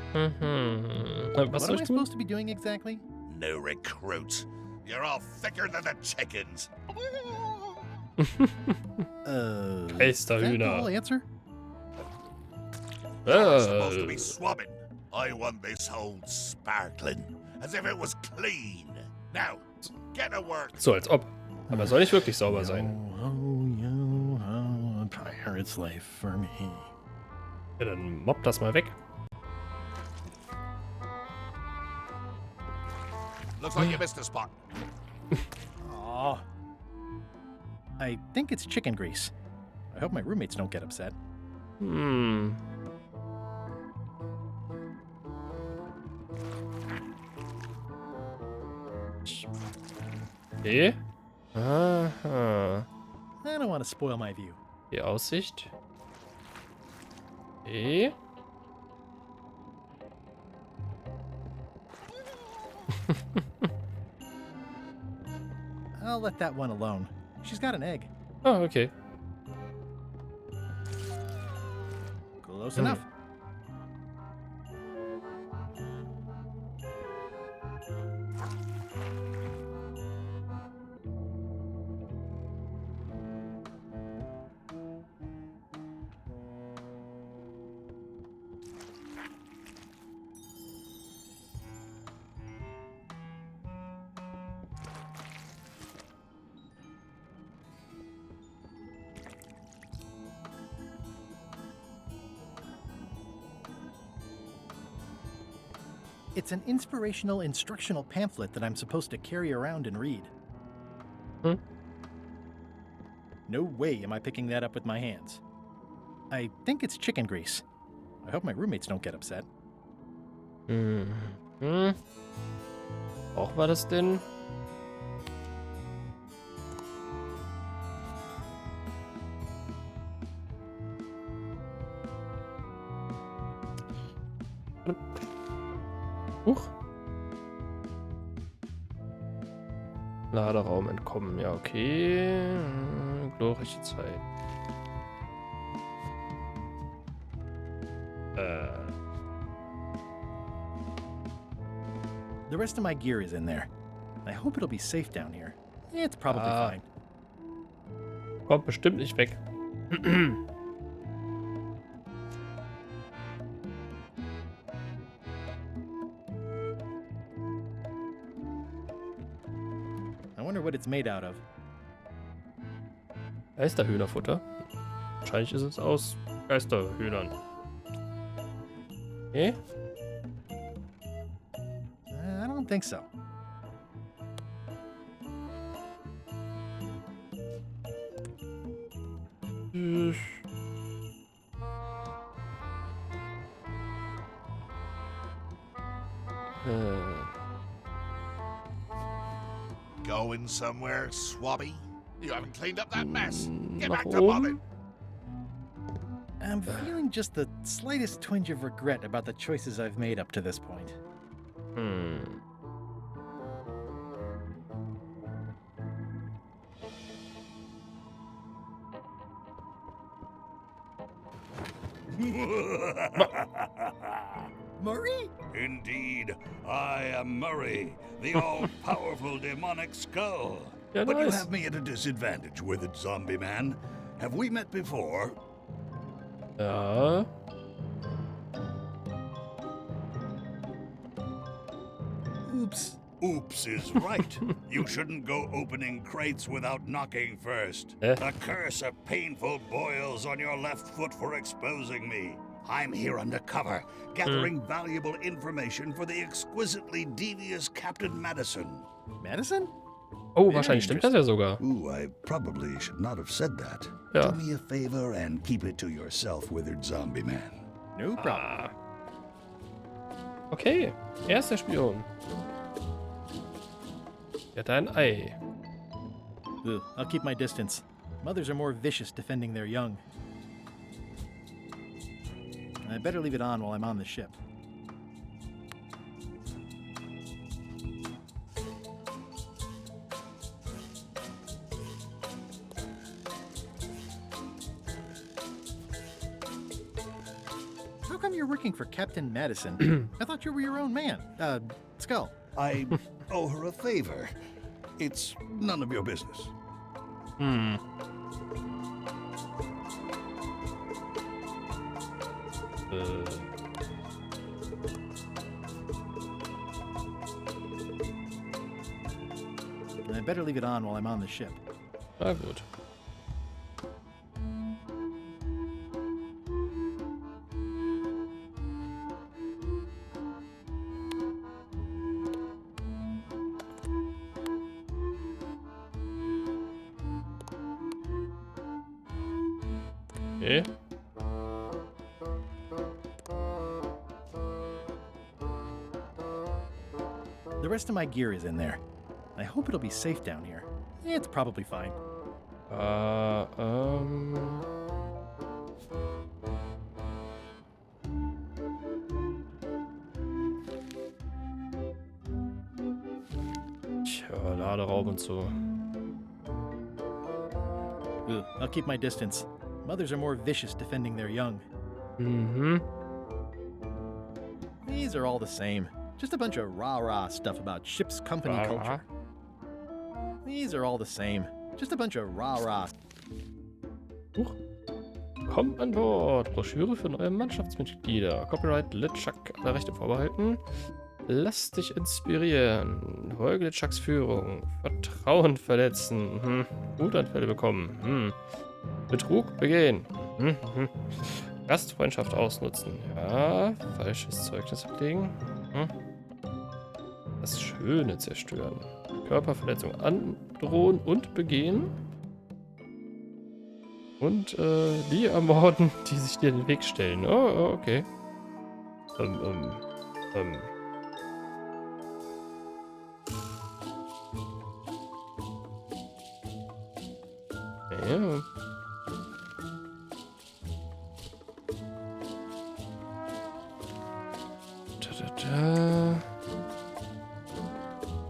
am I supposed to be doing exactly?
No recruits. You're all thicker than the chickens.
Is that the whole answer?
You're supposed to be swabbing. I want this hold sparkling, as if it was clean. Now, get to work.
So als ob. Aber soll nicht wirklich sauber sein.
A pirate's life for me.
Ja, dann mobb das mal weg.
Looks like you missed a spot.
Aw. I think it's chicken grease. I hope my roommates don't get upset.
Okay. Aha.
I don't want to spoil my view.
Die Aussicht. Okay.
I'll let that one alone. She's got an egg.
Oh, okay.
Close enough. It's an inspirational instructional pamphlet that I'm supposed to carry around and read. No way am I picking that up with my hands. I think it's chicken grease. I hope my roommates don't get upset.
Auch war das denn? Huch. Laderaum entkommen. Ja, okay. Glorreiche Zeit.
The rest of my gear is in there. I hope it'll be safe down here. It's probably fine.
Kommt bestimmt nicht weg.
I wonder what it's made out of.
Geisterhühnerfutter. Wahrscheinlich ist es aus Geisterhühnern. Okay.
I don't think so.
Going somewhere, Swabby? You haven't cleaned up that mess. Get back to mobbing.
I'm feeling just the slightest twinge of regret about the choices I've made up to this point.
Murray? Indeed, I am Murray, the all-powerful demonic skull.
Yeah,
but
nice.
you have me at a disadvantage with it, zombie man. Have we met before?
Oops.
Oops is right. You shouldn't go opening crates without knocking first. A curse of painful boils on your left foot for exposing me. I'm here undercover, gathering valuable information for the exquisitely devious Captain Madison.
Madison?
Oh, wahrscheinlich stimmt das ja sogar.
Ooh, I probably should not have said that.
Ja.
Do me a favor and keep it to yourself, withered zombie man.
No problem.
Okay, er ist der Spion. Er hat ein Ei.
Ugh, I'll keep my distance. Mothers are more vicious defending their young. I better leave it on while I'm on the ship. How come you're working for Captain Madison? I thought you were your own man. Skull.
I owe her a favor. It's none of your business.
Hmm.
I better leave it on while I'm on the ship.
Na gut. Okay.
The rest of my gear is in there. I hope it'll be safe down here. It's probably fine.
Tja, Laderaum und so.
Ugh, I'll keep my distance. Mothers are more vicious defending their young.
Mhm.
These are all the same. Just a bunch of rah-rah stuff about ship's company
Rah-rah?
culture. These are all the same. Just a bunch of rah-rah.
Huch. Kommt an Bord. Broschüre für neue Mannschaftsmitglieder. Copyright Litschak. Alle Rechte vorbehalten. Lass dich inspirieren. Folge Litschaks Führung. Vertrauen verletzen. Wutanfälle bekommen. Betrug begehen. Gastfreundschaft ausnutzen. Ja. Falsches Zeugnis ablegen. Das Schöne zerstören. Körperverletzung androhen und begehen. Und die ermorden, die sich dir in den Weg stellen. Oh, okay. Ja.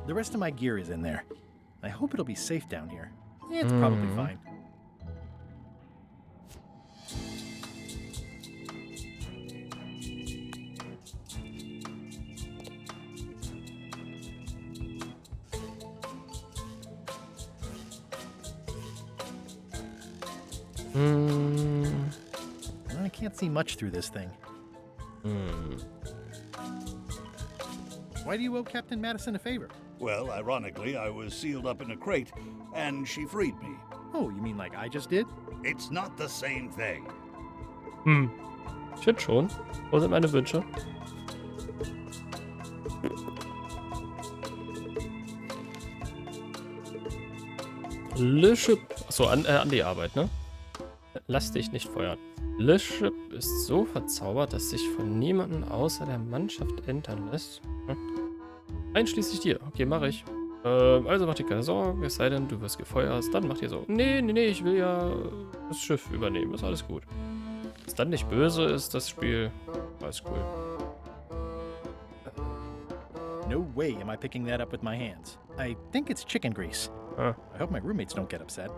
The rest of my gear is in there. I hope it'll be safe down here. It's probably fine. I can't see much through this thing. Why do you owe Captain Madison a favor?
Well, ironically, I was sealed up in a crate, and she freed me.
Oh, you mean like I just did?
It's not the same thing.
Ich finde schon. Wo sind meine Wünsche? Le Ship. Achso, an die Arbeit, ne? Lass dich nicht feuern. Le Ship ist so verzaubert, dass sich von niemandem außer der Mannschaft entern lässt. Einschließlich dir. Okay, mache ich. Also mach dir keine Sorgen, es sei denn, du wirst gefeuert, dann mach dir so. Nee, ich will ja das Schiff übernehmen, ist alles gut. Was dann nicht böse ist, das Spiel, alles cool.
No way am I picking that up with my hands. I think it's chicken grease. I hope my roommates don't get upset.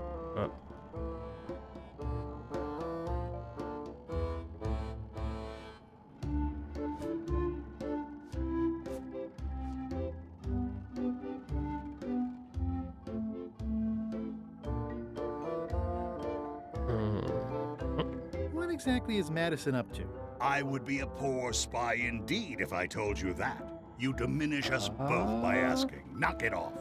What exactly is Madison up to?
I would be a poor spy indeed if I told you that. You diminish us both by asking. Knock it off.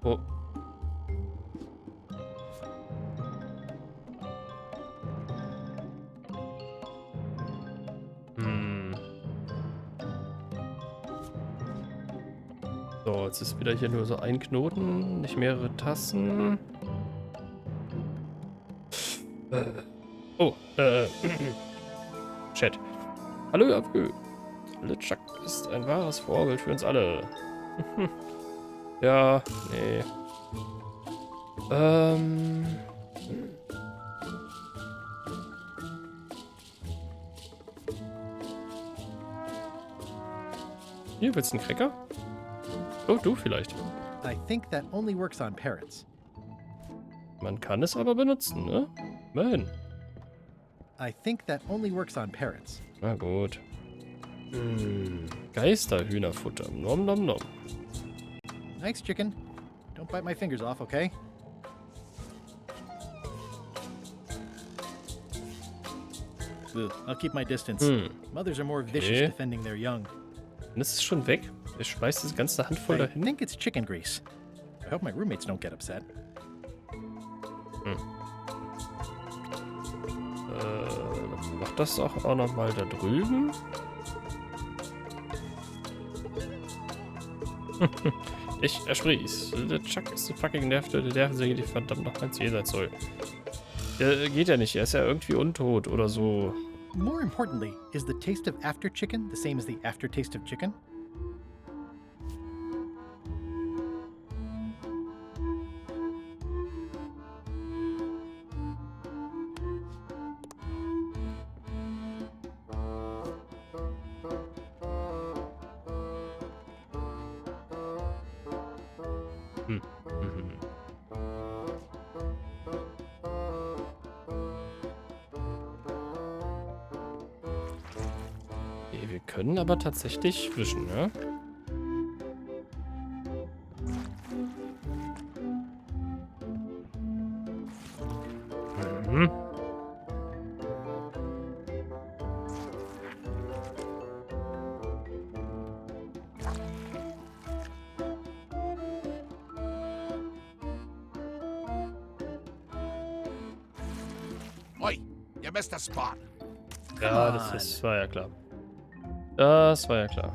Oh. So, jetzt ist wieder hier nur so ein Knoten, nicht mehrere Tassen. Chat. Hallo, Abgö. Chuck ist ein wahres Vorbild für uns alle. Ja, nee. Hier, willst du einen Cracker? Oh, du vielleicht.
I think that only works on parrots.
Man kann es aber benutzen, ne? Immerhin.
I think that only works on parrots.
Na gut. Geisterhühnerfutter. Nom nom nom.
Thanks, chicken. Don't bite my fingers off, okay? Ugh, I'll keep my distance. Mothers are more vicious defending their young.
Und es ist schon weg. Ich schmeiß diese ganze Handvoll dahin.
I think it's chicken grease. I hope my roommates don't get upset.
Mach das auch noch mal da drüben. Ich ersprieß. Der Chuck ist so fucking nervt, der Nervensäge, die verdammt noch ans Jenseits soll. Der geht ja nicht, er ist ja irgendwie untot oder so.
More importantly, is the taste of after chicken the same as the aftertaste of chicken?
Wir können aber tatsächlich wischen, ja?
Oi, you missed a spot.
Ja, das war ja klar. Das war ja klar.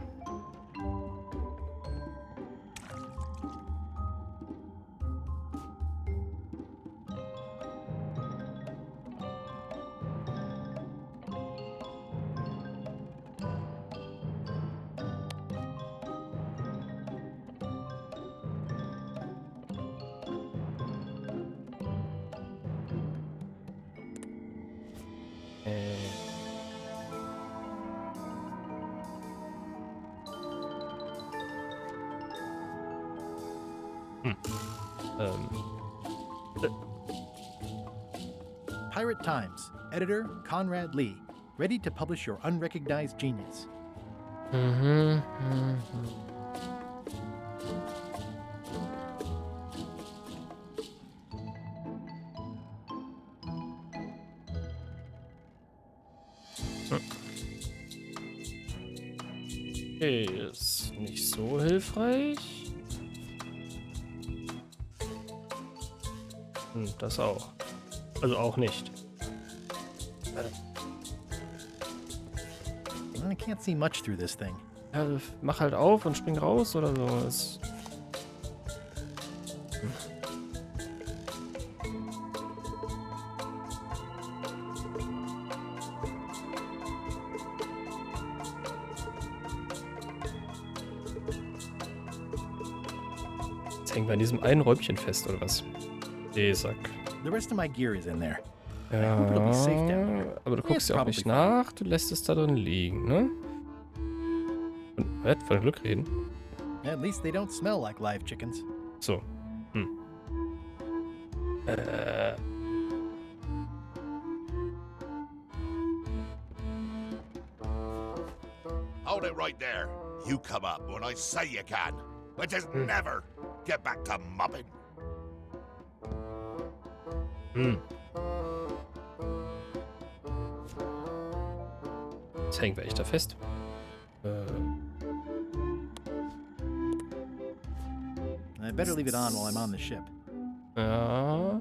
Pirate Times, editor Conrad Lee, ready to publish your unrecognized genius.
Okay, ist nicht so hilfreich. Das auch. Also auch nicht.
I can't see much through this thing.
Ja, mach halt auf und spring raus oder so. Das Jetzt hängen wir in diesem einen Räumchen fest, oder was? Sack.
The rest of my gear is in there.
Ja, aber du guckst ja auch nicht nach, du lässt es da drin liegen, ne? Und, von Glück reden.
At least they don't smell like live chickens.
So.
Hold it right there. You come up when I say you can. Which is never. Get back to mobbing.
Jetzt hängen wir echt da fest.
I better leave it on while I'm on the ship.
Ja.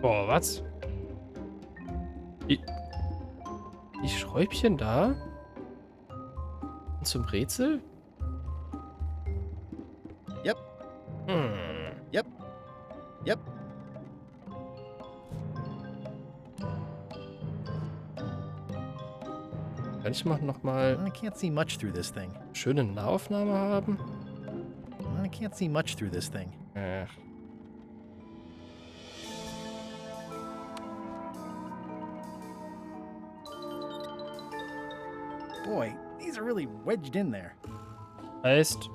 Boah, was? Die Schräubchen da? Und zum Rätsel?
Yep. Yep. Yep.
Kann ich noch mal
I can't see much through this thing.
schöne Nahaufnahme haben?
I can't see much through this thing.
Ach.
Boy, these are really wedged in there.
Heißt,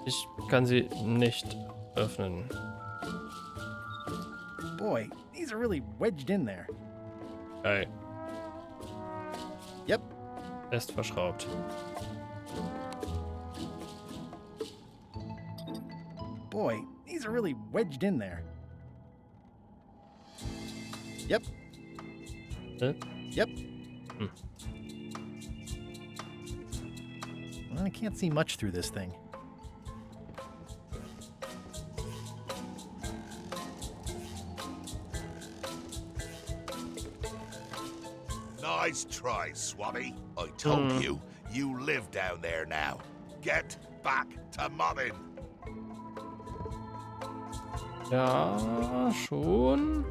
ich kann sie nicht öffnen.
Boy, these are really wedged in there.
Geil.
Yep.
Fest verschraubt.
Boy, these are really wedged in there. Yep. Yep.
Hm.
I can't see much through this thing.
Nice try, Swabby. I told you, you live down there now. Get back to mobbing.
Ja, schon.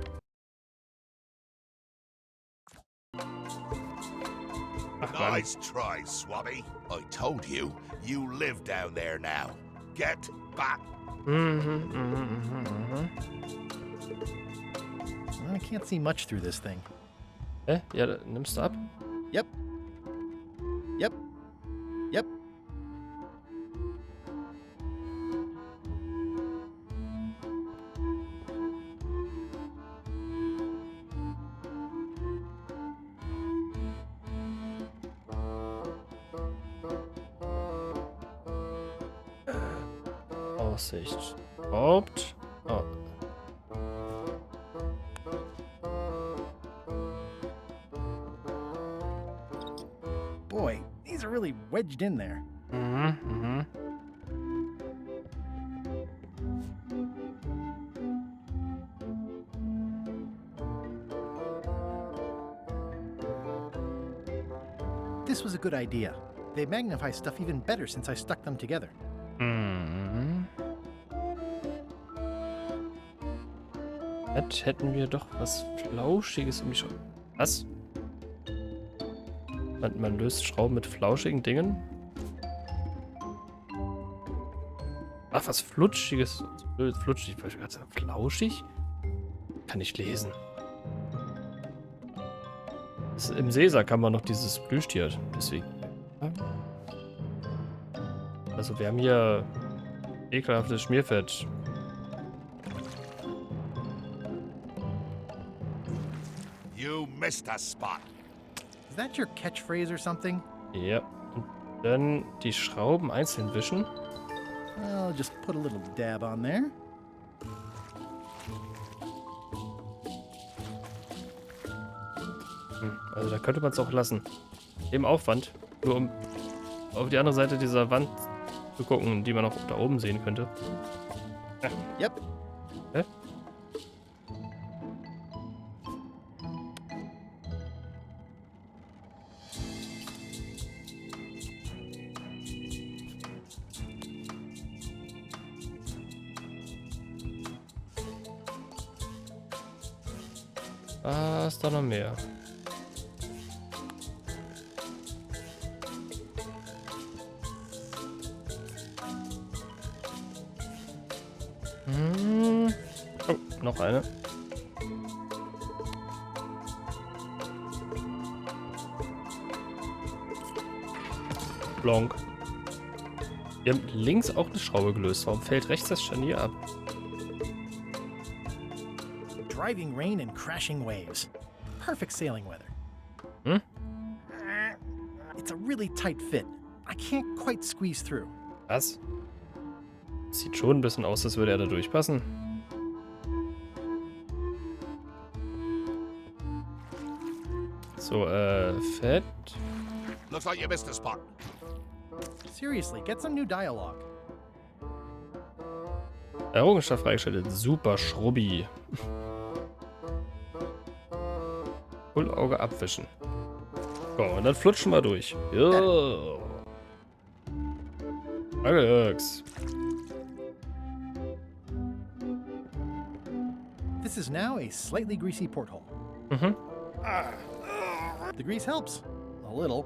Nice try, Swabby. I told you, you live down there now. Get back.
I can't see much through this thing.
Hä? Ja, nimmst du ab?
Yep. Yep. Yep.
Aussicht. Haupt. Oh.
Boy, these are really wedged in there. This was a good idea. They magnify stuff even better since I stuck them together.
Jetzt hätten wir doch was Flauschiges um die Schrauben. Was? Man löst Schrauben mit flauschigen Dingen? Ach, was Flutschiges. Flutschig. Flauschig? Kann ich lesen. Im Sesa kann man noch dieses Plüschtier. Deswegen. Also wir haben hier ekelhaftes Schmierfett.
You missed a spot.
Is that your catchphrase or something?
Ja. Und dann die Schrauben einzeln wischen.
I'll just put a little dab on there.
Also da könnte man es auch lassen. Im Aufwand. Nur um auf die andere Seite dieser Wand zu gucken, die man auch da oben sehen könnte. Ja.
Yep.
Hä? Ah, ist da noch mehr. Oh, noch eine. Blonk. Wir haben links auch eine Schraube gelöst. Warum fällt rechts das Scharnier ab?
Driving rain and crashing waves. Perfect sailing weather.
Hm?
It's a really tight fit. I can't quite squeeze through.
Was? Sieht schon ein bisschen aus, als würde er da durchpassen. So, fett.
Looks like you missed a spot.
Seriously, get some new dialogue.
Errungenschaft freigeschaltet. Super Schrubbi. Bullauge abwischen. So, und dann flutschen wir durch. Ja. Alex.
This is now a slightly greasy porthole.
Mhm.
The grease helps. A little.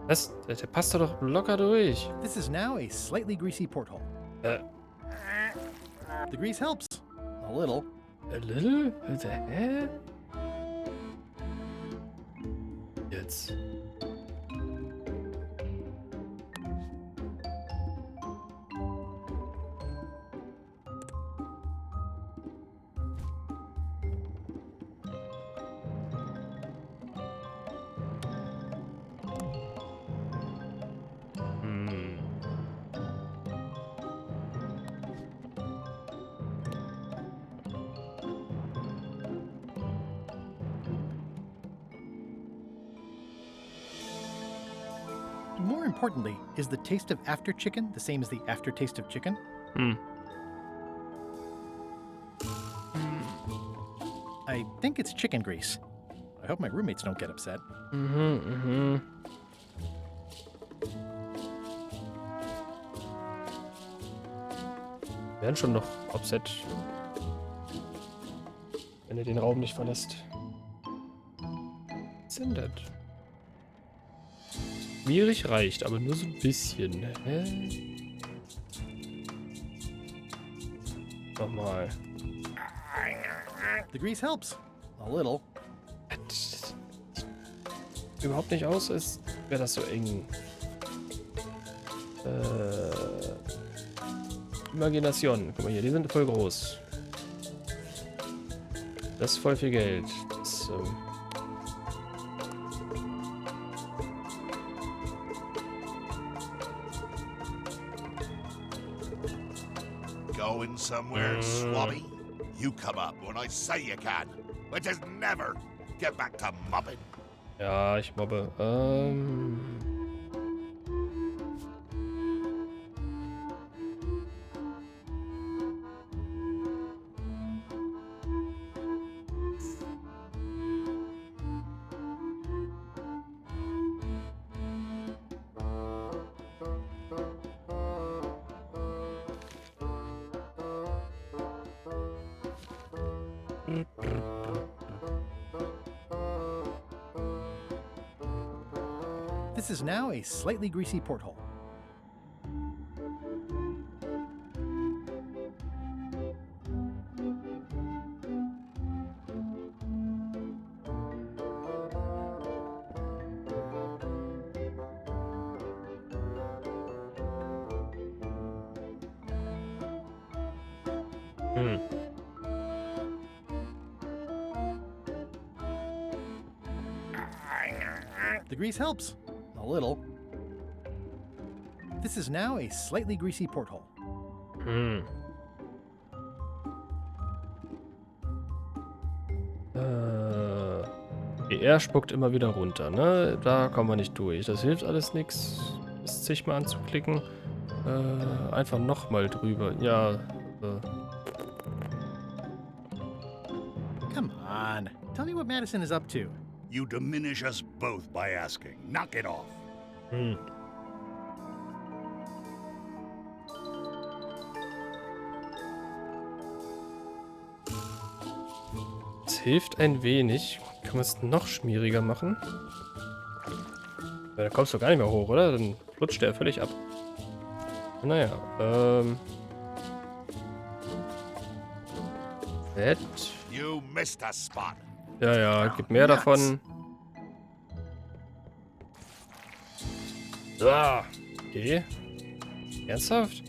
Was? Der passt doch locker durch.
This is now a slightly greasy porthole. The grease helps. A little.
A little? Hä? Jetzt.
More importantly, is the taste of after chicken the same as the aftertaste of chicken? I think it's chicken grease. I hope my roommates don't get upset.
Werden schon noch upset, wenn er den Raum nicht verlässt. Was ist denn das? Schwierig reicht, aber nur so ein bisschen. Hä? Nochmal.
The grease helps. A little.
Überhaupt nicht aus, als wäre das so eng. Imagination. Guck mal hier, die sind voll groß. Das ist voll viel Geld. Das,
Going somewhere swabby? You come up when I say you can, which is never. Get back to mobbing.
ja, ich mobbe.
This is now a slightly greasy porthole. The grease helps. A little. This is now a slightly greasy porthole.
Er spuckt immer wieder runter, ne? Da kommen wir nicht durch. Das hilft alles nichts. Das zigmal anzuklicken. Einfach nochmal drüber. Ja.
Come on. Tell me what Madison is up to.
You diminish us both by asking. Knock it off.
Es hilft ein wenig. Kann man es noch schmieriger machen? Ja, da kommst du gar nicht mehr hoch, oder? Dann flutscht der völlig ab. Naja, Fett.
You missed a spot.
Ja, ja, gib mehr davon. Ah, okay. Ernsthaft?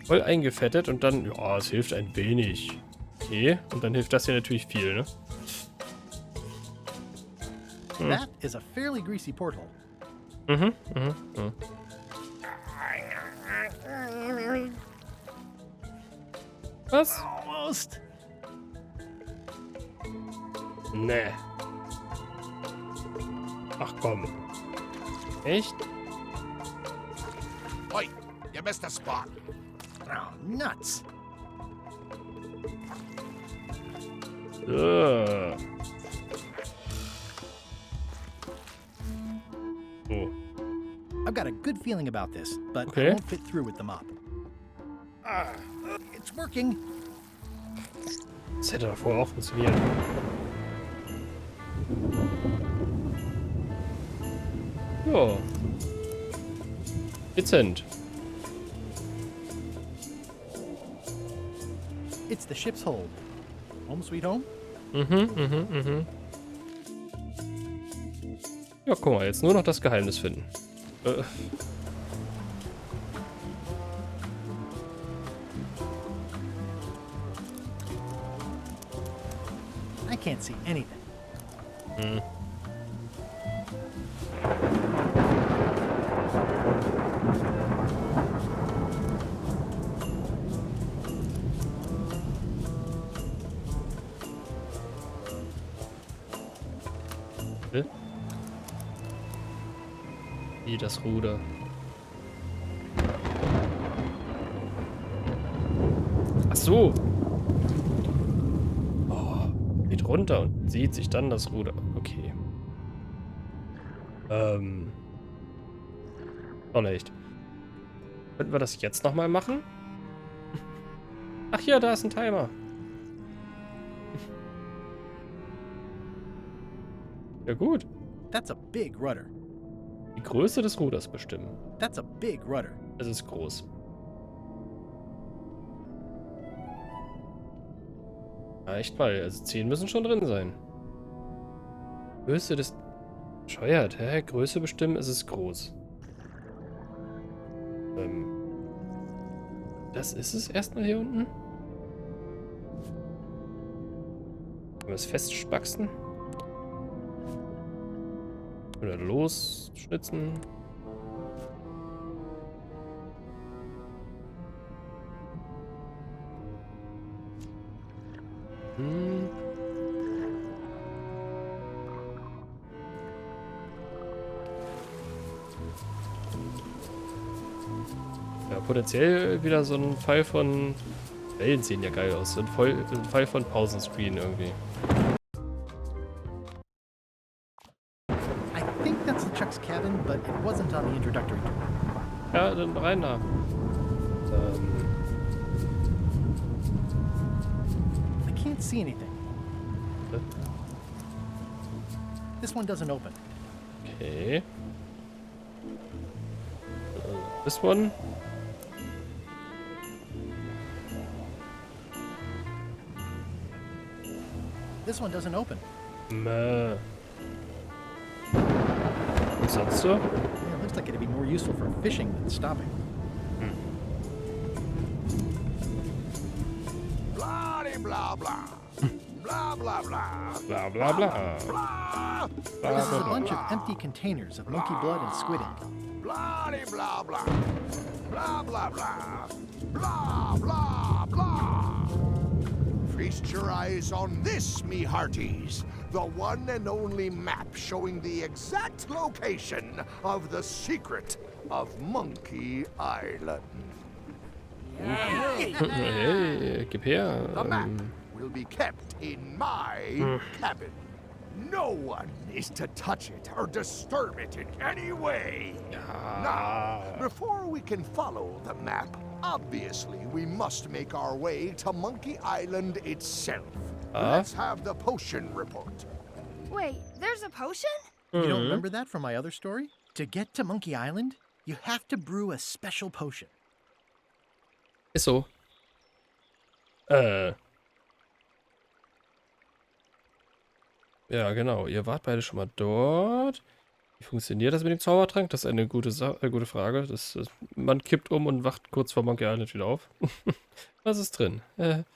Voll eingefettet und dann, ja, es hilft ein wenig. Okay, und dann hilft das hier natürlich viel, ne?
That is a fairly greasy porthole.
Mhm, mhm, mhm. Was?
Almost.
Nee. Ach komm. Echt?
Oi, you missed a spot.
Oh, nuts.
Oh.
I've got a good feeling about this, but
Okay.
I won't fit through with the mop. It's working.
Das hätte doch vorher auch funktioniert. Ja. Dezent.
It's the ship's hold. Home sweet home?
Mhm, mhm, mhm. Ja, guck mal, jetzt nur noch das Geheimnis finden.
I can't see anything.
Hm. Wie das Ruder. Ach so. Oh, geht runter und sieht sich dann das Ruder. Okay. Auch nicht. Könnten wir das jetzt nochmal machen? Ach ja, da ist ein Timer. Ja gut.
That's a big rudder.
Die Größe des Ruders bestimmen.
That's a big rudder.
Es ist groß. Ja, echt mal. Also 10 müssen schon drin sein. Größe des... Scheuert, hä? Größe bestimmen, es ist groß. Das ist es erstmal hier unten. Können wir es festspaxen? Oder losschnitzen? Hm. Ja, potenziell wieder so ein Fall von... Wellen sehen ja geil aus. So ein Fall von Pausenscreen irgendwie.
I think that's the Chuck's cabin, but it wasn't on the introductory tour.
Ja, dann rein da.
I can't see anything. This one doesn't open.
Okay. This one.
This one doesn't open.
Mäh. Was sonst so?
Yeah, it looks like it'd be more useful for fishing than stopping.
Blah blah blah. Blah blah blah.
Blah blah blah.
Blah.
This is a bunch of empty containers of monkey blood and squid ink.
Blah blah blah. Blah blah blah. Blah blah blah. Feast your eyes on this, me hearties. The one and only map showing the exact location of the secret of Monkey Island.
Hey, gib her.
The map will be kept in my cabin. No one is to touch it or disturb it in any way. Now, before we can follow the map, obviously we must make our way to Monkey Island itself. Let's have the potion report.
Wait, there's a potion?
You don't remember that from my other story? To get to Monkey Island, you have to brew a special potion.
Ist so. Ja, genau. Ihr wart beide schon mal dort. Wie funktioniert das mit dem Zaubertrank? Das ist eine gute Frage. Man kippt um und wacht kurz vor Monkey Island wieder auf. Was ist drin?
But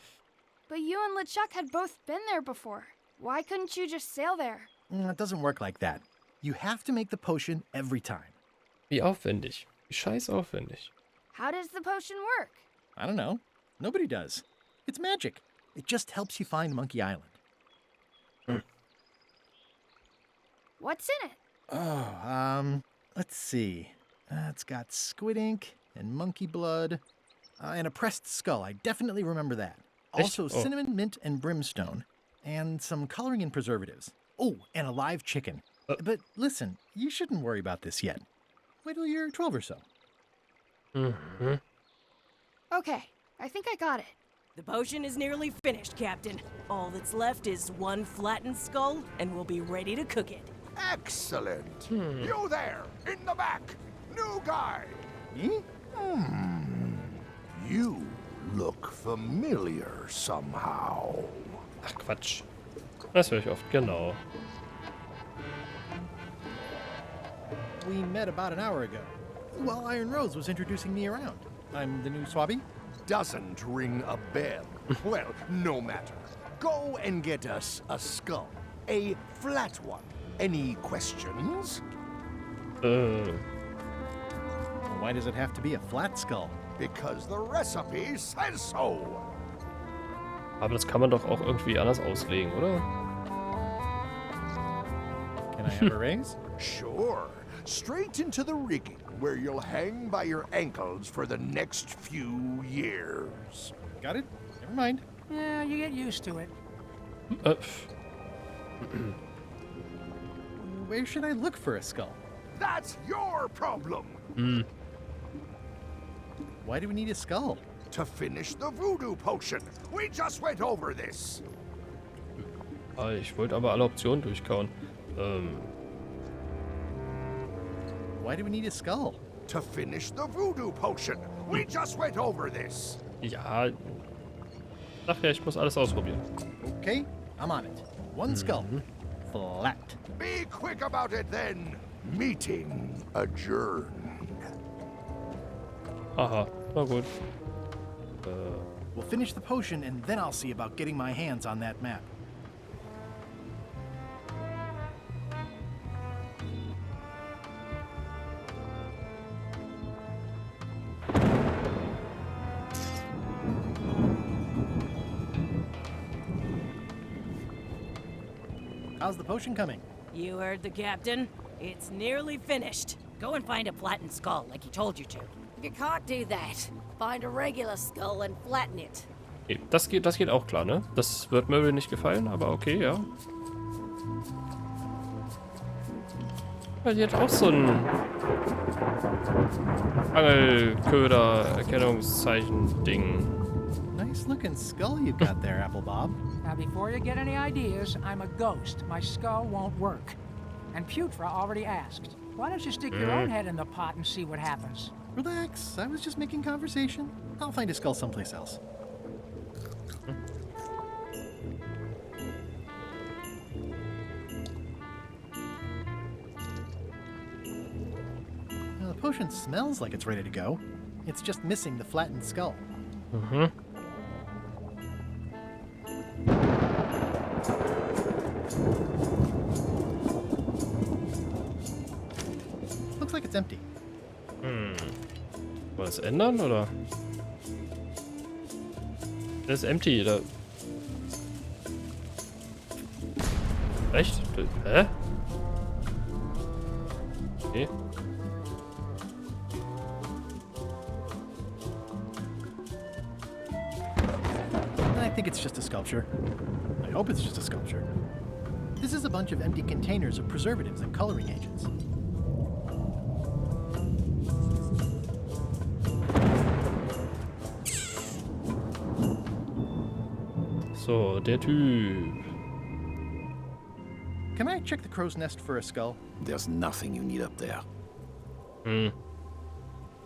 you and LeChuck had both been there before. Why couldn't you just sail there?
It doesn't work like that. You have to make the potion every time.
Wie aufwendig. Wie scheiß aufwendig.
How does the potion work?
I don't know. Nobody does. It's magic. It just helps you find Monkey Island.
What's in it?
Oh, let's see. It's got squid ink and monkey blood and a pressed skull. I definitely remember that. Also, cinnamon, mint, and brimstone. And some coloring and preservatives. Oh, and a live chicken. But listen, you shouldn't worry about this yet. Wait till you're 12 or so.
Mm-hmm.
Okay, I think I got it.
The potion is nearly finished, Captain. All that's left is one flattened skull, and we'll be ready to cook it.
Excellent. You there, in the back. New guy.
Me?
You look familiar somehow.
Ach, Quatsch. Das höre ich oft, genau.
We met about an hour ago, while Iron Rose was introducing me around. I'm the new Swabby.
Doesn't ring a bell. Well, no matter. Go and get us a skull. A flat one. Any questions?
Why does it have to be a flat skull?
Because the recipe says so.
Aber das kann man doch auch irgendwie anders auslegen, oder?
Can I have a raise?
Sure. Straight into the rigging, where you'll hang by your ankles for the next few years.
Got it? Never mind.
Yeah, you get used to it.
Where should I look for a skull?
That's your problem.
Why do we need a skull?
To finish the voodoo potion. We just went over this.
Ich wollte aber alle Optionen durchkauen.
Why do we need a skull?
To finish the voodoo potion. We just went over this.
Ja. Ach ja, ich muss alles ausprobieren.
Okay, I'm on it. One skull. Flat.
Be quick about it then. Meeting adjourned.
Aha, na gut.
We'll finish the potion and then I'll see about getting my hands on that map. How's the potion coming?
You heard the captain. It's nearly finished. Go and find a flattened skull, like he told you to.
You can't do that. Find a regular skull and flatten it.
Okay, das geht auch klar, ne? Das wird Möbel nicht gefallen, aber okay, ja. Weil die hat auch so ein Angelköder-Erkennungszeichen-Ding.
Nice looking skull you got there, Apple Bob.
Now, before you get any ideas, I'm a ghost. My skull won't work. And Putra already asked. Why don't you stick your own head in the pot and see what happens?
Relax, I was just making conversation. I'll find a skull someplace else. Now, the potion smells like it's ready to go. It's just missing the flattened skull. Looks like it's empty.
Wollen wir das ändern, oder? Das ist empty, da. Echt? Hä? Okay.
I think it's just a sculpture. I hope it's just a sculpture. This is a bunch of empty containers of preservatives and coloring agents.
So, der Typ.
Can I check the crow's nest for a skull?
There's nothing you need up there.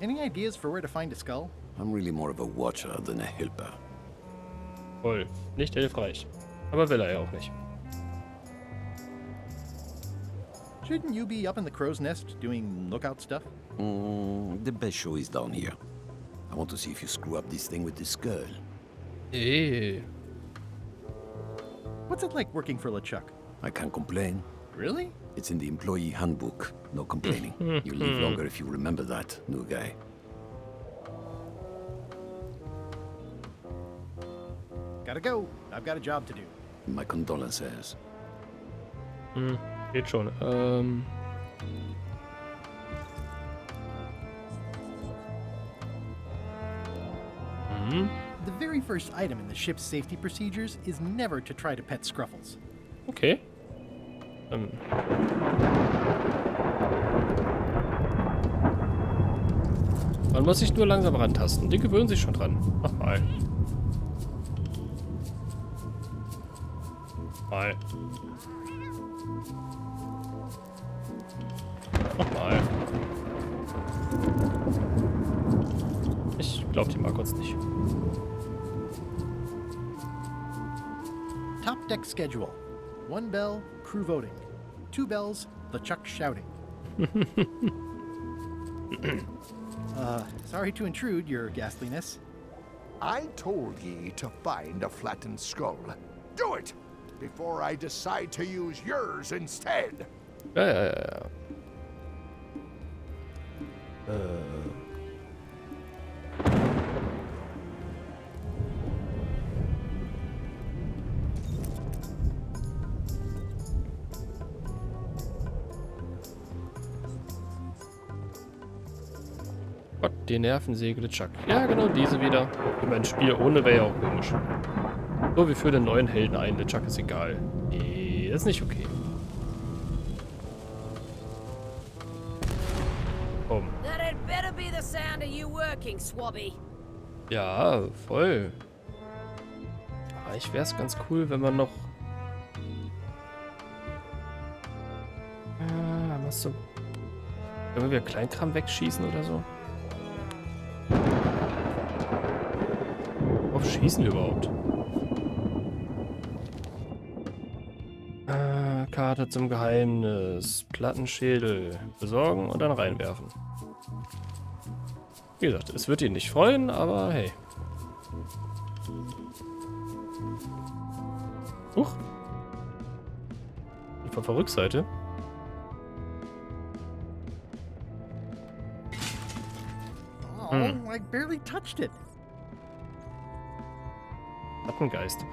Any ideas for where to find a skull?
I'm really more of a watcher than a helper.
Voll. Nicht hilfreich. Aber will er ja auch nicht.
Shouldn't you be up in the crow's nest doing lookout stuff?
The best show is down here. I want to see if you screw up this thing with this girl.
What's it like working for LeChuck?
I can't complain.
Really?
It's in the employee handbook. No complaining. You live longer if you remember that, new guy.
Gotta go. I've got a job to do.
My condolences.
Geht schon.
The very first item in the ship's safety procedures is never to try to pet Scruffles.
Okay. Man muss sich nur langsam rantasten. Die gewöhnen sich schon dran. Nochmal. Nochmal. Ich glaube, die mag uns nicht.
Top deck schedule. 1 bell, crew voting. 2 bells, the Chuck shouting. Sorry to intrude, your ghastliness.
I told ye to find a flattened skull. Do it! Before I decide to use yours instead.
Ja. Gott, die Nervensäge der Chuck. Ja, genau, diese wieder. Für mein Spiel ohne wäre ja auch komisch. So, wir führen den neuen Helden ein. Der Chuck ist egal. Nee, das ist nicht okay. Komm.
That had better be the sound of you working, Swabby.
Ja, voll. Eigentlich wäre es ganz cool, wenn man noch... was so... Wenn wir Kleinkram wegschießen oder so? Worauf schießen wir überhaupt? Karte zum Geheimnis. Plattenschädel. Besorgen und dann reinwerfen. Wie gesagt, es wird ihn nicht freuen, aber hey. Huch. Von der Rückseite.
Oh, I barely touched it.
Schattengeist.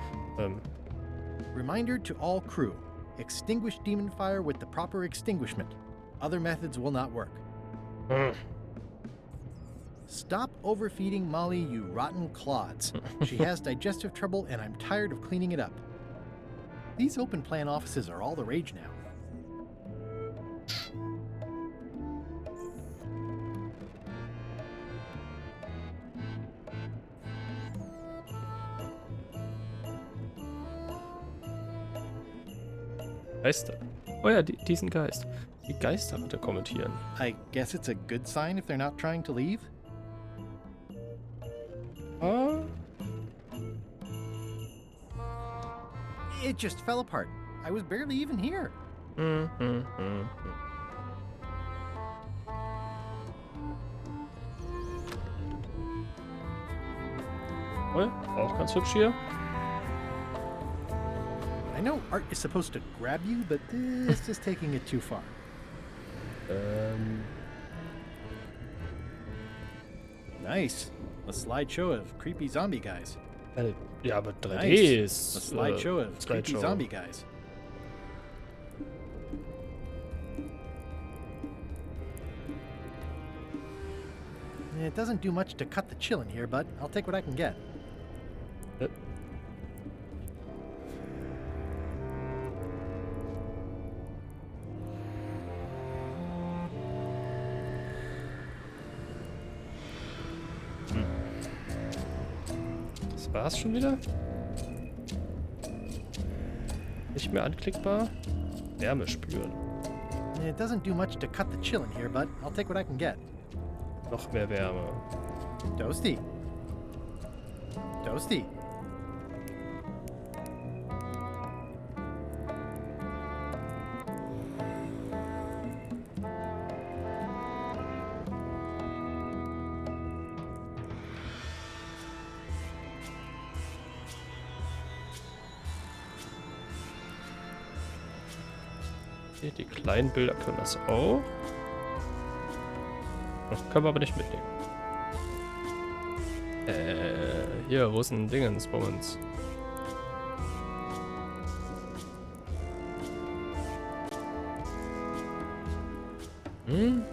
Reminder to all crew. Extinguish demon fire with the proper extinguishment. Other methods will not work. Stop overfeeding Molly, you rotten clods. She has digestive trouble and I'm tired of cleaning it up. These open plan offices are all the rage now.
Geister. Oh ja, diesen Geist. Die Geister bitte kommentieren.
I guess it's a good sign if they're not trying to leave. It just fell apart. I was barely even here.
Oh, auch ganz hübsch hier.
I know art is supposed to grab you, but this is taking it too far. Nice. A slideshow of creepy zombie guys.
Ja, aber 3D
nice.
ist...
A slideshow of creepy zombie guys. It doesn't do much to cut the chill in here, but I'll take what I can get.
Das war's schon wieder? Nicht mehr anklickbar? Wärme spüren.
It doesn't do much to cut the chill in here, but I'll take what I can get.
Noch mehr Wärme.
Toasty. Toasty.
Okay, die kleinen Bilder können das auch. Können wir aber nicht mitnehmen. Hier, wo ist ein Dingens bei uns? Hm?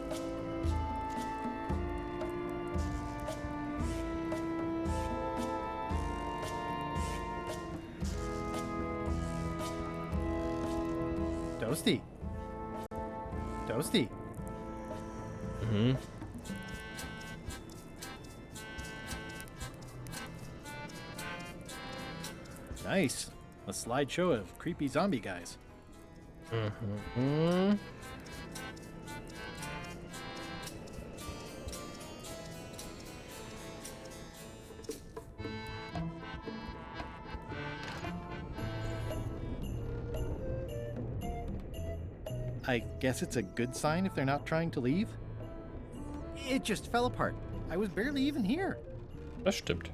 Toasty. Toasty.
Mhm.
Nice. A slideshow of creepy zombie guys.
Mhm.
I guess it's a good sign if they're not trying to leave. It just fell apart. I was barely even here.
Das stimmt.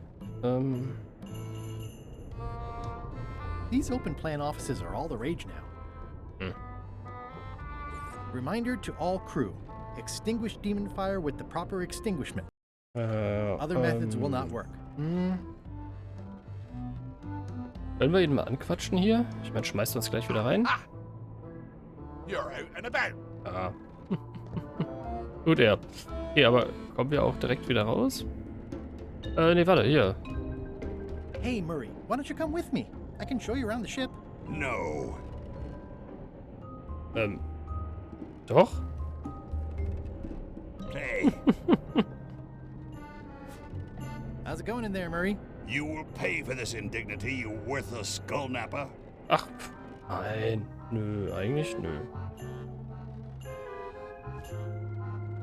These open plan offices are all the rage now. Reminder to all crew. Extinguish demon fire with the proper extinguishment. Other methods will not work.
Können wir ihn mal anquatschen hier? Ich meine, schmeißt uns gleich wieder rein.
You're out and about.
Ja. Gut, ja. Okay, aber kommen wir auch direkt wieder raus? Nee, warte, hier.
Hey, Murray, why don't you come with me? I can show you around the ship.
No.
Doch?
Hey.
How's it going in there, Murray?
You will pay for this indignity, you worthless skullnapper.
Ach, nein. Nö, eigentlich nö.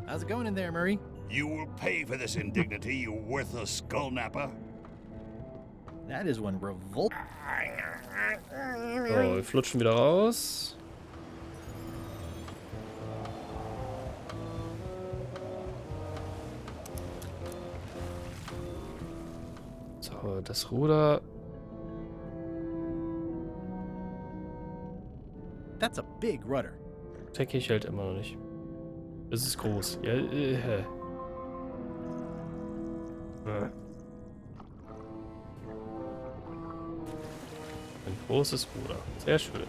How's it going in there, Murray?
You will pay for this indignity, you worthless skullnapper.
That is one revolt.
So, wir flutschen wieder raus. So, das Ruder.
That's a big rudder.
Denke ich halt immer noch nicht. Es ist groß. Ja, Ein großes Ruder. Sehr schön.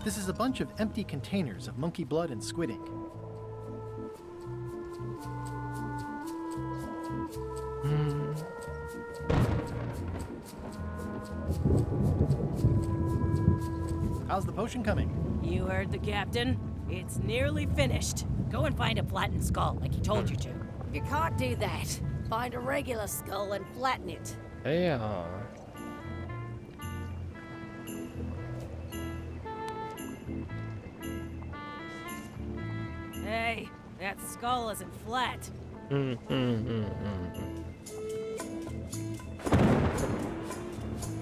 This is a bunch of empty containers of monkey blood and squid ink. How's the potion coming?
You heard the captain. It's nearly finished. Go and find a flattened skull like he told you to.
If you can't do that, find a regular skull and flatten it.
Ja.
Hey, that skull isn't flat.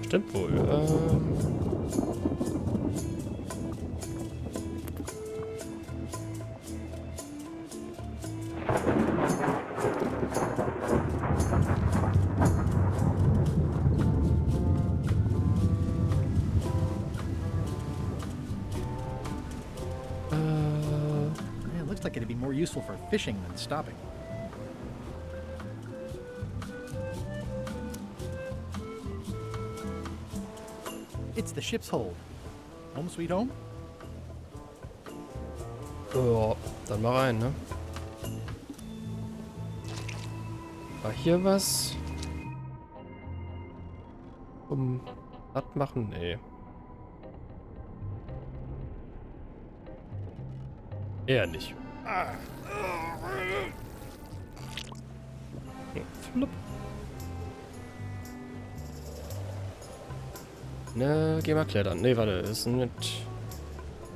Stimmt wohl.
It looks like it'd be more useful for fishing than stopping. It's the ship's hold. Home sweet home?
Ja, dann mal rein, ne? War hier was? Platt machen? Nee. Eher nicht. Flupp. Ne, geh mal klettern. Ne, warte, ist nicht.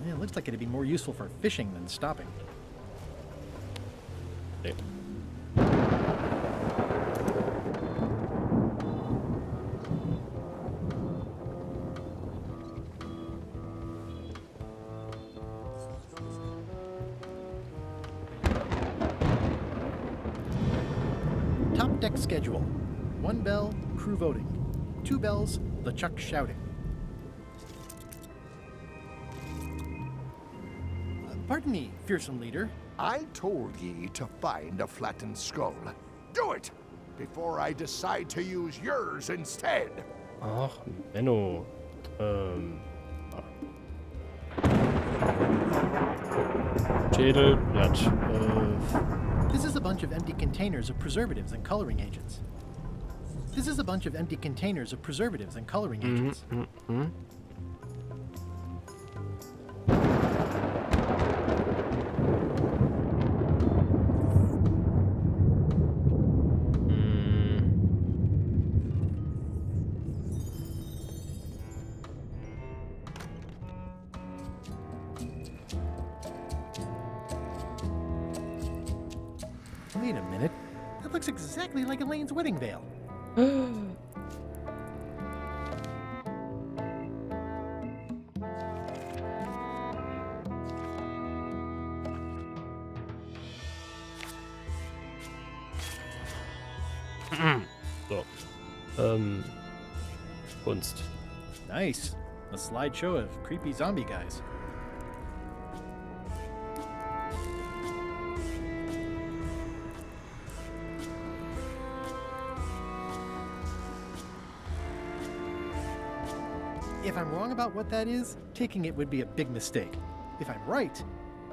Yeah, it looks like it'd be more useful for fishing than stopping.
Nee.
Deck schedule. 1 bell, crew voting. 2 bells, LeChuck shouting. Pardon me, fearsome leader.
I told ye to find a flattened skull. Do it! Before I decide to use yours instead.
Ach, Benno. Schädelblatt.
This is a bunch of empty containers of preservatives and coloring agents. This is a bunch of empty containers of preservatives and coloring agents. Wait a minute. That looks exactly like Elaine's wedding veil.
So. Kunst.
Nice. A slideshow of creepy zombie guys. If I'm wrong about what that is, taking it would be a big mistake. If I'm right,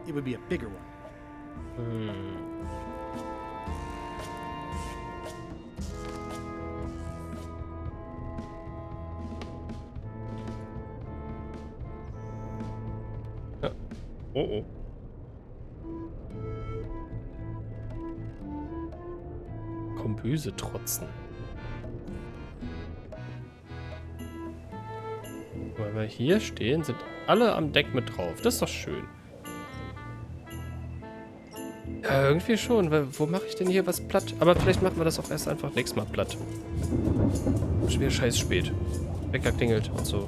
it would be a bigger one.
Oh. Kombüse trotzen. Weil wir hier stehen, sind alle am Deck mit drauf. Das ist doch schön. Ja, irgendwie schon. Weil, wo mache ich denn hier was platt? Aber vielleicht machen wir das auch erst einfach nächstes Mal platt. Schon wieder scheiß spät. Wecker klingelt und so.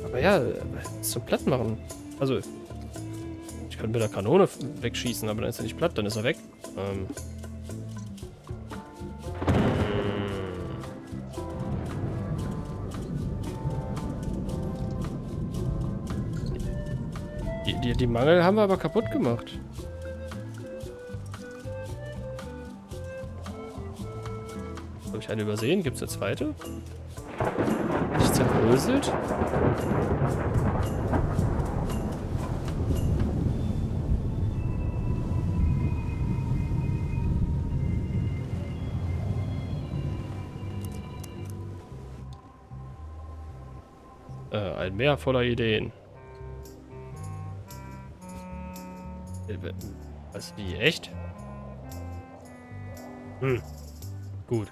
Aber ja, zum Platt machen. Also, ich kann mit der Kanone wegschießen, aber dann ist er nicht platt, dann ist er weg. Die Mangel haben wir aber kaputt gemacht. Habe ich eine übersehen? Gibt es eine zweite? Nicht zerbröselt? Ein Meer voller Ideen. Was, wie, echt? Gut.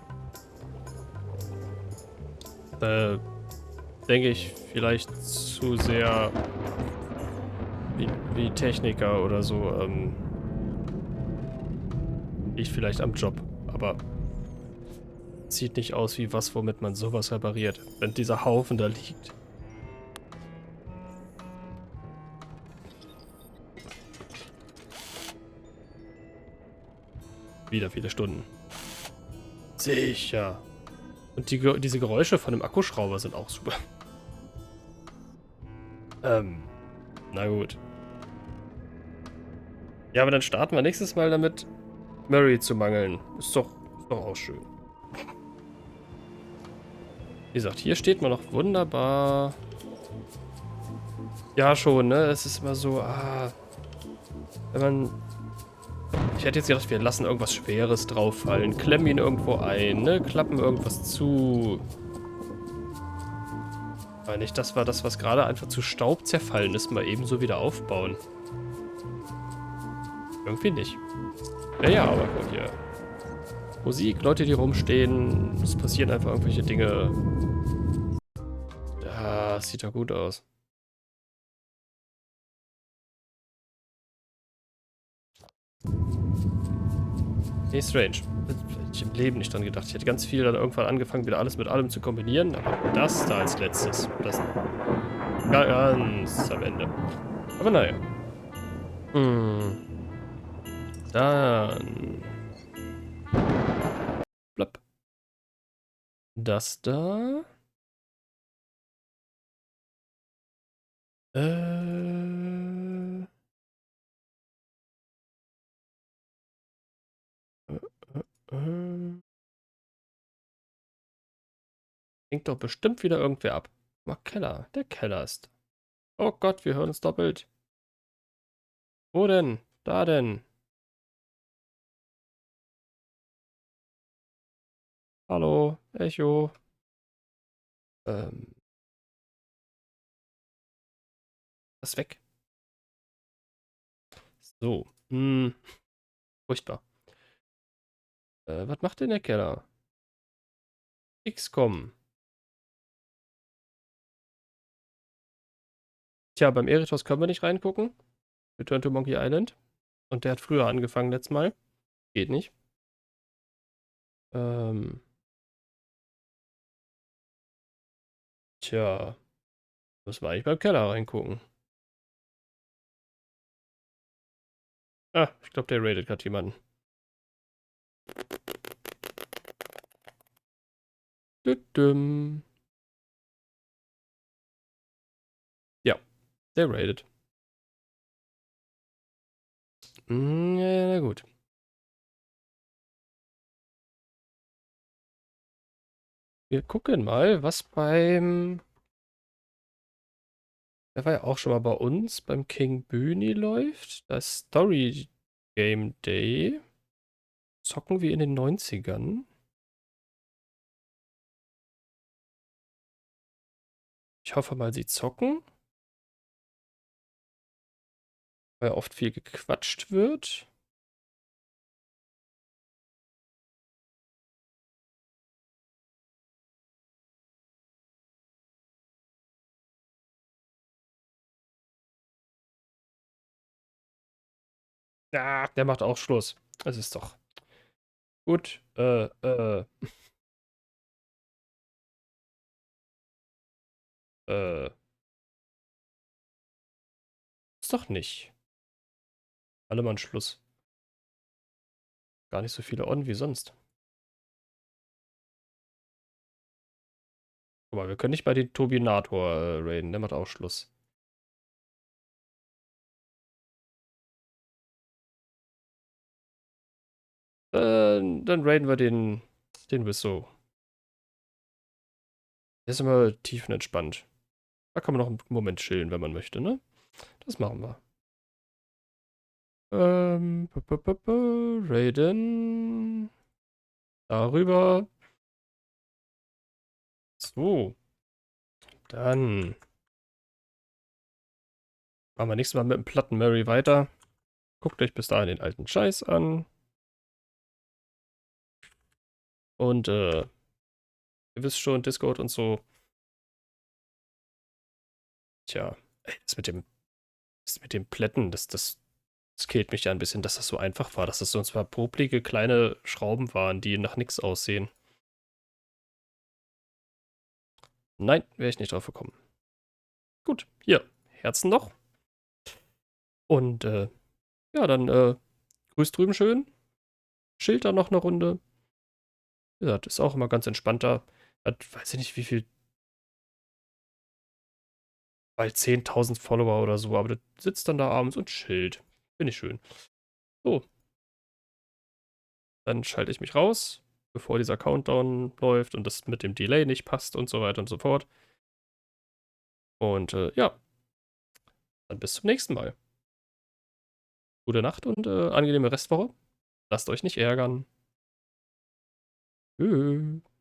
Denke ich vielleicht zu sehr wie Techniker oder so. Liegt vielleicht am Job, aber sieht nicht aus wie was, womit man sowas repariert, wenn dieser Haufen da liegt. Wieder viele Stunden. Sicher. Und diese Geräusche von dem Akkuschrauber sind auch super. Na gut. Ja, aber dann starten wir nächstes Mal damit, Murray zu mangeln. Ist doch auch schön. Wie gesagt, hier steht man noch wunderbar. Ja, schon, ne? Es ist immer so, wenn man... Ich hätte jetzt gedacht, wir lassen irgendwas Schweres drauf fallen, klemmen ihn irgendwo ein, ne? Klappen irgendwas zu. Aber nicht das war das, was gerade einfach zu Staub zerfallen ist, mal ebenso wieder aufbauen. Irgendwie nicht. Naja, aber guck hier. Musik, Leute, die rumstehen, es passieren einfach irgendwelche Dinge. Das sieht doch gut aus. Nee, strange. Ich habe im Leben nicht dran gedacht. Ich hätte ganz viel dann irgendwann angefangen, wieder alles mit allem zu kombinieren, aber das da als letztes. Das ganz am Ende. Aber naja. Dann Das da. Hängt doch bestimmt wieder irgendwer ab. Mal Keller. Der Keller ist. Oh Gott, wir hören uns doppelt. Wo denn? Da denn? Hallo, Echo. Was weg? So. Furchtbar. Was macht denn der Keller? XCOM. Tja, beim Eritos können wir nicht reingucken. Return to Monkey Island. Und der hat früher angefangen letztes Mal. Geht nicht. Tja. Müssen wir eigentlich beim Keller reingucken. Ah, ich glaube, der raidet gerade jemanden. Ja, der raidet. Ja, na gut. Wir gucken mal, was beim... Der war ja auch schon mal bei uns, beim King Böni läuft. Das Story Game Day. Zocken wir in den 90ern. Ich hoffe mal, sie zocken. Weil oft viel gequatscht wird. Ja, der macht auch Schluss. Das ist doch gut. Ist doch nicht. Alle mal Schluss. Gar nicht so viele on wie sonst. Guck mal, wir können nicht bei den Turbinator raiden. Der macht auch Schluss. Dann raiden wir den Wisso. Der ist immer tiefenentspannt. Da kann man noch einen Moment chillen, wenn man möchte, ne? Das machen wir. Raiden. Darüber. So. Dann machen wir nächstes Mal mit dem Platten Mary weiter. Guckt euch bis dahin den alten Scheiß an. Und, ihr wisst schon, Discord und so. Tja, das mit dem Plätten, das killt mich ja ein bisschen, dass das so einfach war. Dass das so zwar popelige kleine Schrauben waren, die nach nichts aussehen. Nein, wäre ich nicht drauf gekommen. Gut, hier, Herzen noch. Und, ja, dann, grüßt drüben schön. Chillt da noch eine Runde. Wie gesagt, ist auch immer ganz entspannter. Hat, weiß ich nicht, wie viel. Bald 10.000 Follower oder so, aber der sitzt dann da abends und chillt. Finde ich schön. So. Dann schalte ich mich raus, bevor dieser Countdown läuft und das mit dem Delay nicht passt und so weiter und so fort. Und, ja. Dann bis zum nächsten Mal. Gute Nacht und angenehme Restwoche. Lasst euch nicht ärgern. Tschüss.